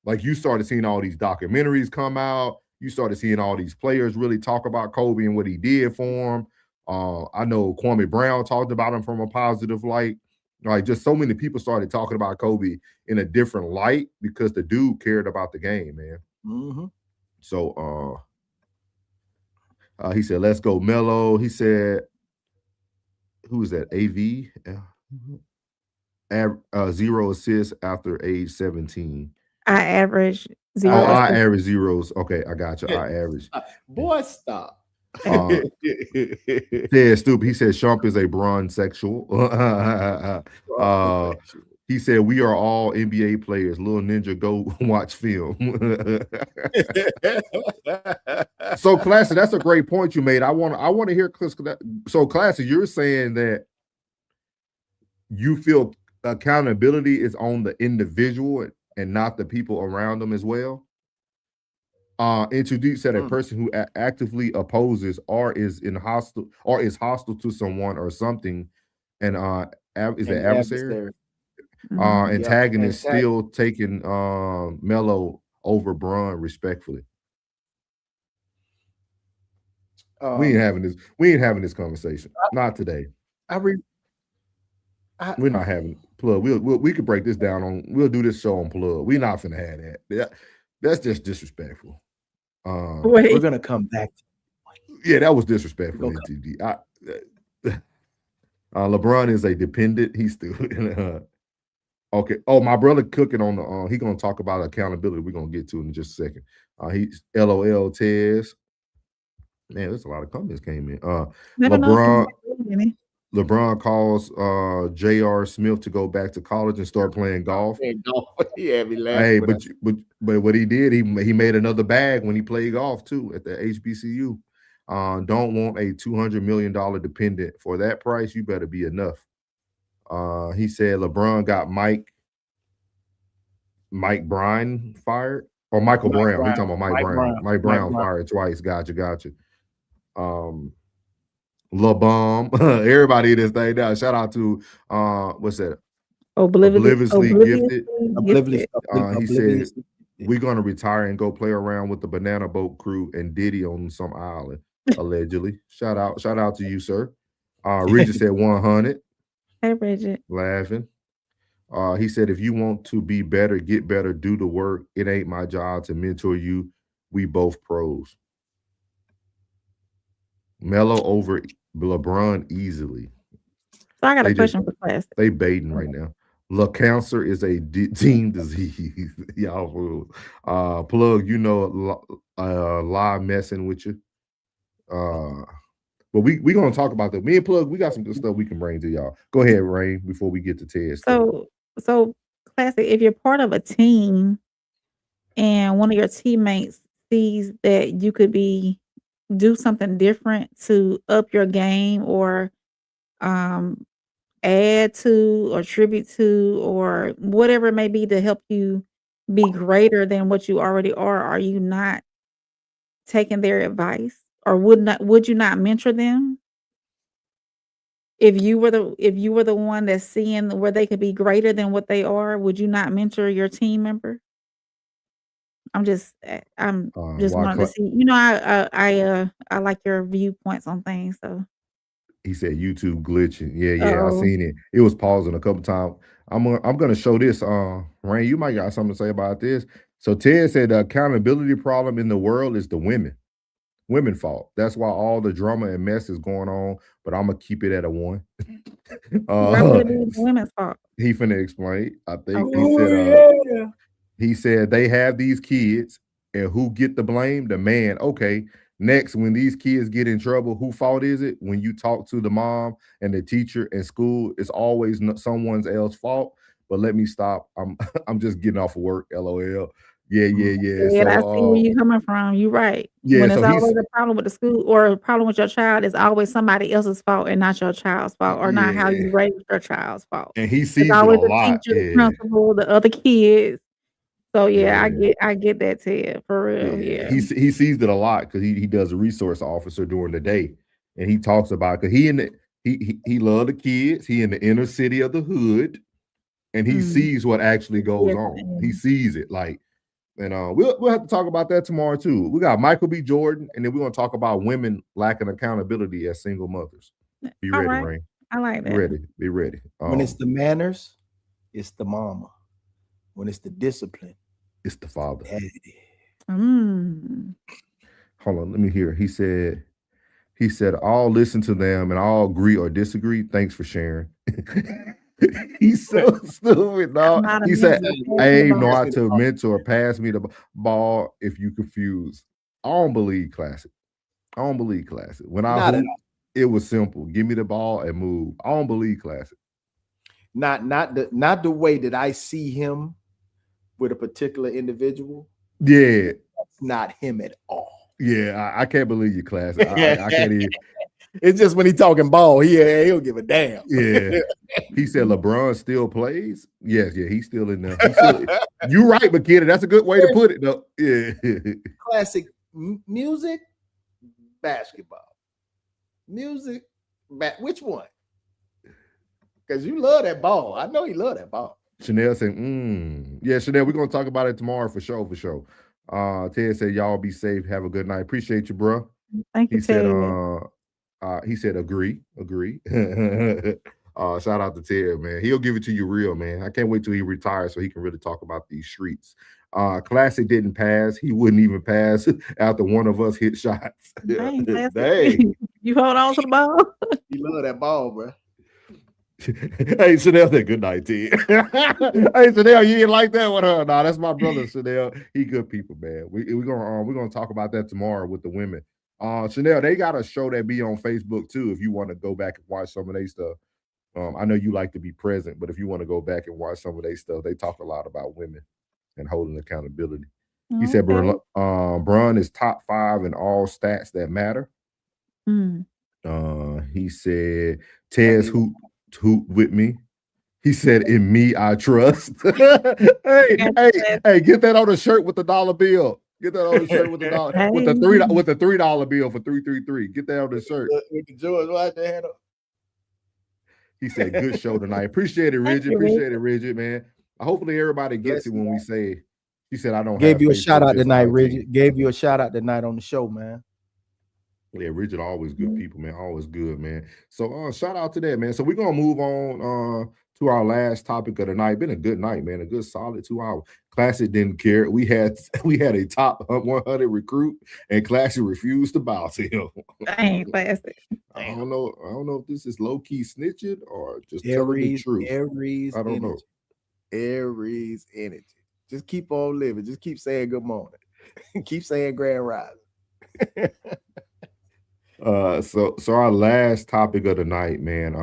Like you started seeing all these documentaries come out. You started seeing all these players really talk about Kobe and what he did for him. I know Kwame Brown talked about him from a positive light. Like just so many people started talking about Kobe in a different light because the dude cared about the game, man. Mm-hmm. So he said, let's go Melo. He said, who is that? AV? 0 assists after age 17. I average 0. Oh, I average zeros. Okay, I got you. I average. Boy, stop. Yeah, stupid. He said Shump is a bronze sexual. He said we are all NBA players. Little Ninja, go watch film. So, Classy, that's a great point you made. I want to hear. So, Classy, you're saying that you feel accountability is on the individual and not the people around them as well. Introduce that a person who actively opposes or is hostile to someone or something, and is an adversary. Antagonist still taking Melo over Bron respectfully. We ain't having this conversation. Not today. We're not having Plugg. We could break this down on. We'll do this show on Plugg. We're not finna have that. That's just disrespectful. We're gonna come back. Yeah, that was disrespectful. LeBron is a dependent. He's still okay. Oh, my brother cooking on the he gonna talk about accountability. We're gonna get to in just a second. He's LOL Tez. Man, there's a lot of comments came in. LeBron calls J.R. Smith to go back to college and start playing golf. Yeah, me laughing. Hey, but what he did, he made another bag when he played golf too at the HBCU. Don't want a $200 million dependent. For that price, you better be enough. He said LeBron got Mike Bryan fired. Or Michael Brown. He's talking about Mike Brown. Mike Brown fired twice. Gotcha. La Bomb. Everybody in this thing now. Shout out to what's that? Obliviously Gifted. He said we're gonna retire and go play around with the Banana Boat crew and Diddy on some island, allegedly. Shout out to you, sir. Regis said 100. Hey, Bridget. Laughing. He said, if you want to be better, get better, do the work. It ain't my job to mentor you. We both pros. Melo over LeBron easily. So I got a question for class. They baiting right now. Cancer is a team disease. Y'all fools. Plug, you know, lie messing with you. But we gonna talk about that. Me and Plug, we got some good stuff we can bring to y'all. Go ahead, Rain, before we get to Ted. So classic, if you're part of a team and one of your teammates sees that you could do something different to up your game or add to or tribute to or whatever it may be to help you be greater than what you already are you not taking their advice? Or would you not mentor them? If you were the one that's seeing where they could be greater than what they are, would you not mentor your team member? I'm just wanting to see. You know, I like your viewpoints on things. So he said YouTube glitching. Yeah, I seen it. It was pausing a couple times. I'm gonna show this. Rain, you might got something to say about this. So Ted said the accountability problem in the world is the women fault. That's why all the drama and mess is going on. But I'm gonna keep it at a 1. Why would it be women's fault? He finna explain. I think Yeah. he said they have these kids, and who get the blame? The man. Okay. Next, when these kids get in trouble, who fault is it? When you talk to the mom and the teacher in school, it's always someone else's fault. But let me stop. I'm just getting off of work. LOL. Yeah. Yeah, I see where you're coming from. You're right. Yeah, When it's always a problem with the school or a problem with your child, it's always somebody else's fault and not your child's fault or not how you raised your child's fault. And he sees It's always it a the lot. teacher, the principal, the other kids. So I get that, Ted, for real. Yeah. He sees it a lot because he does a resource officer during the day, and he talks about because he love the kids. He in the inner city of the hood, and he sees what actually goes on. He sees it like. And we'll have to talk about that tomorrow too. We got Michael B. Jordan, and then we're gonna talk about women lacking accountability as single mothers. Be ready, Rain. I like that. Be ready. When it's the manners, it's the mama. When it's the discipline, it's the father. Daddy. Hold on, let me hear. He said, I'll listen to them and I'll agree or disagree. Thanks for sharing. He's so stupid, dog. He said, I ain't know how to mentor. Pass me the ball if you confused. I don't believe classic. When it was simple. Give me the ball and move. I don't believe classic. Not the way that I see him with a particular individual. Yeah. That's not him at all. Yeah, I can't believe you, classic. I can't even. It's just when he talking ball, he'll give a damn. Yeah. He said LeBron still plays. Yes, he's still in there. You're right, McKinney. That's a good way to put it, though. Yeah. Classic music, basketball. Music, which one? Because you love that ball. I know you love that ball. Chanel said, Yeah, Chanel, we're going to talk about it tomorrow for sure. Ted said, y'all be safe. Have a good night. Appreciate you, bro. Thank you, Ted. He said, agree. Shout out to Ted, man. He'll give it to you real, man. I can't wait till he retires so he can really talk about these streets. Classic didn't pass. He wouldn't even pass after one of us hit shots. Dang, Classic. Dang. You hold on to the ball. You love that ball, bro. Hey, Chanel said good night, T. Hey, Chanel, you ain't like that with her. Nah, that's my brother, Chanel. He good people, man. We're gonna talk about that tomorrow with the women. Chanel, they got a show that be on Facebook too. If you want to go back and watch some of their stuff. I know you like to be present, but if you want to go back and watch some of their stuff, they talk a lot about women and holding accountability. Okay. He said Brun is top 5 in all stats that matter. He said Tez hoot with me. He said, in me I trust. hey, get that on a shirt with the dollar bill. Get that on the shirt with the dollar with the $3 bill for 333. Get that on the shirt. With the George Washington. He said, good show tonight. Appreciate it, Rigid. Appreciate it, Rigid, man. Hopefully everybody gets it when we say. He said, I don't gave have you a Facebook, shout out just tonight, IG. Rigid. Gave you a shout out tonight on the show, man. Yeah, Rigid, always good people, man. Always good, man. So shout out to that, man. So we're gonna move on to our last topic of the night. Been a good night, man. A good solid 2 hours. Classic didn't care. We had a top 100 recruit, and Classic refused to bow to him. Dang, Classic. I don't know if this is low key snitching or just telling the truth. Aries, I don't know. Aries energy. Just keep on living. Just keep saying good morning. Keep saying grand rising. So our last topic of the night, man,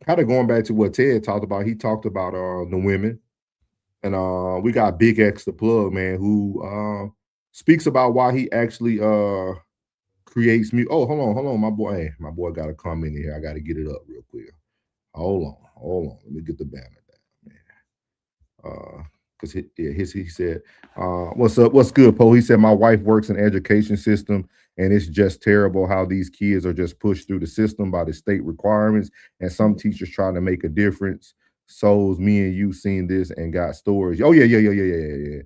kind of going back to what Ted talked about. He talked about the women, and we got Big X the Plug, man, who speaks about why he actually creates music. Oh, hold on, my boy. Hey, my boy got a comment in here. I got to get it up real quick. Hold on. Let me get the banner down, man. Because he said, what's up? What's good, Poe? He said, my wife works in education system, and it's just terrible how these kids are just pushed through the system by the state requirements, and some teachers trying to make a difference. Souls, me and you seen this and got stories. Oh, yeah.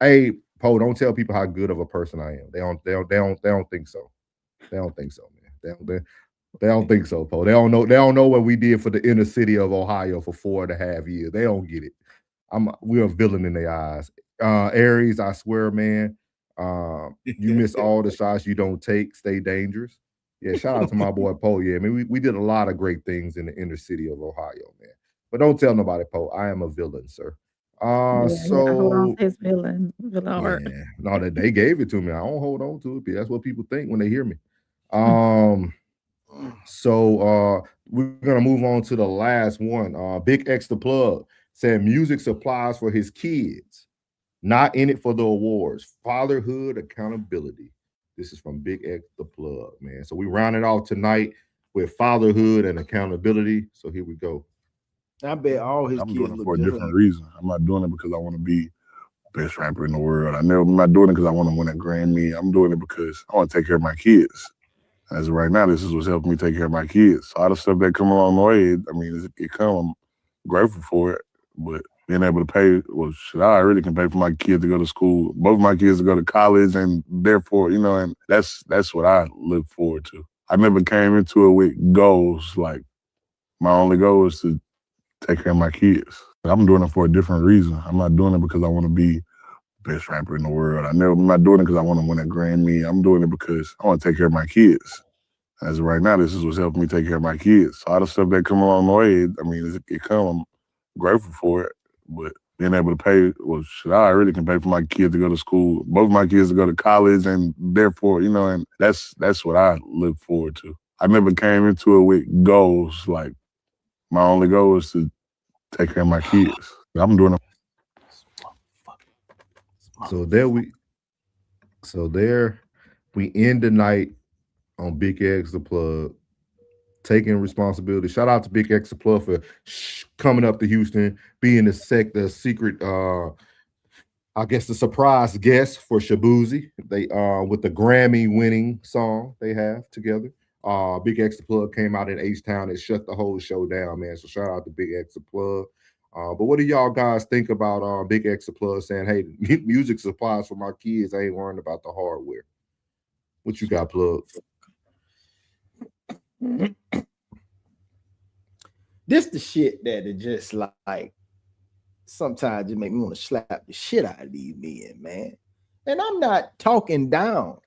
Hey, Poe, don't tell people how good of a person I am. They don't think so. They don't think so, man. They don't think so, Poe. They don't know what we did for the inner city of Ohio for 4.5 years. They don't get it. We're a villain in their eyes. Aries, I swear, man. You miss all the shots you don't take. Stay dangerous. Yeah, shout out to my boy Poe. Yeah, I mean, we did a lot of great things in the inner city of Ohio, man. But don't tell nobody, Poe. I am a villain, sir. Hold on to his villain. Yeah, no, that they gave it to me. I don't hold on to it. That's what people think when they hear me. So we're gonna move on to the last one. Big X the Plug said music supplies for his kids, not in it for the awards. Fatherhood accountability. This is from Big X the Plug, man. So we rounded off tonight with fatherhood and accountability. So here we go. I bet all his I'm kids doing it look for a good. different reason. I'm not doing it because I want to be best rapper in the world. I'm not doing it because I want to win a Grammy. I'm doing it because I want to take care of my kids. As of right now, this is what's helping me take care of my kids. So all the stuff that come along the way, I mean, it come. I'm grateful for it, but being able to pay, I really can pay for my kids to go to school, both my kids to go to college, and therefore, and that's what I look forward to. I never came into it with goals. Like, my only goal is to take care of my kids. I'm doing it for a different reason. I'm not doing it because I want to be best rapper in the world. I'm not doing it because I want to win a Grammy. I'm doing it because I want to take care of my kids. As of right now, this is what's helping me take care of my kids. So all the stuff that come along the way, I mean, it come. I'm grateful for it, but being able to pay, I really can pay for my kids to go to school, both my kids to go to college, and therefore, and that's what I look forward to. I never came into it with goals. Like, my only goal is to take care of my kids. I'm doing it. So there we end the night on Big X the Plug, taking responsibility. Shout out to Big X the Plug for coming up to Houston, being the secret, I guess the surprise guest for Shabuzi. They with the Grammy-winning song they have together. Big X the Plug came out in H-Town and shut the whole show down, man. So shout out to Big X the Plug. But what do y'all guys think about Big X the Plug saying, hey, music supplies for my kids, I ain't worrying about the hardware? What you got, Plug? This the shit that it just like sometimes it make me want to slap the shit out of these men, man. And I'm not talking down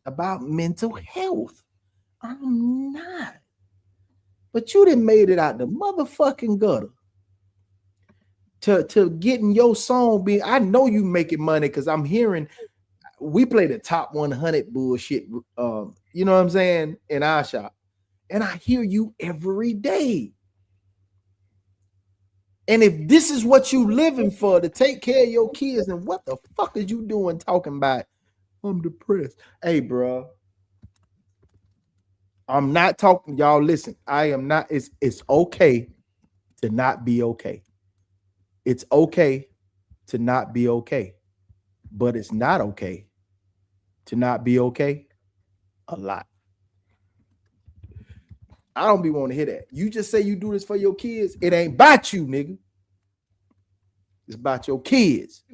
about mental health. I'm not. But you done made it out the motherfucking gutter to getting your song being. I know you making money because I'm hearing we play the top 100 bullshit. You know what I'm saying, in our shop, and I hear you every day. And if this is what you living for, to take care of your kids, then what the fuck is you doing talking about I'm depressed? Hey, bro, I'm not talking. Y'all listen, I am not. It's okay to not be okay. It's okay to not be okay. But it's not okay to not be okay a lot. I don't be wanting to hear that. You just say you do this for your kids. It ain't about you, nigga. It's about your kids.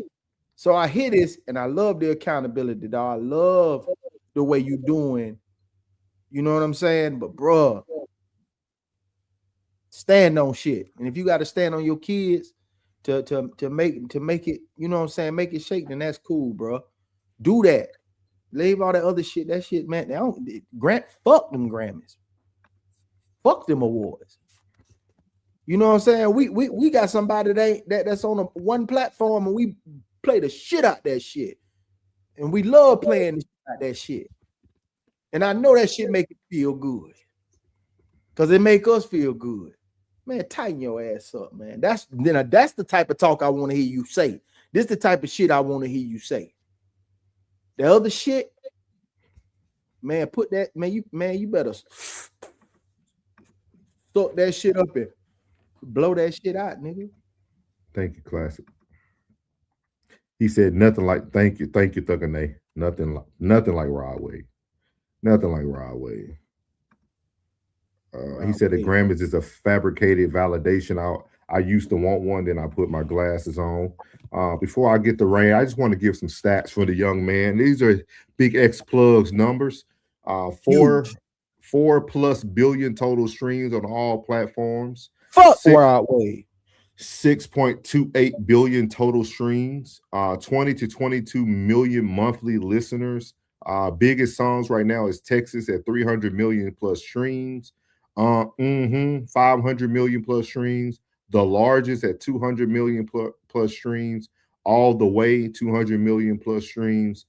So I hear this and I love the accountability, dog. I love the way you doing. You know what I'm saying? But bruh, stand on shit. And if you got to stand on your kids to make it, you know what I'm saying, make it shake, then that's cool, bro. Do that. Leave all that other shit. That shit, man. Fuck them Grammys. Fuck them awards. You know what I'm saying? We got somebody that's on one platform and we play the shit out that shit. And we love playing the shit out that shit. And I know that shit make it feel good. Because it make us feel good. Man, tighten your ass up, man. That's the type of talk I want to hear you say. This is the type of shit I want to hear you say. The other shit, man, put that, you better suck that shit up and blow that shit out, nigga. Thank you, Classic. He said nothing like thank you, Thuggane. Nothing like Rod Wave. Nothing like Rod Wave. He said the Grammys is a fabricated validation. I used to want one, then I put my glasses on. Before I get to Rain, I just want to give some stats for the young man. These are Big X Plugg's numbers. 4+ billion total streams on all platforms. Fuck Rod Wave. 6.28 billion total streams. 20 to 22 million monthly listeners. Biggest songs right now is Texas at 300 million plus streams. 500 million plus streams. The largest at 200 million plus streams. All the Way 200 million plus streams.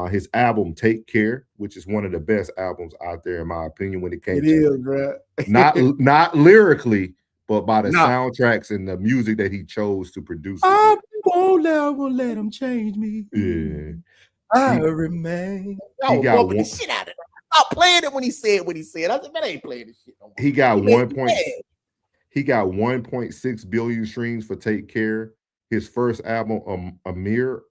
His album Take Care, which is one of the best albums out there in my opinion when it came bro. not lyrically, but by the soundtracks and the music that he chose to produce. I won't let him change me. Yeah. I remain. He got the shit out of it. Stop playing it when he said what he said. I said, man, I ain't playing this shit no more. He got 1.6 billion streams for Take Care. His first album, Amir,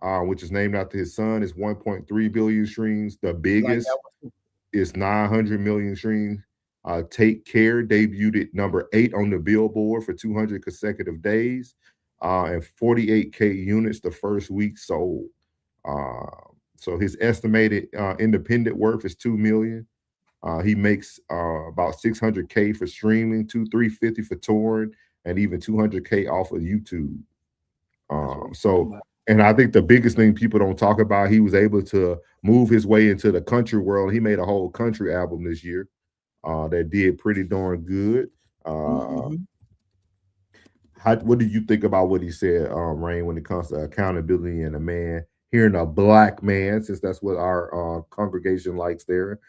which is named after his son, is 1.3 billion streams. The biggest is 900 million streams. Take Care debuted at number 8 on the Billboard for 200 consecutive days, and 48K units the first week sold. So his estimated independent worth is $2 million. He makes about $600K for streaming, $350 for touring, and even $200K off of YouTube. And I think the biggest thing people don't talk about, he was able to move his way into the country world. He made a whole country album this year that did pretty darn good. What do you think about what he said, Rain, when it comes to accountability and a man, hearing a black man, since that's what our congregation likes there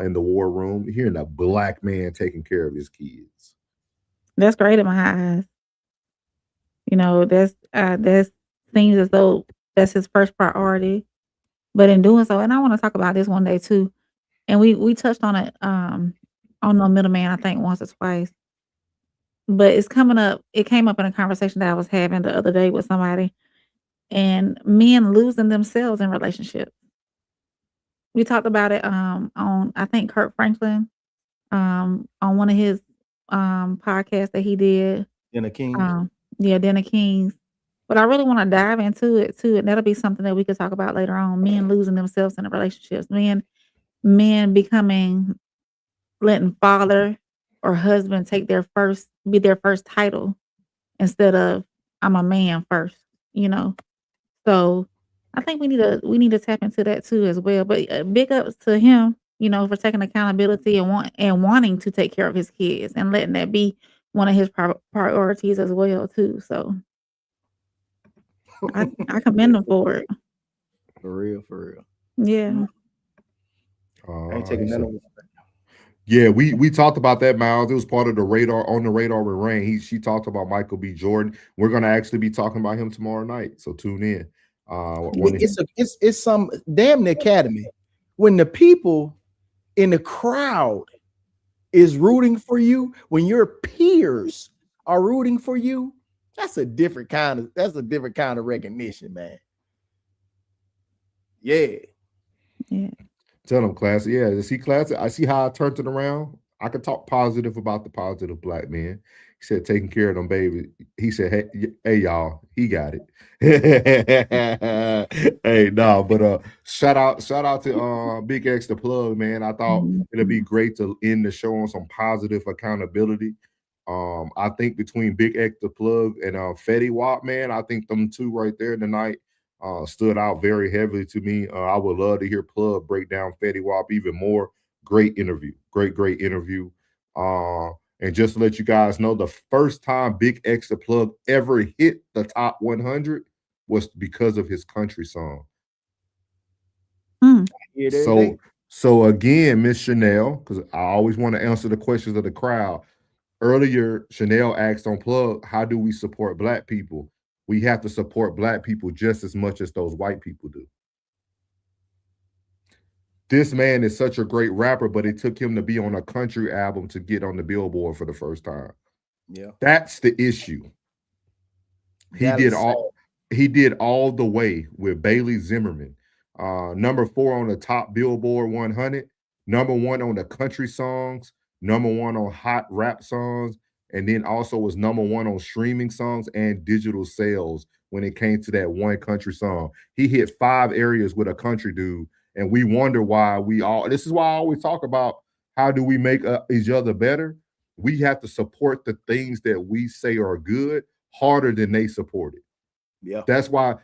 in the war room, hearing a black man taking care of his kids? That's great in my eyes. You know, that seems as though that's his first priority. But in doing so, and I want to talk about this one day too, and we touched on it on No Middleman, I think once or twice. But it's coming up, it came up in a conversation that I was having the other day with somebody, and men losing themselves in relationships. We talked about it on, I think, Kirk Franklin, on one of his podcasts that he did. Dinner Kings. Dinner Kings. But I really want to dive into it too, and that'll be something that we could talk about later on. Men losing themselves in the relationships. Men letting father or husband be their first title instead of I'm a man first, you know. So I think we need to tap into that too as well. But big ups to him, you know, for taking accountability and wanting to take care of his kids and letting that be one of his priorities as well too. So I commend him for it. For real, for real. Yeah. I ain't taking none of it. Yeah, we talked about that, Miles. It was part of the radar on the radar with Rain. She talked about Michael B. Jordan. We're gonna actually be talking about him tomorrow night. So tune in. It's some damn the academy. When the people in the crowd is rooting for you, when your peers are rooting for you, that's a different kind of recognition, man. Yeah. Tell them, Classic. Yeah, is he Classic? I see how I turned it around. I could talk positive about the positive black man. He said, taking care of them babies. He said, hey y'all, he got it. Hey, no, but shout out to Big X the Plug, man. I thought it'd be great to end the show on some positive accountability. I think between Big X the Plug and Fetty Wap, man, I think them two right there tonight stood out very heavily to me. I would love to hear Plug break down Fetty Wap even more. Great interview. Great interview. And just to let you guys know, the first time Big X the Plug ever hit the top 100 was because of his country song. So again, Miss Chanel, because I always want to answer the questions of the crowd. Earlier, Chanel asked on Plug, how do we support black people? We have to support black people just as much as those white people do. This man is such a great rapper, but it took him to be on a country album to get on the Billboard for the first time. Yeah. That's the issue. He did all the way with Bailey Zimmerman. Number 4 on the top Billboard 100, number 1 on the country songs, number 1 on hot rap songs, and then also was number 1 on streaming songs and digital sales when it came to that one country song. He hit 5 areas with a country dude, and we wonder why this is why I always talk about how do we make each other better. We have to support the things that we say are good harder than they support it. Yeah. That's why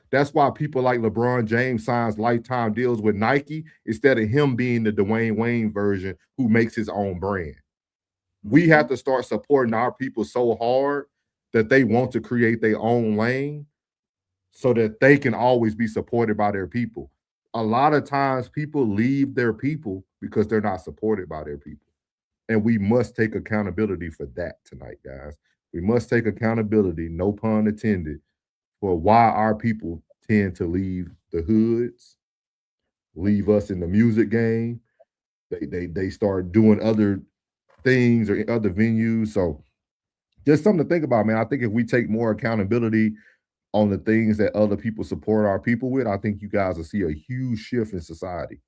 people like LeBron James signs lifetime deals with Nike instead of him being the Dwayne Wayne version who makes his own brand. We have to start supporting our people so hard that they want to create their own lane so that they can always be supported by their people. A lot of times people leave their people because they're not supported by their people. And we must take accountability for that tonight, guys. We must take accountability, no pun intended, for why our people tend to leave the hoods, leave us in the music game. They start doing other things or other venues. So just something to think about, man. I think if we take more accountability on the things that other people support our people with, I think you guys will see a huge shift in society.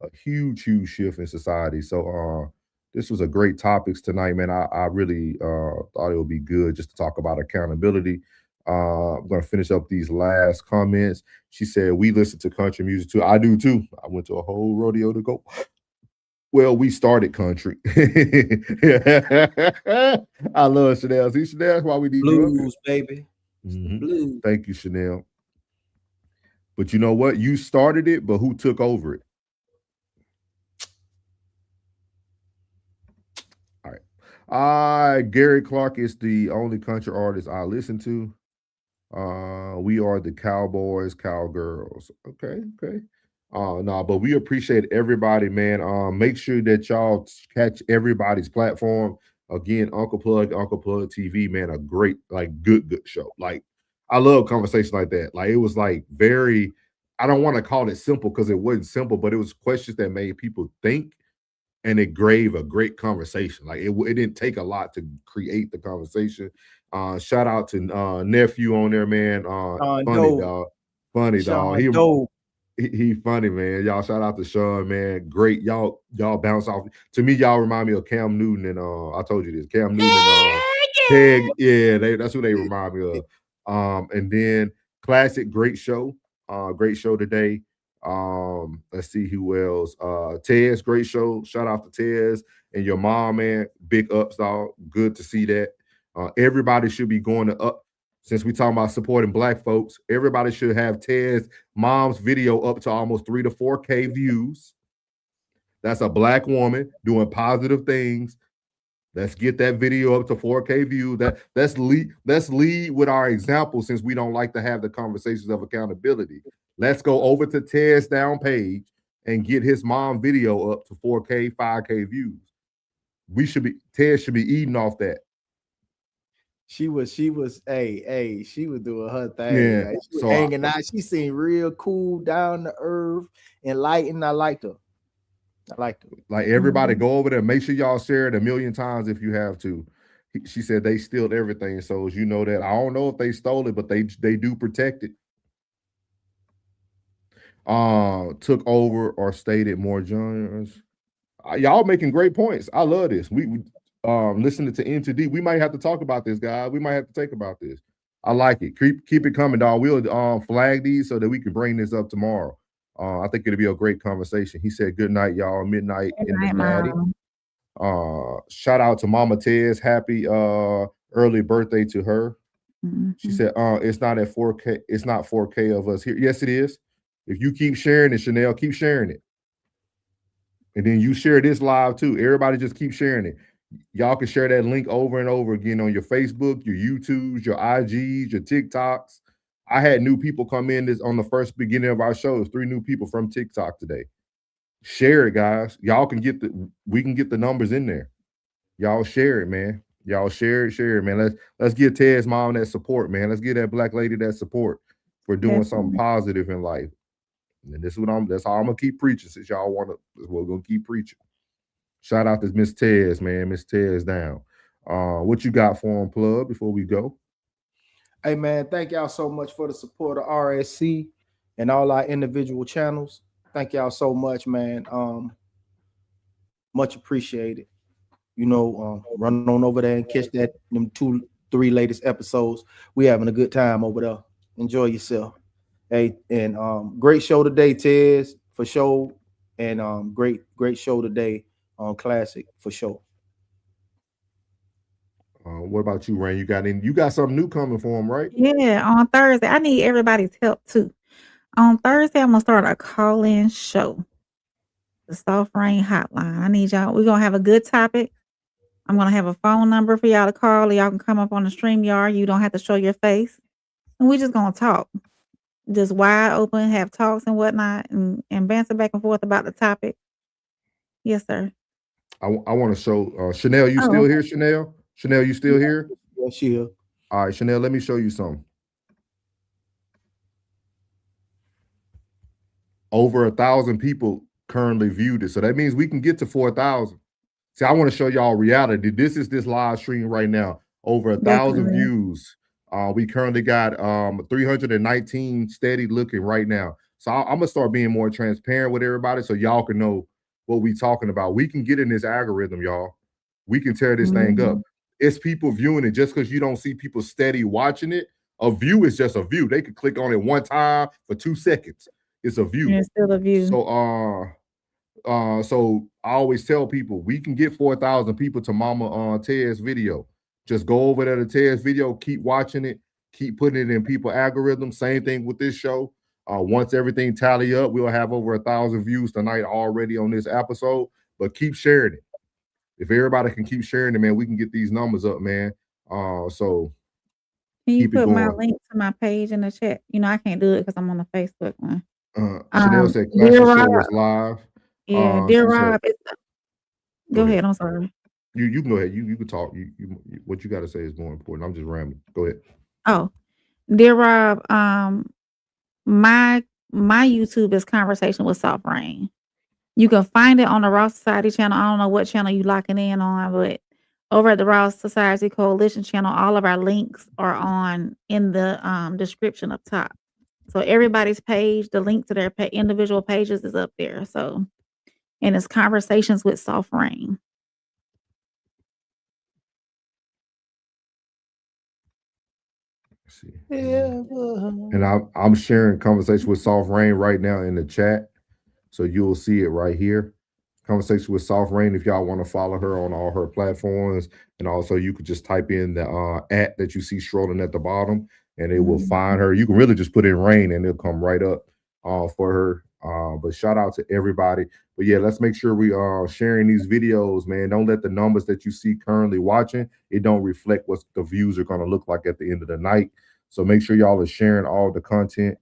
A huge shift in society. So this was a great topics tonight, man. I really thought it would be good just to talk about accountability. I'm going to finish up these last comments. She said, we listen to country music too. I do too. I went to a whole rodeo to go. Well, we started country. I love Chanel. See, Chanel, that's why we need blues, baby. Blues. Thank you, Chanel. But you know what? You started it, but who took over it? All right. Gary Clark is the only country artist I listen to. We are the cowboys, cowgirls. Okay. No, but we appreciate everybody, man. Make sure that y'all catch everybody's platform. Again, Uncle Plugg TV, man, a great, like, good show. Like, I love conversation like that. Like, it was like very, I don't want to call it simple because it wasn't simple, but it was questions that made people think, and it gave a great conversation. Like, it didn't take a lot to create the conversation. Shout out to nephew on there, man. Funny dog. He funny, man. Y'all shout out to Sean, man. Great. Y'all bounce off. To me, y'all remind me of Cam Newton and I told you this. Cam Newton and Peg. Yeah, that's who they remind me of. And then Classic, great show. Great show today. Let's see who else. Tez, great show. Shout out to Tez and your mom, man. Big ups, dog. Good to see that. Everybody should be going to since we talking about supporting Black folks, everybody should have Ted's mom's video up to almost 3 to 4K views. That's a Black woman doing positive things. Let's get that video up to 4K views. Let's lead with our example, since we don't like to have the conversations of accountability. Let's go over to Ted's down page and get his mom video up to 4K, 5K views. Ted should be eating off that. She was she was doing her thing. Yeah, Like, she was hanging out. She seemed real cool, down to earth, enlightened. I liked her. Like, everybody go over there. Make sure y'all share it 1,000,000 times if you have to. She said they stealed everything. So as you know that, I don't know if they stole it, but they do protect it. Took over or stated more genres. Y'all making great points. I love this. We listening to N2D. We might have to talk about this, guys. We might have to think about this. I like it. Keep it coming, dog. We'll flag these so that we can bring this up tomorrow. I think it'll be a great conversation. He said, "Good night, y'all. Midnight in the Natty." Shout out to Mama Tez. Happy early birthday to her. She said, "It's not at 4K. It's not 4K of us here." Yes, it is. If you keep sharing it, Chanel, keep sharing it. And then you share this live too. Everybody just keep sharing it. Y'all can share that link over and over again on your Facebook, your YouTubes, your IGs, your TikToks. I had new people come in on the first beginning of our shows. 3 new people from TikTok today. Share it, guys. Y'all can we can get the numbers in there. Y'all share it, man. Y'all share it, man. Let's give Ted's mom that support, man. Let's give that Black lady that support for doing something positive in life. And that's how I'm gonna keep preaching. Since y'all we're gonna keep preaching. Shout out to Miss Tez, man. Miss Tez down. What you got for him, Plug, before we go? Hey, man, thank y'all so much for the support of RSC and all our individual channels. Thank y'all so much, man. Much appreciated. Run on over there and catch them 2-3 latest episodes. We having a good time over there. Enjoy yourself. Hey, and great show today, Tez, for sure. And great show today on Classic for sure. What about you, Rain? You got something new coming for him, right? Yeah, on Thursday. I need everybody's help too. On Thursday, I'm gonna start a call-in show. The Soft Rain Hotline. I need y'all. We're gonna have a good topic. I'm gonna have a phone number for y'all to call. Y'all can come up on the StreamYard. You don't have to show your face. And we're just gonna talk. Just wide open, have talks and whatnot, and banter back and forth about the topic. Yes, sir. I want to show Chanel. You still here, Chanel? Chanel, you still here? Yes, she here. All right, Chanel, let me show you something. Over 1,000 people currently viewed it. So that means we can get to 4,000. See, I want to show y'all reality. This is this live stream right now. Over 1,000 views. We currently got 319 steady looking right now. So I'm going to start being more transparent with everybody so y'all can know what we talking about. We can get in this algorithm, y'all. We can tear this thing up. It's people viewing it. Just because you don't see people steady watching it, a view is just a view. They could click on it one time for 2 seconds. It's a view. It's still a view. So I always tell people we can get 4,000 people to Mama Ted's video. Just go over there to Ted's video, keep watching it, keep putting it in people's algorithm. Same thing with this show. Once everything tally up, we'll have over 1,000 views tonight already on this episode. But keep sharing it. If everybody can keep sharing it, man, we can get these numbers up, man. So can you put my link to my page in the chat? I can't do it because I'm on the Facebook one. Chanel said Classic Show was live. Yeah, dear Rob. Go ahead. I'm sorry. You can go ahead. You can talk. You what you got to say is more important. I'm just rambling. Go ahead. Oh, dear Rob. My YouTube is Conversation with Soft Rain. You can find it on the Raw Society channel. I don't know what channel you locking in on, but over at the Raw Society Coalition channel, all of our links are in the description up top. So everybody's page, the link to their individual pages is up there. So, and it's Conversations with Soft Rain. See. And I'm sharing Conversation with Soft Rain right now in the chat. So you'll see it right here. Conversation with Soft Rain. If y'all want to follow her on all her platforms, and also you could just type in the @ that you see strolling at the bottom, and it will find her. You can really just put in Rain, and it'll come right up for her. But shout out to everybody. But yeah, let's make sure we are sharing these videos, man. Don't let the numbers that you see currently watching, it don't reflect what the views are going to look like at the end of the night. So make sure y'all are sharing all the content.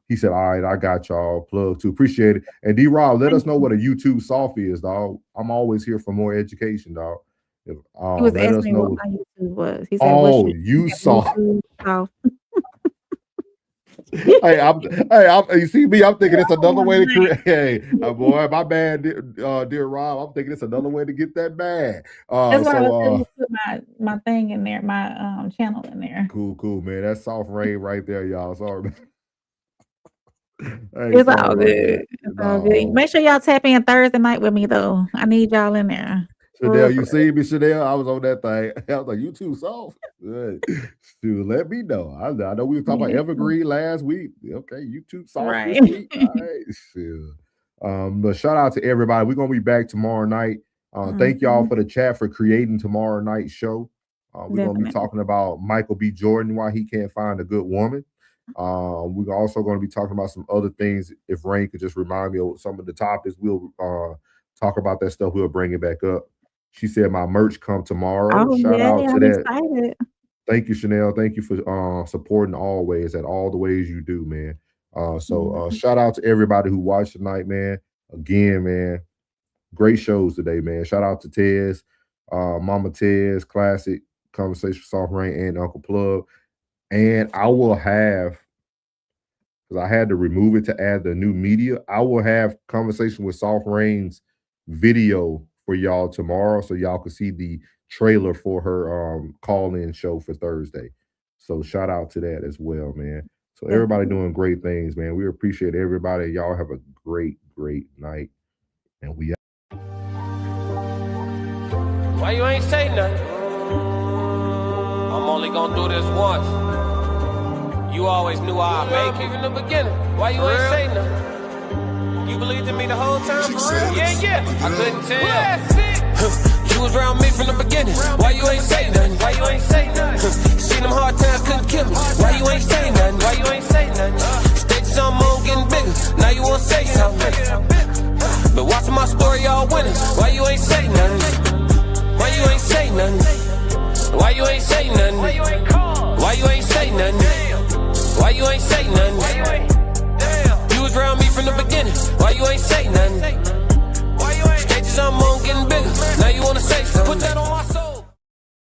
He said, all right, I got y'all. Plug too. Appreciate it. And D-Rob, let us know what a YouTube soft is, dog. I'm always here for more education, dog. He was let us asking know what my YouTube was. He said, oh, you soft. You see me? I'm thinking it's another way to create. Hey, boy, my bad, dear Rob. I'm thinking it's another way to get that bag. That's why I was put my thing in there, my channel in there. Cool, man. That's Soft Rain right there, y'all. Sorry, man. It's all good. It's all good. Make sure y'all tap in Thursday night with me, though. I need y'all in there. Chanel, you see me, Chanel? I was on that thing. I was like, you too soft. Dude, let me know. I know we were talking about Evergreen last week. Okay, you too soft this week. All right, sure. But shout out to everybody. We're gonna be back tomorrow night. Thank y'all for the chat for creating tomorrow night's show. We're gonna be talking about Michael B. Jordan, why he can't find a good woman. We're also going to be talking about some other things. If Rain could just remind me of some of the topics, we'll talk about that stuff. We'll bring it back up. She said my merch come tomorrow. Oh, Shout out to I'm that. excited. Thank you, Chanel. Thank you for supporting always at all the ways you do, man. Shout out to everybody who watched tonight, man. Again, man, great shows today, man. Shout out to Tez, Mama Tez, Classic, Conversation with Soft Rain, and Uncle Plugg. And I will have, because I had to remove it to add the new media, I will have Conversation with Soft Rain's video for y'all tomorrow, so y'all can see the trailer for her call-in show for Thursday. So shout out to that as well, man. So everybody doing great things, man. We appreciate everybody. Y'all have a great night. And we out. Why you ain't say nothing? I'm only gonna do this once. You always knew I'd make it from the beginning. Why you ain't say nothing? You believed in me the whole time? Yeah. I couldn't tell. You was around me from the beginning. Why you ain't say nothing? Why you ain't say nothing? Seen them hard times, couldn't kill me. Why you ain't say nothing? Why you ain't say nothing? Stages on moon getting bigger. Now you wanna say something. But watching my story, y'all winning. Why you ain't say nothing? Why you ain't say nothing? Why you ain't say nothing? Why you ain't call? Why you ain't say nothing? Why you ain't say nothing? You was around me from the beginning. Why you ain't say nothing?